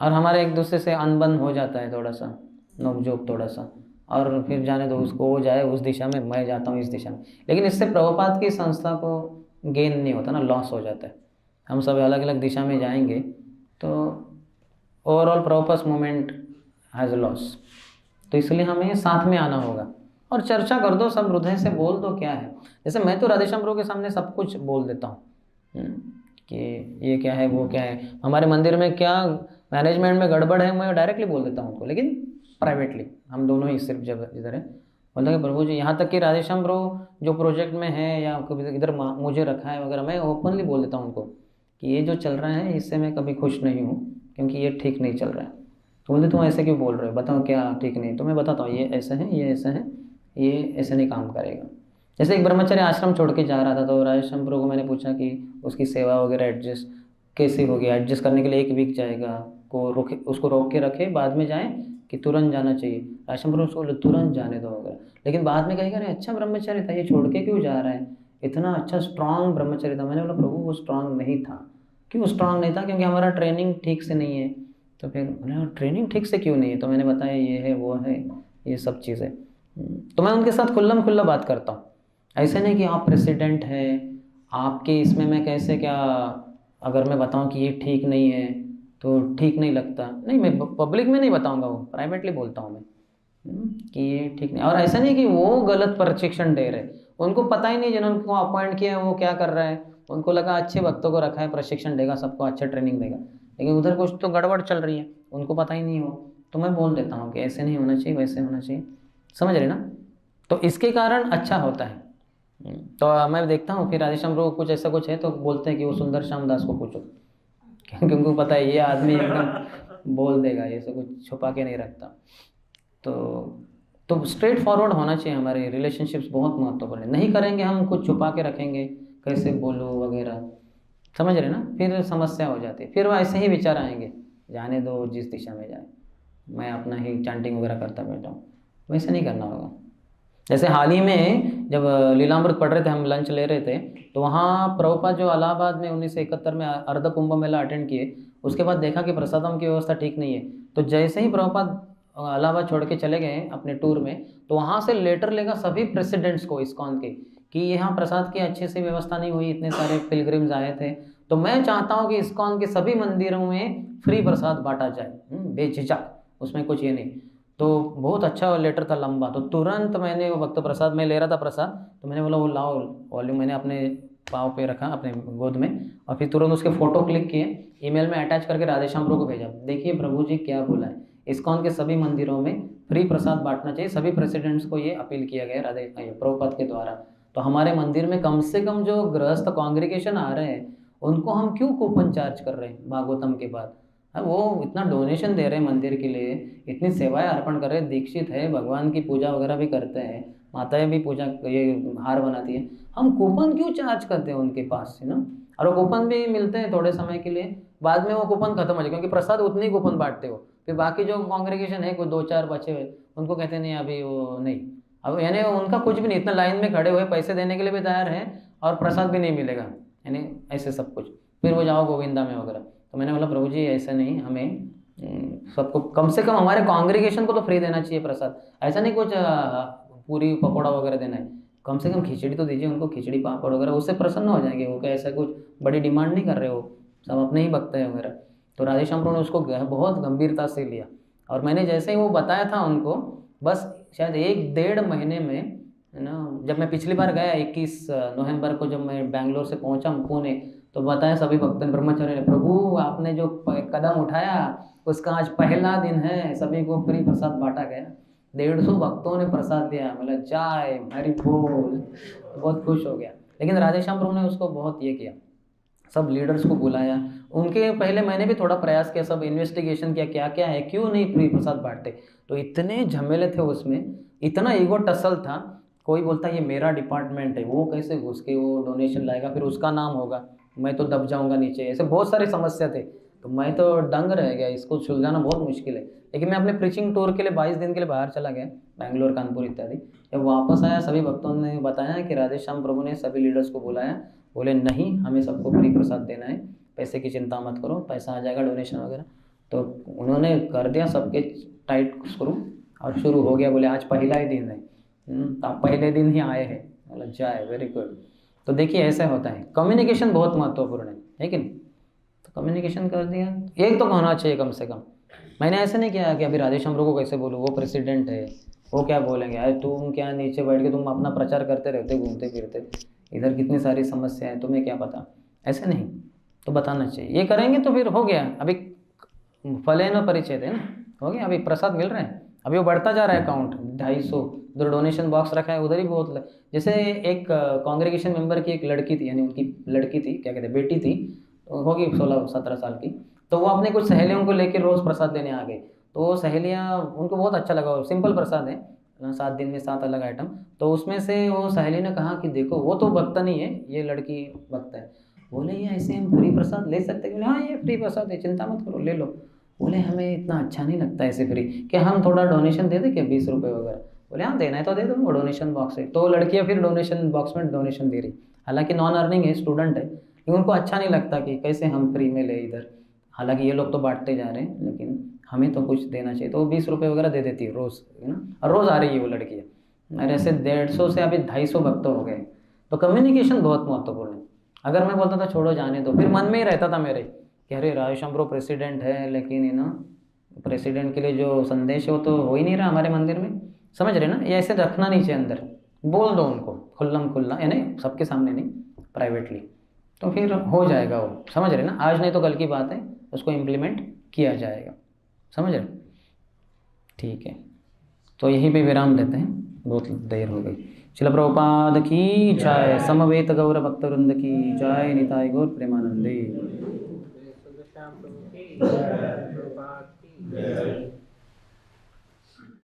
और हमारे एक दूसरे से अनबन हो जाता है, थोड़ा सा नोकझोंक थोड़ा सा, और फिर जाने दो उसको, वो जाए उस दिशा में, मैं जाता हूँ इस दिशा में। लेकिन इससे प्रभुपाद की संस्था को गेन नहीं होता ना, लॉस हो जाता है। हम सब अलग अलग दिशा में जाएंगे तो overall Prabhupada movement has loss. तो इसलिए हमें साथ में आना होगा और चर्चा कर दो, सब हृदय से बोल दो क्या है। जैसे मैं तो राधेश्याम प्रभु के सामने सब कुछ बोल देता हूँ कि ये क्या है, वो क्या है, हमारे मंदिर में क्या मैनेजमेंट में गड़बड़ है, मैं डायरेक्टली बोल देता हूँ उनको, लेकिन प्राइवेटली हम दोनों ही सिर्फ जब इधर है, बोलता कि प्रभु जी, यहाँ तक कि राधेश्याम प्रभु जो प्रोजेक्ट में है या कभी इधर मुझे रखा है वगैरह, मैं ओपनली बोल देता हूँ उनको कि ये जो चल रहा है इससे मैं कभी खुश नहीं हूँ, क्योंकि ये ठीक नहीं चल रहा है। तो बोलते तुम ऐसे क्यों बोल रहे हो, बताओ क्या ठीक नहीं। तो मैं बताता हूँ, ये ऐसा है, ये ऐसा है, ये ऐसे नहीं काम करेगा। जैसे एक ब्रह्मचर्य आश्रम छोड़ के जा रहा था, तो राधेश्याम प्रभु को मैंने पूछा कि उसकी सेवा वगैरह एडजस्ट कैसे होगी। एडजस्ट करने के लिए 1 वीक जाएगा, उसको रोक के रखे, बाद में जाए कि तुरंत जाना चाहिए। राधेश्याम प्रभु उसको तुरंत जाने दो वगैरह। लेकिन बाद में कहेगा अरे अच्छा ब्रह्मचर्य था, ये छोड़ के क्यों जा रहा है, इतना अच्छा स्ट्रांग ब्रह्मचर्य था। मैंने बोला प्रभु वो स्ट्रांग नहीं था। क्यों स्ट्रांग नहीं था? क्योंकि हमारा ट्रेनिंग ठीक से नहीं है। तो फिर बोले ट्रेनिंग ठीक से क्यों नहीं है? तो मैंने बताया ये है, वो है, ये सब चीज़ें। तो मैं उनके साथ खुल्लम खुल्ला बात करता हूँ। ऐसे नहीं कि आप प्रेसिडेंट हैं, आपके इसमें मैं कैसे क्या, अगर मैं बताऊँ कि ये ठीक नहीं है तो ठीक नहीं लगता। नहीं, मैं पब्लिक में नहीं बताऊँगा, वो प्राइवेटली बोलता हूँ मैं कि ये ठीक नहीं। और ऐसा नहीं कि वो गलत प्रशिक्षण दे रहे, उनको पता ही नहीं, जिन्होंने उनको अपॉइंट किया है वो क्या कर रहा है। उनको लगा अच्छे भक्तों को रखा है, प्रशिक्षण देगा, सबको अच्छा ट्रेनिंग देगा, लेकिन उधर कुछ तो गड़बड़ चल रही है, उनको पता ही नहीं हो। तो मैं बोल देता हूँ कि ऐसे नहीं होना चाहिए, वैसे होना चाहिए, समझ रहे ना। तो इसके कारण अच्छा होता है। तो मैं देखता हूँ फिर राधेश्याम प्रभु कुछ ऐसा कुछ है तो बोलते हैं कि वो सुंदर श्याम दास को पूछो, क्योंकि उनको पता है ये आदमी एकदम बोल देगा, ये सब कुछ छुपा के नहीं रखता। तो स्ट्रेट फॉरवर्ड होना चाहिए। हमारे रिलेशनशिप्स बहुत महत्वपूर्ण है। नहीं करेंगे हम, कुछ छुपा के रखेंगे, कैसे बोलो वगैरह, समझ रहे ना, फिर समस्या हो जाती है। फिर वो ऐसे ही विचार आएंगे, जाने दो जिस दिशा में जाए, मैं अपना ही चैंटिंग वगैरह करता बैठा हूँ। वैसे नहीं करना होगा। जैसे हाल ही में जब लीलामृत पढ़ रहे थे, हम लंच ले रहे थे, तो वहाँ प्रभुपाद जो इलाहाबाद में 1971 में अर्ध कुंभ मेला अटेंड किए, उसके बाद देखा कि प्रसादम की व्यवस्था ठीक नहीं है। तो जैसे ही प्रभुपाद इलाहाबाद छोड़ के चले गए अपने टूर में, तो वहाँ से लेटर लेगा सभी प्रेसिडेंट्स को इस्कॉन के कि यहाँ प्रसाद की अच्छे से व्यवस्था नहीं हुई, इतने सारे पिलग्रिम्स आए थे। तो मैं चाहता हूँ कि इस्कॉन के सभी मंदिरों में फ्री प्रसाद बांटा जाए, बेझिझक, उसमें कुछ ये नहीं। तो बहुत अच्छा लेटर था, लंबा। तो तुरंत मैंने वो भक्त प्रसाद में ले रहा था प्रसाद, तो मैंने बोला वो लाओ वॉल्यूम, मैंने अपने पाँव पे रखा, अपने गोद में, और फिर तुरंत उसके फ़ोटो क्लिक किए, ईमेल में अटैच करके राधेश्याम प्रभु को भेजा। देखिए प्रभु जी क्या बोला है, इस्कॉन के सभी मंदिरों में फ्री प्रसाद बांटना चाहिए, सभी प्रेसिडेंट्स को ये अपील किया गया राधे प्रभुपाद के द्वारा। तो हमारे मंदिर में कम से कम जो गृहस्थ कांग्रेगेशन आ रहे हैं उनको हम क्यों कूपन चार्ज कर रहे हैं भागवतम के बाद। वो इतना डोनेशन दे रहे हैं मंदिर के लिए, इतनी सेवाएं अर्पण कर रहे हैं, दीक्षित है, भगवान की पूजा वगैरह भी करते हैं, माताएं भी पूजा ये हार बनाती है, हम कूपन क्यों चार्ज करते हैं उनके पास, है ना। और वो कूपन भी मिलते हैं थोड़े समय के लिए, बाद में वो कूपन खत्म हो जाए, क्योंकि प्रसाद उतनी कूपन बांटते हो। फिर बाकी जो कांग्रेगेशन है, कोई 2-4 बचे हुए, उनको कहते नहीं अभी वो नहीं, अब यानी उनका कुछ भी नहीं, इतना लाइन में खड़े हुए पैसे देने के लिए भी तैयार हैं और प्रसाद भी नहीं मिलेगा, यानी ऐसे सब कुछ। फिर वो जाओ गोविंदा में वगैरह। तो मैंने बोला प्रभु जी ऐसा नहीं, हमें सबको कम से कम हमारे कांग्रेगेशन को तो फ्री देना चाहिए प्रसाद। ऐसा नहीं कुछ पूरी पकौड़ा वगैरह देना है, कम से कम खिचड़ी तो दीजिए उनको, खिचड़ी पापड़ वगैरह, उससे प्रसन्न हो जाएंगे वो। क्या ऐसा कुछ बड़ी डिमांड नहीं कर रहे हो, सब अपने ही भक्त है वगैरह। तो राधेश्याम प्रभु ने उसको बहुत गंभीरता से लिया, और मैंने जैसे ही वो बताया था उनको, बस शायद 1-1.5 महीने में, है ना, जब मैं पिछली बार गया 21 नवंबर को जब मैं बैंगलोर से पहुंचा पुणे, तो बताया सभी भक्तन ब्रह्मचर्य ने, प्रभु आपने जो कदम उठाया उसका आज पहला दिन है, सभी को फ्री प्रसाद बांटा गया, 150 भक्तों ने प्रसाद दिया। मतलब जय हरि बोल, बहुत खुश हो गया। लेकिन राधेश्याम प्रभु ने उसको बहुत ये किया, सब लीडर्स को बुलाया, उनके पहले मैंने भी थोड़ा प्रयास किया, सब इन्वेस्टिगेशन किया क्या क्या है, क्यों नहीं फ्री प्रसाद बांटते। तो इतने झमेले थे उसमें, इतना ईगो टसल था, कोई बोलता ये मेरा डिपार्टमेंट है, वो कैसे घुस के वो डोनेशन लाएगा, फिर उसका नाम होगा, मैं तो दब जाऊंगा नीचे, ऐसे बहुत सारी समस्या थे। तो मैं तो दंग रह गया, इसको सुलझाना बहुत मुश्किल है। लेकिन मैं अपने प्रीचिंग टूर के लिए 22 दिन के लिए बाहर चला गया, बैंगलोर, कानपुर इत्यादि। जब वापस आया, सभी भक्तों ने बताया कि राधेश्याम प्रभु ने सभी लीडर्स को बुलाया, बोले नहीं हमें सबको फ्री प्रसाद देना है, पैसे की चिंता मत करो, पैसा आ जाएगा डोनेशन वगैरह। तो उन्होंने कर दिया सबके टाइट स्क्रू, और शुरू हो गया। बोले आज पहला ही दिन है, तो आप पहले दिन ही आए हैं, बोला जाए, वेरी गुड। तो देखिए ऐसे होता है, कम्युनिकेशन बहुत महत्वपूर्ण है कि नहीं। तो कम्युनिकेशन कर दिया, एक तो होना चाहिए कम से कम। मैंने ऐसे नहीं किया कि अभी राधेश्याम प्रभु को कैसे बोलूँ, वो प्रेसिडेंट है, वो क्या बोलेंगे, अरे तुम क्या नीचे बैठ के तुम अपना प्रचार करते रहते, घूमते फिरते, इधर कितनी सारी समस्या है, तुम्हें क्या पता, ऐसे नहीं। तो बताना चाहिए, ये करेंगे तो फिर हो गया। अभी फलेन परिचय है ना, हो गया, अभी प्रसाद मिल रहे हैं, अभी वो बढ़ता जा रहा है अकाउंट, 250 उधर डोनेशन बॉक्स रखा है, उधर ही बहुत जैसे एक कांग्रेगेशन मेंबर की एक लड़की थी, यानी उनकी लड़की थी, क्या कहते हैं, बेटी थी, होगी 16-17 साल की, तो वो अपने कुछ सहेलियों को लेकर रोज़ प्रसाद देने आ गए। तो वो सहेलियाँ, उनको बहुत अच्छा लगा, सिंपल प्रसाद है, 7 दिन में 7 अलग आइटम। तो उसमें से वो सहेली ने कहा कि देखो वो तो भक्त नहीं है, ये लड़की भक्त है। बोले ये ऐसे हम फ्री प्रसाद ले सकते हैं? हाँ ये फ्री प्रसाद है, चिंता मत करो, ले लो। बोले हमें इतना अच्छा नहीं लगता ऐसे फ्री, कि हम थोड़ा डोनेशन दे दें क्या, 20 रुपये वगैरह? बोले हाँ देना है तो दे दो, वो डोनेशन बॉक्स है। तो लड़कियाँ फिर डोनेशन बॉक्स में डोनेशन दे रही, हालांकि नॉन अर्निंग है, स्टूडेंट है, लेकिन उनको अच्छा नहीं लगता कि कैसे हम फ्री में ले इधर, हालांकि ये लोग तो बांटते जा रहे हैं, लेकिन हमें तो कुछ देना चाहिए। तो वो 20 रुपये वगैरह दे देती है रोज़, है ना, और रोज़ आ रही है वो लड़की। मेरे ऐसे 150 से अभी 250 भक्त हो गए। तो कम्युनिकेशन बहुत महत्वपूर्ण है। अगर मैं बोलता था छोड़ो जाने दो, फिर मन में ही रहता था मेरे कि अरे राधेश्याम ब्रो प्रेसिडेंट है, लेकिन है ना, प्रेसिडेंट के लिए जो संदेश है वो तो हो ही नहीं रहा हमारे मंदिर में, समझ रहे ना। ये ऐसे रखना नहीं चाहिए, अंदर बोल दो उनको खुल्लम खुल्ला, यानी सबके सामने नहीं, प्राइवेटली, तो फिर हो जाएगा वो, समझ रहे ना। आज नहीं तो कल की बात है, उसको इम्प्लीमेंट किया जाएगा, समझ रहे। ठीक है, तो यहीं पे विराम देते हैं, बहुत देर हो गई। शिल प्रभुपाद की जय, समवेत गौर भक्तवृंद की जय, निताय गौर प्रेमानंदे। श्याम प्रभु की जय, प्रभुपाद की जय।